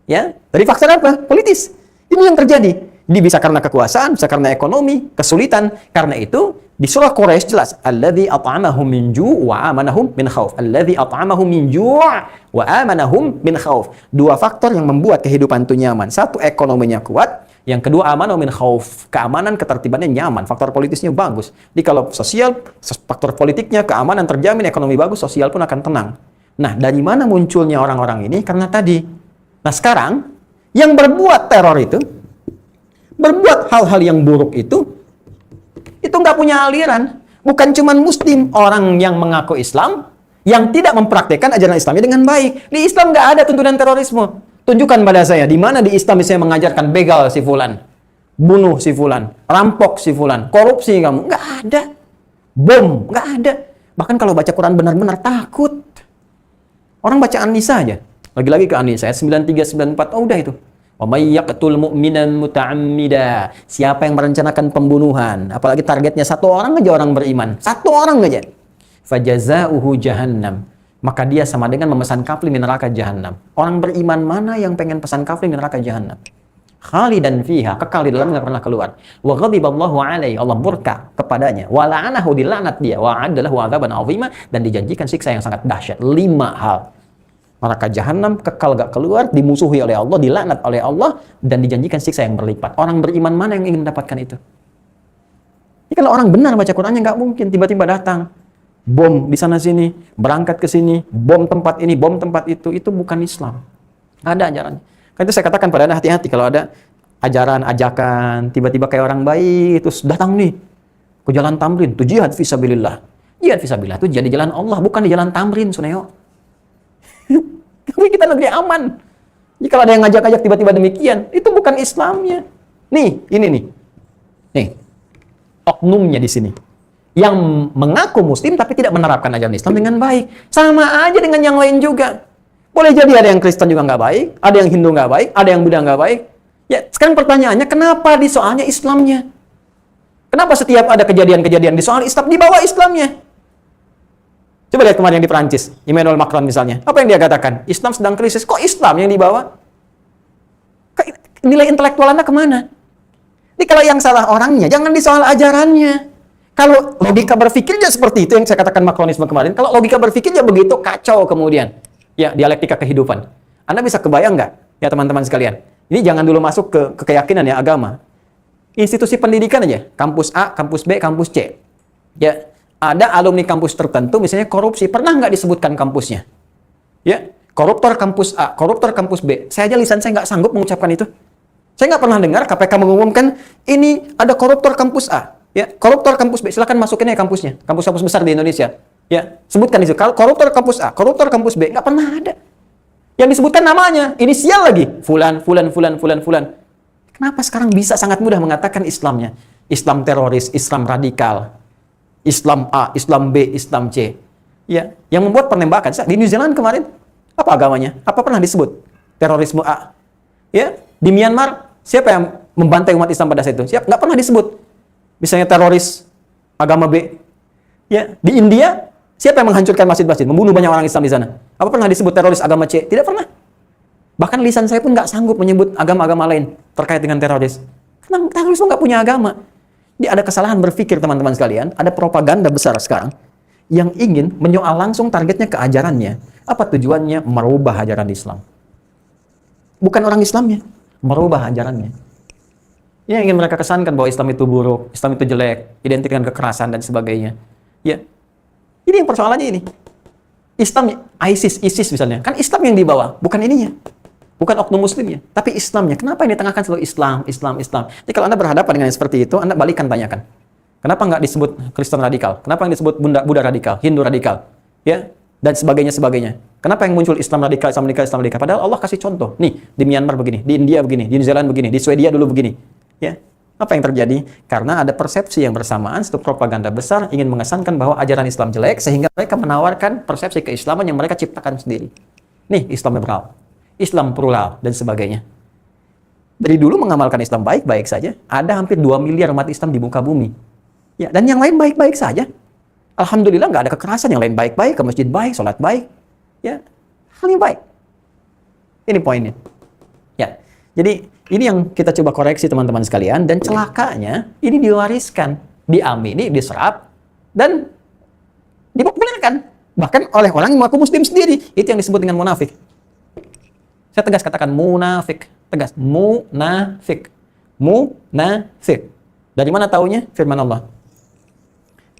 Ya, dari faktor apa? Politis. Ini yang terjadi. Ini bisa karena kekuasaan, bisa karena ekonomi, kesulitan. Karena itu di surah Quraisy jelas, alladzi at'amahum min ju' wa amanahum min khauf. Alladzi at'amahum min ju' wa amanahum min khauf. Dua faktor yang membuat kehidupan itu nyaman. Satu, ekonominya kuat. Yang kedua, amanahum min khauf. Keamanan, ketertibannya nyaman. Faktor politisnya bagus. Jadi kalau sosial, faktor politiknya, keamanan terjamin, ekonomi bagus, sosial pun akan tenang. Nah, dari mana munculnya orang-orang ini? Karena tadi. Nah, sekarang yang berbuat teror itu, berbuat hal-hal yang buruk itu nggak punya aliran. Bukan cuma Muslim, orang yang mengaku Islam, yang tidak mempraktekkan ajaran Islamnya dengan baik. Di Islam nggak ada tuntunan terorisme. Tunjukkan pada saya, di mana di Islam saya mengajarkan begal si fulan, bunuh si fulan, rampok si fulan, korupsi kamu. Nggak ada. Bom, nggak ada. Bahkan kalau baca Quran benar-benar takut. Orang baca An-Nisa aja. Lagi-lagi ke An-Nisa, 93-94, oh udah itu. Wa may yaqtul mu'minan muta'ammida. Siapa yang merencanakan pembunuhan, apalagi targetnya satu orang aja orang beriman, satu orang aja. Fajazauhu jahannam. Maka dia sama dengan memesan kafling di neraka jahanam. Orang beriman mana yang pengen pesan kafling di neraka jahanam? Khalidan fiha, kekal di dalamnya, enggak pernah keluar. Wa ghadiballahu alaihi, Allah murka kepadanya. Wa la'anahu, dilaknat dia. Wa 'addalahu 'adzaban 'azima, dan dijanjikan siksa yang sangat dahsyat. 5 hal. Neraka jahanam, kekal gak keluar, dimusuhi oleh Allah, dilaknat oleh Allah, dan dijanjikan siksa yang berlipat. Orang beriman mana yang ingin mendapatkan itu? Ini kalau orang benar baca Qurannya nggak mungkin tiba-tiba datang bom di sana sini, berangkat ke sini, bom tempat ini, bom tempat itu bukan Islam. Nggak ada ajarannya. Kan itu saya katakan pada Anda, hati-hati kalau ada ajaran, ajakan, tiba-tiba kayak orang baik, terus datang nih ke jalan tamrin, itu jihad fisabilillah. Jihad fisabilillah itu jadi jalan Allah, bukan di jalan tamrin, Suneo. Tapi kita negeri aman. Jadi kalau ada yang ngajak-ngajak tiba-tiba demikian, itu bukan Islamnya. Nih, ini nih. Nih, oknumnya di sini. Yang mengaku Muslim tapi tidak menerapkan ajaran Islam dengan baik. Sama aja dengan yang lain juga. Boleh jadi ada yang Kristen juga nggak baik, ada yang Hindu nggak baik, ada yang Buddha nggak baik. Ya, sekarang pertanyaannya, kenapa di soalnya Islamnya? Kenapa setiap ada kejadian-kejadian di soal Islam, dibawa Islamnya? Coba lihat kemarin yang di Perancis, Emmanuel Macron misalnya. Apa yang dia katakan? Islam sedang krisis. Kok Islam yang dibawa? Nilai intelektual Anda kemana? Ini kalau yang salah orangnya, jangan disoal ajarannya. Kalau logika berpikirnya seperti itu yang saya katakan makronisme kemarin, kalau logika berpikirnya begitu, kacau kemudian. Ya, dialektika kehidupan. Anda bisa kebayang nggak? Ya teman-teman sekalian. Ini jangan dulu masuk ke keyakinan ya, agama. Institusi pendidikan aja, kampus A, kampus B, kampus C. Ya, ada alumni kampus tertentu, misalnya korupsi, pernah nggak disebutkan kampusnya? Ya, koruptor kampus A, koruptor kampus B. Saya aja lisan saya nggak sanggup mengucapkan itu. Saya nggak pernah dengar KPK mengumumkan ini ada koruptor kampus A, ya, koruptor kampus B. Silakan masukin ya kampusnya, kampus-kampus besar di Indonesia. Ya, sebutkan itu. Kalau koruptor kampus A, koruptor kampus B, nggak pernah ada. Yang disebutkan namanya, inisial lagi, fulan, fulan, fulan, fulan, fulan. Kenapa sekarang bisa sangat mudah mengatakan Islamnya? Islam teroris, Islam radikal. Islam A, Islam B, Islam C. Ya, yang membuat penembakan di New Zealand kemarin apa agamanya? Apa pernah disebut terorisme A? Ya, di Myanmar siapa yang membantai umat Islam pada saat itu? Siapa? Nggak pernah disebut. Misalnya teroris agama B. Ya, di India siapa yang menghancurkan masjid-masjid, membunuh banyak orang Islam di sana? Apa pernah disebut teroris agama C? Tidak pernah. Bahkan lisan saya pun nggak sanggup menyebut agama-agama lain terkait dengan teroris. Karena terorisme nggak punya agama. Ini ada kesalahan berpikir teman-teman sekalian, ada propaganda besar sekarang yang ingin menyoal langsung targetnya ke ajarannya. Apa tujuannya? Merubah ajaran Islam. Bukan orang Islamnya, merubah ajarannya. Ini yang ingin mereka kesankan bahwa Islam itu buruk, Islam itu jelek, identik dengan kekerasan dan sebagainya. Ya, ini yang persoalannya ini. Islam, ISIS misalnya, kan Islam yang dibawa, bukan ininya. Bukan oknum muslimnya, tapi Islamnya. Kenapa yang ditengahkan selalu Islam? Jadi kalau Anda berhadapan dengan yang seperti itu, Anda balikan tanyakan. Kenapa nggak disebut Kristen radikal? Kenapa yang disebut Buddha radikal, Hindu radikal? Ya, dan sebagainya. Kenapa yang muncul Islam radikal? Padahal Allah kasih contoh. Nih, di Myanmar begini, di India begini, di New Zealand begini, di Swedia dulu begini. Ya, apa yang terjadi? Karena ada persepsi yang bersamaan, satu propaganda besar ingin mengesankan bahwa ajaran Islam jelek, sehingga mereka menawarkan persepsi keislaman yang mereka ciptakan sendiri. Nih, Islam liberal, Islam plural, dan sebagainya. Dari dulu mengamalkan Islam baik-baik saja. Ada hampir 2 miliar umat Islam di muka bumi. Ya, dan yang lain baik-baik saja. Alhamdulillah nggak ada kekerasan, yang lain baik-baik, ke masjid baik, sholat baik. Ya, hal yang baik. Ini poinnya. Ya, jadi ini yang kita coba koreksi teman-teman sekalian, dan celakanya ini diwariskan, diamini, diserap, dan dipopulerkan. Bahkan oleh orang yang mengaku muslim sendiri. Itu yang disebut dengan munafik. Saya tegas katakan munafik. Tegas. Munafik. Munafik. Dari mana taunya? Firman Allah.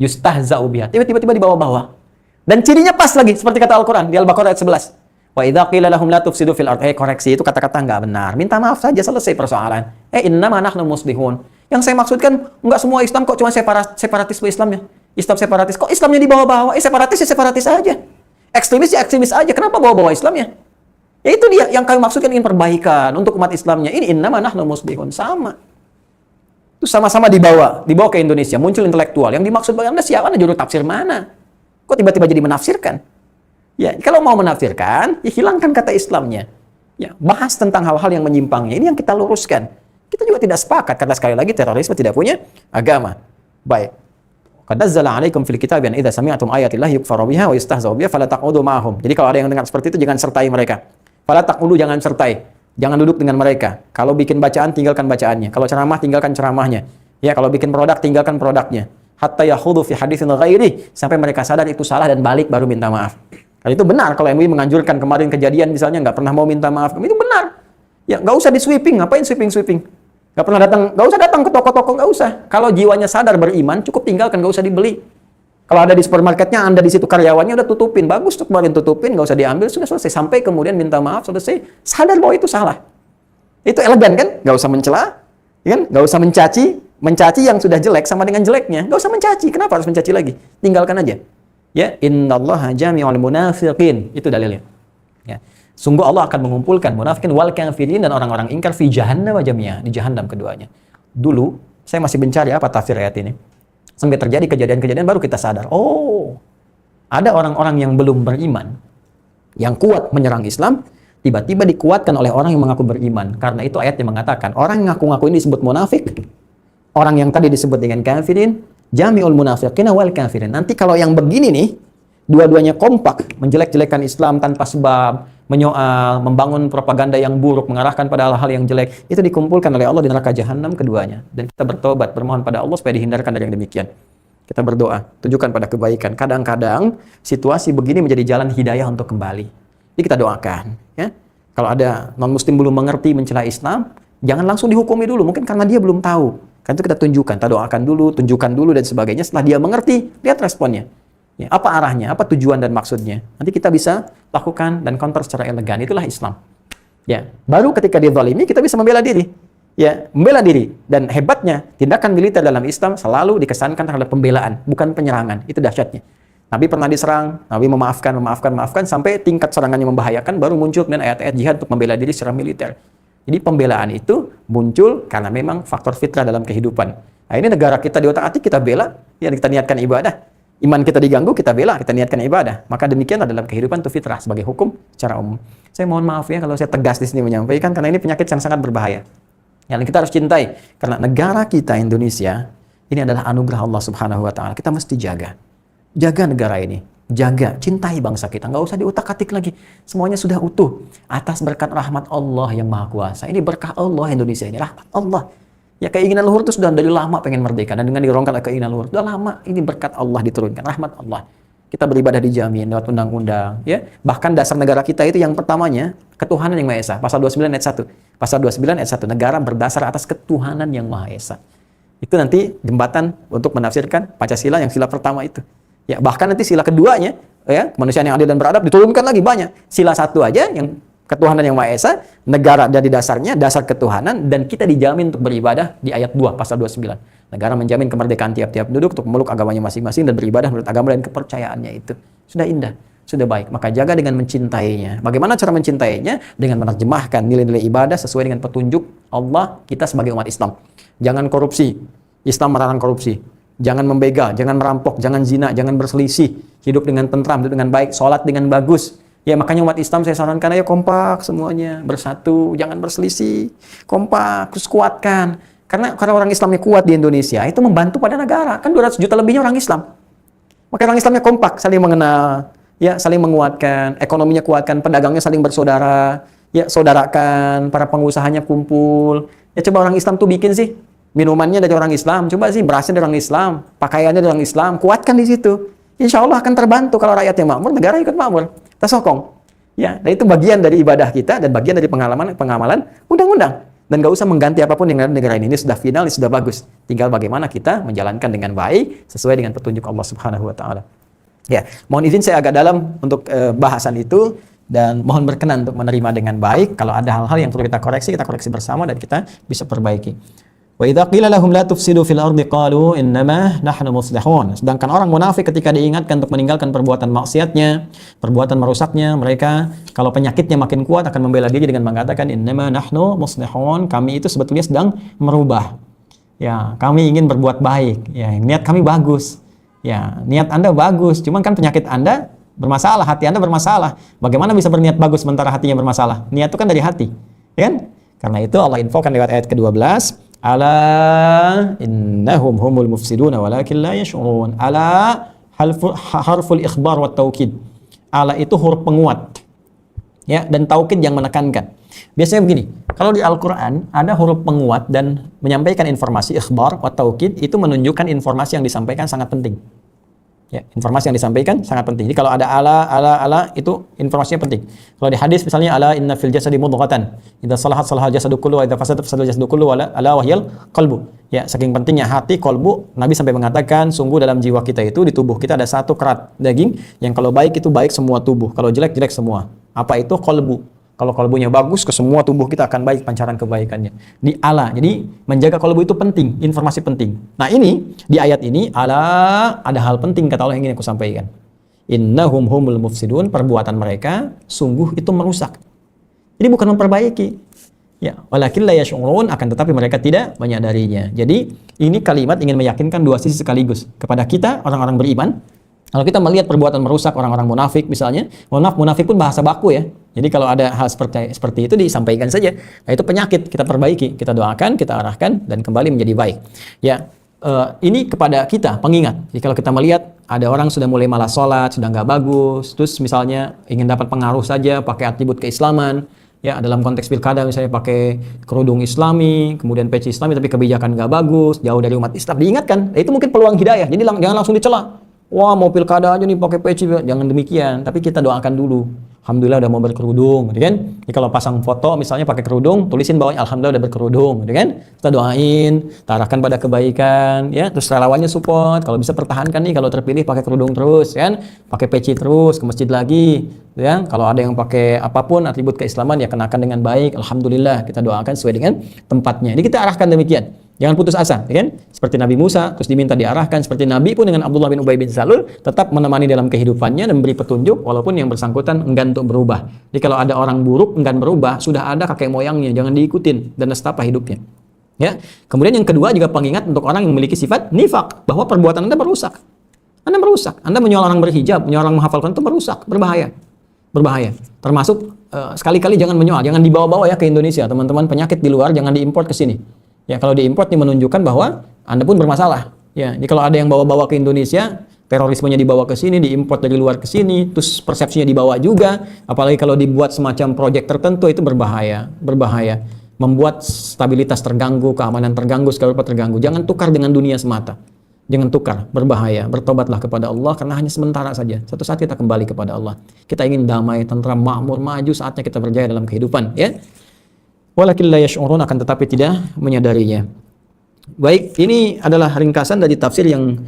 Yustahza'u biha. Tiba-tiba dibawa-bawa. Dan cirinya pas lagi. Seperti kata Al-Quran. Di Al-Baqarah ayat 11. Wa idza qila lahum la tufsidu fil ardh. Koreksi. Itu kata-kata nggak benar. Minta maaf saja, selesai persoalan. Innama nahnu muslihun. Yang saya maksudkan, nggak semua Islam kok, cuma separatisme Islamnya. Islam separatis. Kok Islamnya dibawa-bawa? Separatis ya separatis aja. Ekstremis ya ekstremis aja. Kenapa bawa-bawa Islamnya? Ya itu dia yang kami maksudkan, ingin perbaikan untuk umat Islamnya. Ini innama nahnu muslihun. Sama. Itu sama-sama dibawa ke Indonesia. Muncul intelektual. Yang dimaksud Anda siapa? Anda juru tafsir mana? Kok tiba-tiba jadi menafsirkan? Ya, kalau mau menafsirkan, ya hilangkan kata Islamnya. Ya, bahas tentang hal-hal yang menyimpangnya. Ini yang kita luruskan. Kita juga tidak sepakat karena sekali lagi terorisme tidak punya agama. Baik. Qad nazzala 'alaikum fil kitabi an idza sami'tum ayatillahi yukfaru biha wa yustahza'u biha fala taqudu ma'ahum. Jadi kalau ada yang dengar seperti itu, jangan sertai mereka. Fala taqudu, jangan sertai. Jangan duduk dengan mereka. Kalau bikin bacaan, tinggalkan bacaannya. Kalau ceramah, tinggalkan ceramahnya. Ya, kalau bikin produk, tinggalkan produknya. Hatta yakhudhu fi haditsin ghairi, sampai mereka sadar itu salah dan balik baru minta maaf. Kalau itu benar, kalau MUI menganjurkan kemarin kejadian misalnya nggak pernah mau minta maaf, itu benar. Ya, nggak usah di sweeping. Ngapain sweeping? Nggak pernah datang, nggak usah datang ke toko-toko, nggak usah. Kalau jiwanya sadar beriman, cukup tinggalkan, nggak usah dibeli. Kalau ada di supermarketnya, Anda di situ karyawannya udah tutupin, bagus tuh kemarin tutupin, nggak usah diambil, sudah selesai. Sampai kemudian minta maaf, selesai. Sadar bahwa itu salah. Itu elegan kan? Nggak usah mencela, kan? Nggak usah mencaci yang sudah jelek sama dengan jeleknya. Nggak usah mencaci. Kenapa harus mencaci lagi? Tinggalkan aja. Ya, innallaha jami'ul munafiqin. Itu dalilnya. Ya. Sungguh Allah akan mengumpulkan munafikin wal kafirin dan orang-orang ingkar fi jahannam jami'a, di jahannam keduanya. Dulu saya masih mencari apa tafsir ayat ini. Sampai terjadi kejadian-kejadian baru kita sadar. Oh, ada orang-orang yang belum beriman, yang kuat menyerang Islam, tiba-tiba dikuatkan oleh orang yang mengaku beriman. Karena itu ayat yang mengatakan, orang yang ngaku-ngaku ini disebut munafik. Orang yang tadi disebut dengan kafirin, jami'ul munafiqina wal kafirin. Nanti kalau yang begini nih, dua-duanya kompak menjelek-jelekan Islam tanpa sebab, menyoal, membangun propaganda yang buruk, mengarahkan pada hal-hal yang jelek, itu dikumpulkan oleh Allah di neraka jahanam keduanya. Dan kita bertobat, bermohon pada Allah supaya dihindarkan dari yang demikian. Kita berdoa, tujukan pada kebaikan. Kadang-kadang situasi begini menjadi jalan hidayah untuk kembali. Jadi kita doakan, ya. Kalau ada non-muslim belum mengerti mencela Islam, jangan langsung dihukumi dulu, mungkin karena dia belum tahu. Kan itu kita tunjukkan, kita doakan dulu, tunjukkan dulu dan sebagainya. Setelah dia mengerti, lihat responnya. Ya, apa arahnya, apa tujuan dan maksudnya. Nanti kita bisa lakukan dan counter secara elegan. Itulah Islam. Ya, baru ketika dizalimi kita bisa membela diri. Ya, membela diri. Dan hebatnya, tindakan militer dalam Islam selalu dikesankan terhadap pembelaan, bukan penyerangan. Itu dahsyatnya. Nabi pernah diserang, Nabi memaafkan, sampai tingkat serangannya membahayakan, baru muncul kemudian ayat-ayat jihad untuk membela diri secara militer. Jadi pembelaan itu muncul karena memang faktor fitrah dalam kehidupan. Nah, ini negara kita diotak-atik, kita bela, ya kita niatkan ibadah. Iman kita diganggu, kita bela, kita niatkan ibadah. Maka demikianlah dalam kehidupan itu fitrah sebagai hukum secara umum. Saya mohon maaf ya kalau saya tegas di sini menyampaikan, karena ini penyakit yang sangat berbahaya. Yang kita harus cintai, karena negara kita Indonesia ini adalah anugerah Allah Subhanahu wa taala. Kita mesti jaga. Jaga negara ini. Jaga, cintai bangsa kita. Nggak usah diutak-atik lagi. Semuanya sudah utuh atas berkat rahmat Allah yang Maha Kuasa. Ini berkah Allah Indonesia ini, rahmat Allah. Ya, keinginan luhur itu sudah dari lama pengen merdeka, dan dengan dirongkar keinginan luhur sudah lama, ini berkat Allah diturunkan, rahmat Allah. Kita beribadah dijamin lewat undang-undang, ya. Bahkan dasar negara kita itu yang pertamanya ketuhanan yang Maha Esa. Pasal 29 ayat 1. Pasal 29 ayat 1, negara berdasar atas ketuhanan yang Maha Esa. Itu nanti jembatan untuk menafsirkan Pancasila yang sila pertama itu. Ya, bahkan nanti sila keduanya, ya, kemanusiaan yang adil dan beradab diturunkan lagi banyak. Sila satu aja yang ketuhanan yang Maha Esa, negara dari dasarnya, dasar ketuhanan, dan kita dijamin untuk beribadah di ayat 2, pasal 29. Negara menjamin kemerdekaan tiap-tiap penduduk untuk memeluk agamanya masing-masing dan beribadah menurut agama dan kepercayaannya itu. Sudah indah, sudah baik. Maka jaga dengan mencintainya. Bagaimana cara mencintainya? Dengan menerjemahkan nilai-nilai ibadah sesuai dengan petunjuk Allah kita sebagai umat Islam. Jangan korupsi. Islam melarang korupsi. Jangan membegal, jangan merampok, jangan zina, jangan berselisih. Hidup dengan tentram, hidup dengan baik, sholat dengan bagus. Ya, makanya umat Islam saya sarankan, ayo kompak semuanya, bersatu, jangan berselisih. Kompak, terus kuatkan. Karena orang Islamnya kuat di Indonesia, itu membantu pada negara. Kan 200 juta lebihnya orang Islam. Maka orang Islamnya kompak, saling mengenal, ya, saling menguatkan, ekonominya kuatkan, pedagangnya saling bersaudara, ya, saudarakan, para pengusahanya kumpul. Ya, coba orang Islam tuh bikin sih. Minumannya dari orang Islam, coba sih berasnya dari orang Islam, pakaiannya dari orang Islam, kuatkan di situ. Insya Allah akan terbantu kalau rakyatnya makmur, negara ikut makmur. Kita sokong. Ya, dan itu bagian dari ibadah kita dan bagian dari pengamalan undang-undang. Dan nggak usah mengganti apapun yang ada di negara ini sudah final, sudah bagus. Tinggal bagaimana kita menjalankan dengan baik sesuai dengan petunjuk Allah Subhanahu wa taala. Ya, mohon izin saya agak dalam untuk bahasan itu dan mohon berkenan untuk menerima dengan baik. Kalau ada hal-hal yang perlu kita koreksi bersama dan kita bisa perbaiki. Wa idza qila lahum la tufsidu fil ardi qalu innama nahnu muslihun. Sedangkan orang munafik ketika diingatkan untuk meninggalkan perbuatan maksiatnya, perbuatan merusaknya, mereka kalau penyakitnya makin kuat akan membela diri dengan mengatakan innama nahnu muslihun, kami itu sebetulnya sedang merubah. Ya, kami ingin berbuat baik. Ya, niat kami bagus. Ya, niat Anda bagus, cuman kan penyakit Anda bermasalah, hati Anda bermasalah. Bagaimana bisa berniat bagus sementara hatinya bermasalah? Niat itu kan dari hati, ya kan? Karena itu Allah infokan lewat ayat ke-12, ala innahum humul mufsiduna walakin la yash'urun. Ala harful ikhbar wa taukid. Ala itu huruf penguat, ya, dan taukid yang menekankan. Biasanya begini, kalau di Al-Quran ada huruf penguat dan menyampaikan informasi, ikhbar wa taukid, itu menunjukkan informasi yang disampaikan sangat penting. Ya, informasi yang disampaikan sangat penting. Jadi kalau ada ala itu informasinya penting. Kalau di hadis misalnya ala inna fil jasadi mudghatan, idza salahat salahal jasadu kullu wa idza fasadat fasadal jasadu kullu wa ala wahyal qalbu. Ya, saking pentingnya hati, qalbu, Nabi sampai mengatakan sungguh dalam jiwa kita itu, di tubuh kita ada satu kerat daging yang kalau baik itu baik semua tubuh, kalau jelek jelek semua. Apa itu? Qalbu. Kalau kalbunya bagus, ke semua tubuh kita akan baik pancaran kebaikannya. Di ala, jadi menjaga kalbu itu penting, informasi penting. Nah ini, di ayat ini, ala, ada hal penting kata Allah yang ingin aku sampaikan. Innahum humul mufsidun, perbuatan mereka sungguh itu merusak. Jadi bukan memperbaiki. Ya, walakin la yash'urun, akan tetapi mereka tidak menyadarinya. Jadi ini kalimat ingin meyakinkan dua sisi sekaligus. Kepada kita, orang-orang beriman, kalau kita melihat perbuatan merusak orang-orang munafik misalnya, mohon maaf, munafik pun bahasa baku ya. Jadi kalau ada hal seperti itu disampaikan saja. Nah, itu penyakit, kita perbaiki, kita doakan, kita arahkan dan kembali menjadi baik. Ya, ini kepada kita pengingat. Jadi kalau kita melihat ada orang sudah mulai malas sholat, sudah nggak bagus, terus misalnya ingin dapat pengaruh saja pakai atribut keislaman, ya dalam konteks pilkada misalnya pakai kerudung Islami, kemudian peci Islami tapi kebijakan nggak bagus, jauh dari umat Islam, diingatkan, itu mungkin peluang hidayah, jadi jangan langsung dicela. Wah mau pilkada aja nih pakai peci, jangan demikian, tapi kita doakan dulu. Alhamdulillah udah mau berkerudung, gitu kan? Jadi kalau pasang foto misalnya pakai kerudung, tulisin bawahnya Alhamdulillah udah berkerudung, gitu kan? Kita doain, kita arahkan pada kebaikan, ya. Terus relawannya support, kalau bisa pertahankan nih kalau terpilih pakai kerudung terus, kan? Pakai peci terus, ke masjid lagi, ya. Kalau ada yang pakai apapun atribut keislaman ya kenakan dengan baik, Alhamdulillah kita doakan sesuai dengan tempatnya. Jadi kita arahkan demikian. Jangan putus asa, ya kan? Seperti Nabi Musa, terus diminta diarahkan. Seperti Nabi pun dengan Abdullah bin Ubay bin Salul, tetap menemani dalam kehidupannya dan memberi petunjuk, walaupun yang bersangkutan enggan untuk berubah. Jadi kalau ada orang buruk enggan berubah, sudah ada kakek moyangnya, jangan diikutin dan nestapa hidupnya. Ya. Kemudian yang kedua juga pengingat untuk orang yang memiliki sifat nifak, bahwa perbuatan Anda merusak. Anda merusak. Anda menyuruh orang berhijab, menyuruh orang menghafal Quran itu merusak, berbahaya. Berbahaya. Termasuk sekali-kali jangan menyoal, jangan dibawa-bawa ya ke Indonesia, teman-teman. Penyakit di luar jangan diimport ke sini. Ya, kalau diimport ini menunjukkan bahwa Anda pun bermasalah. Ya, jadi kalau ada yang bawa-bawa ke Indonesia, terorismenya dibawa ke sini, diimport dari luar ke sini, terus persepsinya dibawa juga, apalagi kalau dibuat semacam proyek tertentu, itu berbahaya, berbahaya. Membuat stabilitas terganggu, keamanan terganggu, segala rupa terganggu. Jangan tukar dengan dunia semata. Jangan tukar, berbahaya. Bertobatlah kepada Allah karena hanya sementara saja. Suatu saat kita kembali kepada Allah. Kita ingin damai, tentram, makmur, maju, saatnya kita berjaya dalam kehidupan, ya. Walakin la yash'urun, akan tetapi tidak menyadarinya. Baik, ini adalah ringkasan dari tafsir yang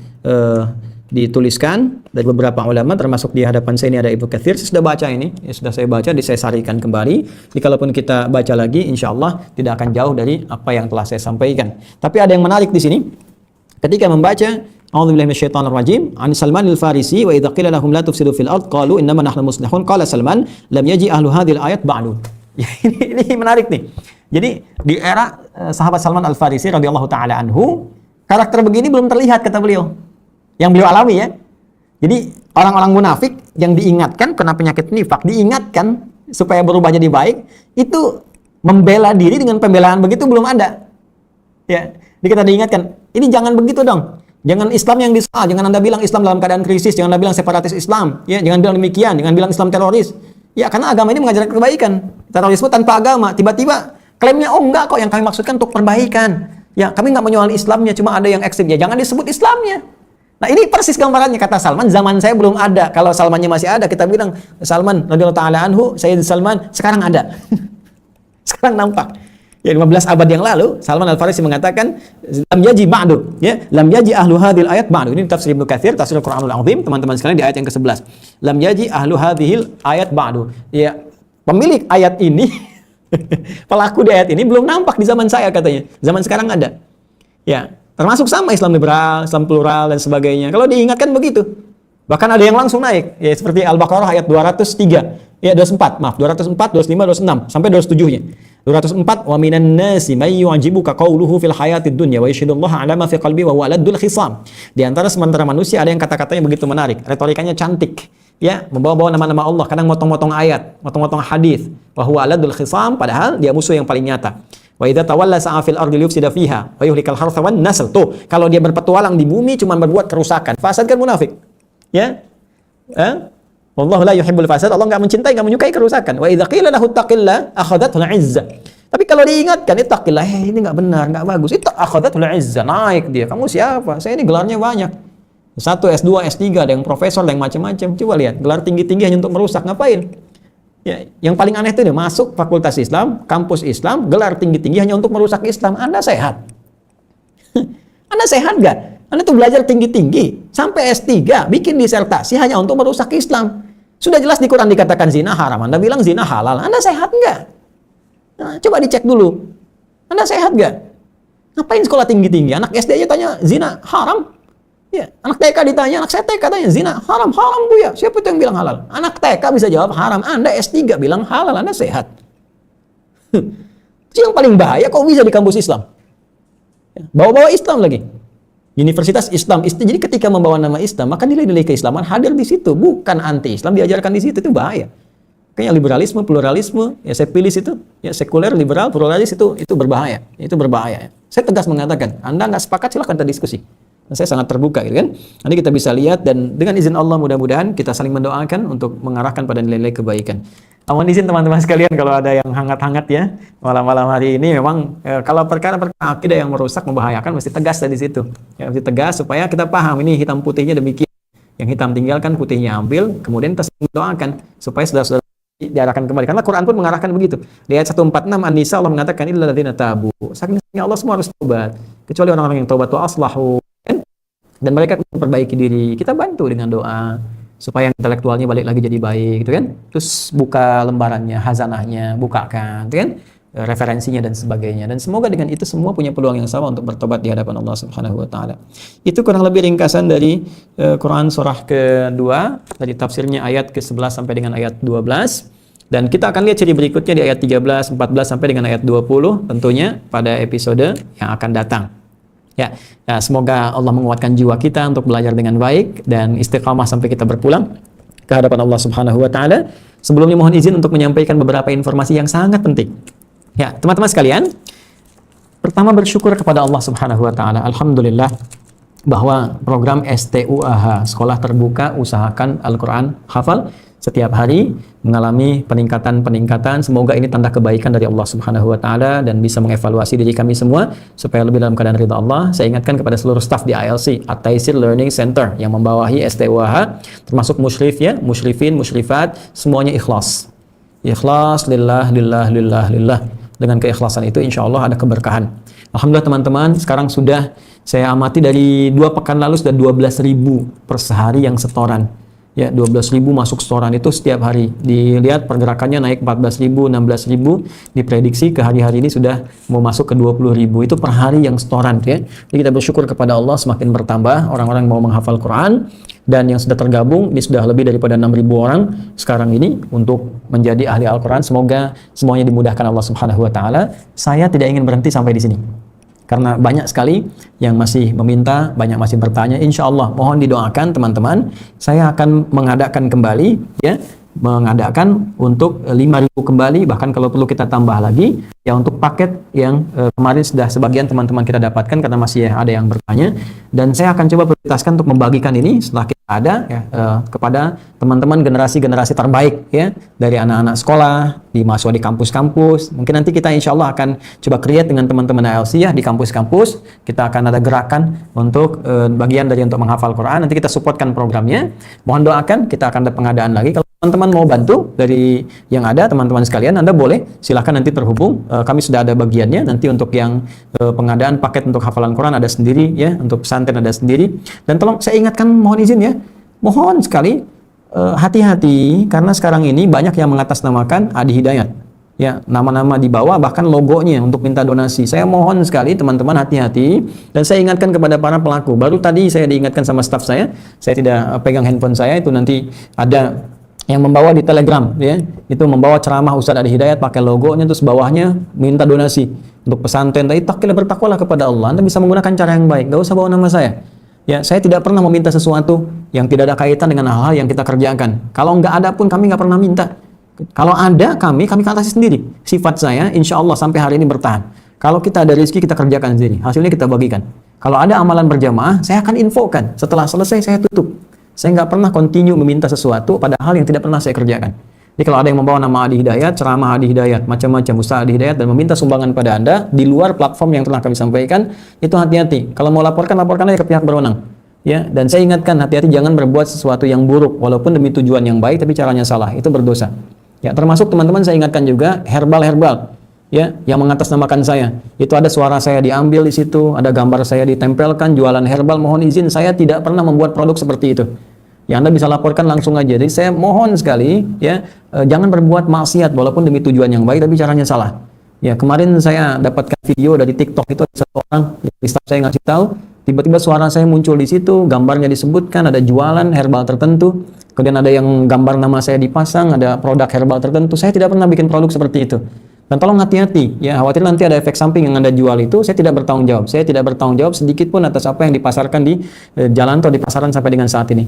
dituliskan dari beberapa ulama, termasuk di hadapan saya ini ada Ibnu Katsir. Saya sudah baca ini, ya sudah saya baca, saya sarikan kembali. Jadi kalaupun kita baca lagi, insya Allah tidak akan jauh dari apa yang telah saya sampaikan. Tapi ada yang menarik di sini. Ketika membaca A'udzubillahi minasyaitonir rajim, an Salman al-Farisi wa idza qila lahum la tufsidu fil ard qalu innama nahnu muslihun qala Salman lam yaji ahlu hadhil ayat ba'du. Ya, ini menarik nih. Jadi di era sahabat Salman Al-Farisi radhiyallahu taala anhu, karakter begini belum terlihat kata beliau. Yang beliau alami ya. Jadi orang-orang munafik yang diingatkan kena penyakit nifak, diingatkan supaya berubah jadi baik, itu membela diri dengan pembelaan begitu belum ada. Ya, jadi kita diingatkan, ini jangan begitu dong. Jangan Islam yang disoal, jangan Anda bilang Islam dalam keadaan krisis, jangan Anda bilang separatis Islam, ya, jangan bilang demikian, jangan bilang Islam teroris. Ya, karena agama ini mengajarkan kebaikan. Terorisme tanpa agama, tiba-tiba klaimnya, oh enggak kok, yang kami maksudkan untuk perbaikan. Ya, kami enggak menyoal Islamnya, cuma ada yang ekstrim. Ya, jangan disebut Islamnya. Nah, ini persis gambarannya, kata Salman, zaman saya belum ada. Kalau Salmannya masih ada, kita bilang, Salman, radhiyallahu ta'ala anhu, Sayyid Salman, sekarang ada. Sekarang nampak. Ya, 15 abad yang lalu, Salman Al-Farisi mengatakan, lam yaji ba'du, ya, lam yaji ahlu hadhil ayat ba'du. Ini tafsir Ibnu Katsir, tafsir Al-Qur'anul Azim, teman-teman sekalian, di ayat yang ke-11. Lam yaji ahlu hadhil ayat ba'du. Ya, pemilik ayat ini, pelaku di ayat ini belum nampak di zaman saya katanya. Zaman sekarang ada. Ya, termasuk sama Islam liberal, Islam plural dan sebagainya. Kalau diingatkan begitu. Bahkan ada yang langsung naik, ya seperti Al-Baqarah ayat 203. Ya, 24, maaf, 204, 25, 26 sampai 27-nya. 204, wa minan nasi may yu'jibuka qawluhu fil hayatid dunya wa yashhadullaha 'ala ma fi qalbi wa huwa aladul khisam. Di antara sementara manusia ada yang kata-katanya begitu menarik, retorikanya cantik, ya, membawa-bawa nama-nama Allah, kadang motong-motong ayat, motong-motong hadis, wa huwa aladul khisam, padahal dia musuh yang paling nyata. Wa idza tawalla sa'a fil ardi liyufsida fiha wa yuhlikal hartha wan nasl. Tuh, kalau dia berpetualang di bumi cuma berbuat kerusakan, fasad kan munafik. Ya? Wallahu la yuhibbul fasad. Allah enggak mencintai, enggak menyukai kerusakan. Wa idza qila lahu taqillah akhadhatul 'izzah. Tapi kalau diingatkan ittaqillah, ini enggak benar, enggak bagus. Itu akhadhatul 'izzah, naik dia. Kamu siapa? Saya ini gelarnya banyak. S1, S2, S3, ada yang profesor, ada yang macam-macam. Coba lihat, gelar tinggi-tinggi hanya untuk merusak, ngapain? Ya, yang paling aneh itu dia masuk fakultas Islam, kampus Islam, gelar tinggi-tinggi hanya untuk merusak Islam. Anda sehat? Anda sehat enggak? Anda tuh belajar tinggi-tinggi, sampai S3, bikin disertasi hanya untuk merusak Islam. Sudah jelas di Quran dikatakan zina haram, Anda bilang zina halal. Anda sehat nggak? Nah, coba dicek dulu. Anda sehat nggak? Ngapain sekolah tinggi-tinggi? Anak SD aja tanya zina haram. Ya, anak TK ditanya, anak saya TK tanya zina haram. Haram Bu ya, siapa itu yang bilang halal? Anak TK bisa jawab haram, Anda S3 bilang halal, Anda sehat. Itu yang paling bahaya, kok bisa di kampus Islam? Bawa-bawa Islam lagi. Universitas Islam. Jadi ketika membawa nama Islam, maka nilai-nilai keislaman hadir di situ, bukan anti-Islam diajarkan di situ. Itu bahaya. Kayaknya liberalisme, pluralisme, ya saya pilih situ, ya sekuler, liberal, pluralis itu berbahaya. Itu berbahaya. Saya tegas mengatakan, Anda nggak sepakat silahkan kita diskusi. Saya sangat terbuka gitu kan. Nanti kita bisa lihat dan dengan izin Allah mudah-mudahan kita saling mendoakan untuk mengarahkan pada nilai-nilai kebaikan. Mohon izin teman-teman sekalian kalau ada yang hangat-hangat ya malam-malam hari ini memang kalau perkara-perkara akidah yang merusak membahayakan mesti tegas dari situ. Ya, mesti tegas supaya kita paham ini hitam putihnya demikian. Yang hitam tinggalkan, putihnya ambil, kemudian kita mendoakan supaya saudara-saudara diarahkan kembali. Karena Quran pun mengarahkan begitu. Di ayat 146 An-Nisa Allah mengatakan illal ladzina tabu. Saking Allah semua harus taubat. Kecuali orang-orang yang taubat wa aslahu dan mereka memperbaiki diri. Kita bantu dengan doa supaya intelektualnya balik lagi jadi baik gitu kan. Terus buka lembarannya, hazanahnya, bukakan gitu kan, referensinya dan sebagainya. Dan semoga dengan itu semua punya peluang yang sama untuk bertobat di hadapan Allah Subhanahu wa taala. Itu kurang lebih ringkasan dari Quran surah kedua dari tafsirnya ayat ke-11 sampai dengan ayat 12. Dan kita akan lihat ciri berikutnya di ayat 13, 14 sampai dengan ayat 20 tentunya pada episode yang akan datang. Ya, nah, semoga Allah menguatkan jiwa kita untuk belajar dengan baik dan istiqamah sampai kita berpulang ke hadapan Allah Subhanahu wa taala. Sebelumnya mohon izin untuk menyampaikan beberapa informasi yang sangat penting. Ya, teman-teman sekalian, pertama bersyukur kepada Allah Subhanahu wa taala. Alhamdulillah bahwa program STUAH, Sekolah Terbuka Usahakan Al-Qur'an Hafal, setiap hari mengalami peningkatan-peningkatan. Semoga ini tanda kebaikan dari Allah Subhanahu wa taala dan bisa mengevaluasi diri kami semua supaya lebih dalam keadaan ridha Allah. Saya ingatkan kepada seluruh staf di ALC, At-Taisir Learning Center yang membawahi STUAH, termasuk musyrif ya, musyrifin, musyrifat, semuanya ikhlas. Ikhlas lillah. Dengan keikhlasan itu insya Allah ada keberkahan. Alhamdulillah teman-teman, sekarang sudah saya amati dari 2 pekan lalu sudah 12.000 per sehari yang setoran. Ya, 12.000 masuk setoran itu setiap hari. Dilihat pergerakannya naik 14.000, 16.000, diprediksi ke hari-hari ini sudah mau masuk ke 20.000. Itu per hari yang setoran ya. Jadi kita bersyukur kepada Allah semakin bertambah orang-orang yang mau menghafal Quran, dan yang sudah tergabung ini sudah lebih daripada 6.000 orang sekarang ini untuk menjadi ahli Al-Quran. Semoga semuanya dimudahkan Allah Subhanahu wa taala. Saya tidak ingin berhenti sampai di sini. Karena banyak sekali yang masih meminta, banyak masih bertanya. Insya Allah mohon didoakan teman-teman. Saya akan mengadakan kembali ya, mengadakan untuk 5.000 kembali, bahkan kalau perlu kita tambah lagi ya untuk paket yang kemarin sudah sebagian teman-teman kita dapatkan karena masih ada yang bertanya, dan saya akan coba prioritaskan untuk membagikan ini setelah kita ada ya, kepada teman-teman generasi-generasi terbaik ya, dari anak-anak sekolah, di mahasiswa di kampus-kampus. Mungkin nanti kita insya Allah akan coba create dengan teman-teman ALC ya di kampus-kampus. Kita akan ada gerakan untuk bagian dari untuk menghafal Quran. Nanti kita supportkan programnya. Mohon doakan, kita akan ada pengadaan lagi. Kalau teman-teman mau bantu dari yang ada, teman-teman sekalian, Anda boleh silahkan nanti terhubung. Kami sudah ada bagiannya. Nanti untuk yang pengadaan paket untuk hafalan Quran ada sendiri ya, untuk pesantren ada sendiri. Dan tolong saya ingatkan, mohon izin ya, mohon sekali hati-hati karena sekarang ini banyak yang mengatasnamakan Adi Hidayat. Ya, nama-nama di bawah bahkan logonya untuk minta donasi. Saya mohon sekali teman-teman hati-hati, dan saya ingatkan kepada para pelaku. Baru tadi saya diingatkan sama staf saya tidak pegang handphone saya, itu nanti ada yang membawa di Telegram ya, itu membawa ceramah Ustadz Adi Hidayat pakai logonya, terus bawahnya minta donasi untuk pesantren. Tapi takilah, bertakwalah kepada Allah. Anda bisa menggunakan cara yang baik, gak usah bawa nama saya. Ya, saya tidak pernah meminta sesuatu yang tidak ada kaitan dengan hal-hal yang kita kerjakan. Kalau nggak ada pun kami nggak pernah minta. Kalau ada kami atasi sendiri. Sifat saya insya Allah sampai hari ini bertahan. Kalau kita ada rezeki kita kerjakan sendiri, hasilnya kita bagikan. Kalau ada amalan berjamaah, saya akan infokan. Setelah selesai saya tutup. Saya nggak pernah continue meminta sesuatu pada hal yang tidak pernah saya kerjakan. Jadi kalau ada yang membawa nama Adi Hidayat, ceramah Adi Hidayat, macam-macam Ustaz Adi Hidayat, dan meminta sumbangan pada Anda di luar platform yang telah kami sampaikan, itu hati-hati. Kalau mau laporkan aja ke pihak berwenang. Ya, dan saya ingatkan, hati-hati jangan berbuat sesuatu yang buruk walaupun demi tujuan yang baik tapi caranya salah, itu berdosa. Ya, termasuk teman-teman saya ingatkan juga herbal ya, yang mengatasnamakan saya. Itu ada suara saya diambil di situ, ada gambar saya ditempelkan, jualan herbal. Mohon izin, saya tidak pernah membuat produk seperti itu. Ya, Anda bisa laporkan langsung aja. Jadi saya mohon sekali ya, jangan berbuat maksiat walaupun demi tujuan yang baik tapi caranya salah. Ya, kemarin saya dapatkan video dari TikTok, itu ada satu orang, staff saya ngasih tahu, tiba-tiba suara saya muncul di situ, gambarnya disebutkan, ada jualan herbal tertentu, kemudian ada yang gambar nama saya dipasang, ada produk herbal tertentu. Saya tidak pernah bikin produk seperti itu. Dan tolong hati-hati, ya, khawatir nanti ada efek samping yang Anda jual itu. Saya tidak bertanggung jawab. Saya tidak bertanggung jawab sedikit pun atas apa yang dipasarkan di jalan atau di pasaran sampai dengan saat ini.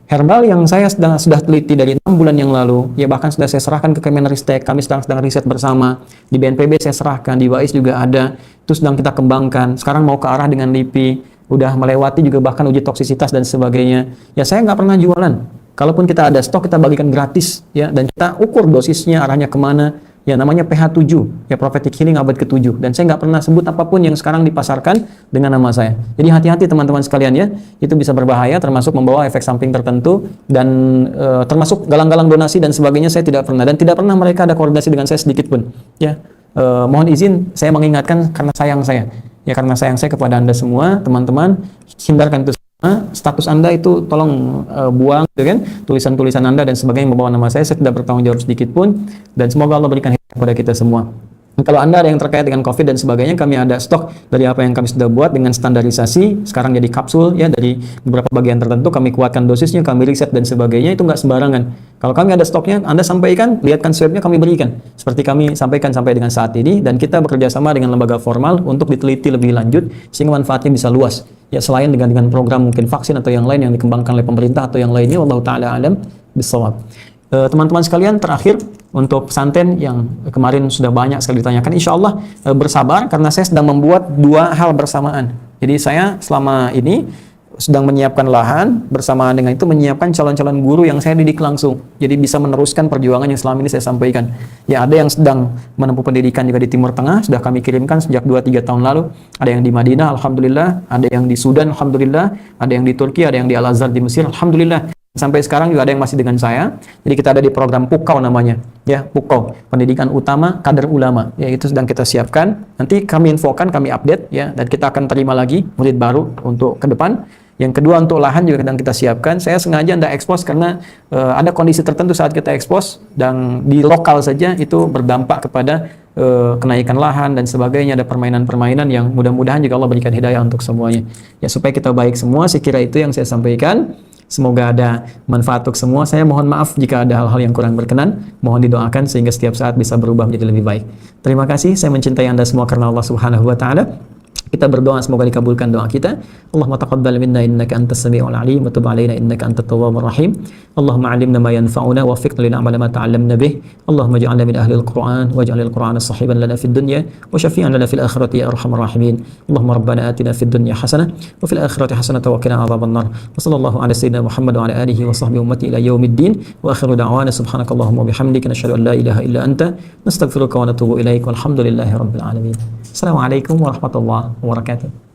Herbal yang saya sudah teliti dari 6 bulan yang lalu, ya bahkan sudah saya serahkan ke Kemenristek, kami sedang riset bersama. Di BNPB saya serahkan, di WAIS juga ada, itu sedang kita kembangkan. Sekarang mau ke arah dengan LIPI. udah melewati juga bahkan uji toksisitas dan sebagainya. Ya saya nggak pernah jualan. Kalaupun kita ada stok, kita bagikan gratis, ya, dan kita ukur dosisnya, arahnya kemana. Ya, namanya PH7, ya, Prophetic Healing abad ke-7. Dan saya nggak pernah sebut apapun yang sekarang dipasarkan dengan nama saya. Jadi hati-hati teman-teman sekalian ya, itu bisa berbahaya, termasuk membawa efek samping tertentu, dan termasuk galang-galang donasi dan sebagainya saya tidak pernah. Dan tidak pernah mereka ada koordinasi dengan saya sedikit pun. Ya, mohon izin saya mengingatkan karena sayang saya. Ya, karena sayang saya kepada Anda semua, teman-teman, hindarkan itu. Status Anda itu tolong buang, gitu kan, tulisan-tulisan Anda dan sebagainya membawa nama saya tidak bertanggung jawab sedikit pun, dan semoga Allah berikan hidayah kepada kita semua. Kalau Anda ada yang terkait dengan COVID dan sebagainya, kami ada stok dari apa yang kami sudah buat dengan standarisasi, sekarang jadi kapsul, ya, dari beberapa bagian tertentu, kami kuatkan dosisnya, kami riset dan sebagainya, itu nggak sembarangan. Kalau kami ada stoknya, Anda sampaikan, lihatkan swabnya, kami berikan. Seperti kami sampaikan sampai dengan saat ini, dan kita bekerja sama dengan lembaga formal untuk diteliti lebih lanjut, sehingga manfaatnya bisa luas. Ya, selain dengan program mungkin vaksin atau yang lain yang dikembangkan oleh pemerintah atau yang lainnya, wallahu ta'ala alam bisawab. Teman-teman sekalian, terakhir untuk pesantren yang kemarin sudah banyak sekali ditanyakan, insya Allah bersabar karena saya sedang membuat dua hal bersamaan. Jadi saya selama ini sedang menyiapkan lahan, bersamaan dengan itu menyiapkan calon-calon guru yang saya didik langsung. Jadi bisa meneruskan perjuangan yang selama ini saya sampaikan. Ya, ada yang sedang menempuh pendidikan juga di Timur Tengah, sudah kami kirimkan sejak 2-3 tahun lalu. Ada yang di Madinah, alhamdulillah. Ada yang di Sudan, alhamdulillah. Ada yang di Turki, ada yang di Al-Azhar di Mesir, alhamdulillah. Sampai sekarang juga ada yang masih dengan saya. Jadi kita ada di program PUKAU namanya, ya, PUKAU, Pendidikan Utama Kader Ulama. Ya, itu sedang kita siapkan. Nanti kami infokan, kami update, ya, dan kita akan terima lagi murid baru untuk ke depan. Yang kedua, untuk lahan juga sedang kita siapkan. Saya sengaja tidak ekspos karena ada kondisi tertentu saat kita ekspos, dan di lokal saja itu berdampak kepada kenaikan lahan dan sebagainya. Ada permainan-permainan yang mudah-mudahan juga Allah berikan hidayah untuk semuanya. Ya, supaya kita baik semua, saya kira itu yang saya sampaikan. Semoga ada manfaat untuk semua. Saya mohon maaf jika ada hal-hal yang kurang berkenan. Mohon didoakan sehingga setiap saat bisa berubah menjadi lebih baik. Terima kasih. Saya mencintai Anda semua karena Allah Subhanahu wa taala. Kita berdoa semoga dikabulkan doa kita. Allahumma taqabbal minna innaka antas samiul alim wa tub alaina innaka antat tawwabur rahim. Allahumma 'allimna ma yanfa'una wa waffiqna lin'amala ma ta'allamna bih. Allahumma ij'alna min ahlil Qur'an waj'alil Qur'ana sahiban lana fid dunya wa syafi'an lana fil akhirati ya arhamar rahimin. Allahumma rabbana atina fid dunya hasanah wa fil akhirati hasanah wa qina adzaban nar. Wa sallallahu ala sayyidina Muhammad wa ala alihi wa sahbihi ummati ila yaumiddin. Wa akhiru da'wana subhanakallahumma wa bihamdika nashhadu an la ilaha illa anta nastaghfiruka wa natubu ilaik walhamdulillahi rabbil alamin. Assalamualaikum warahmatullahi wabarakatuh.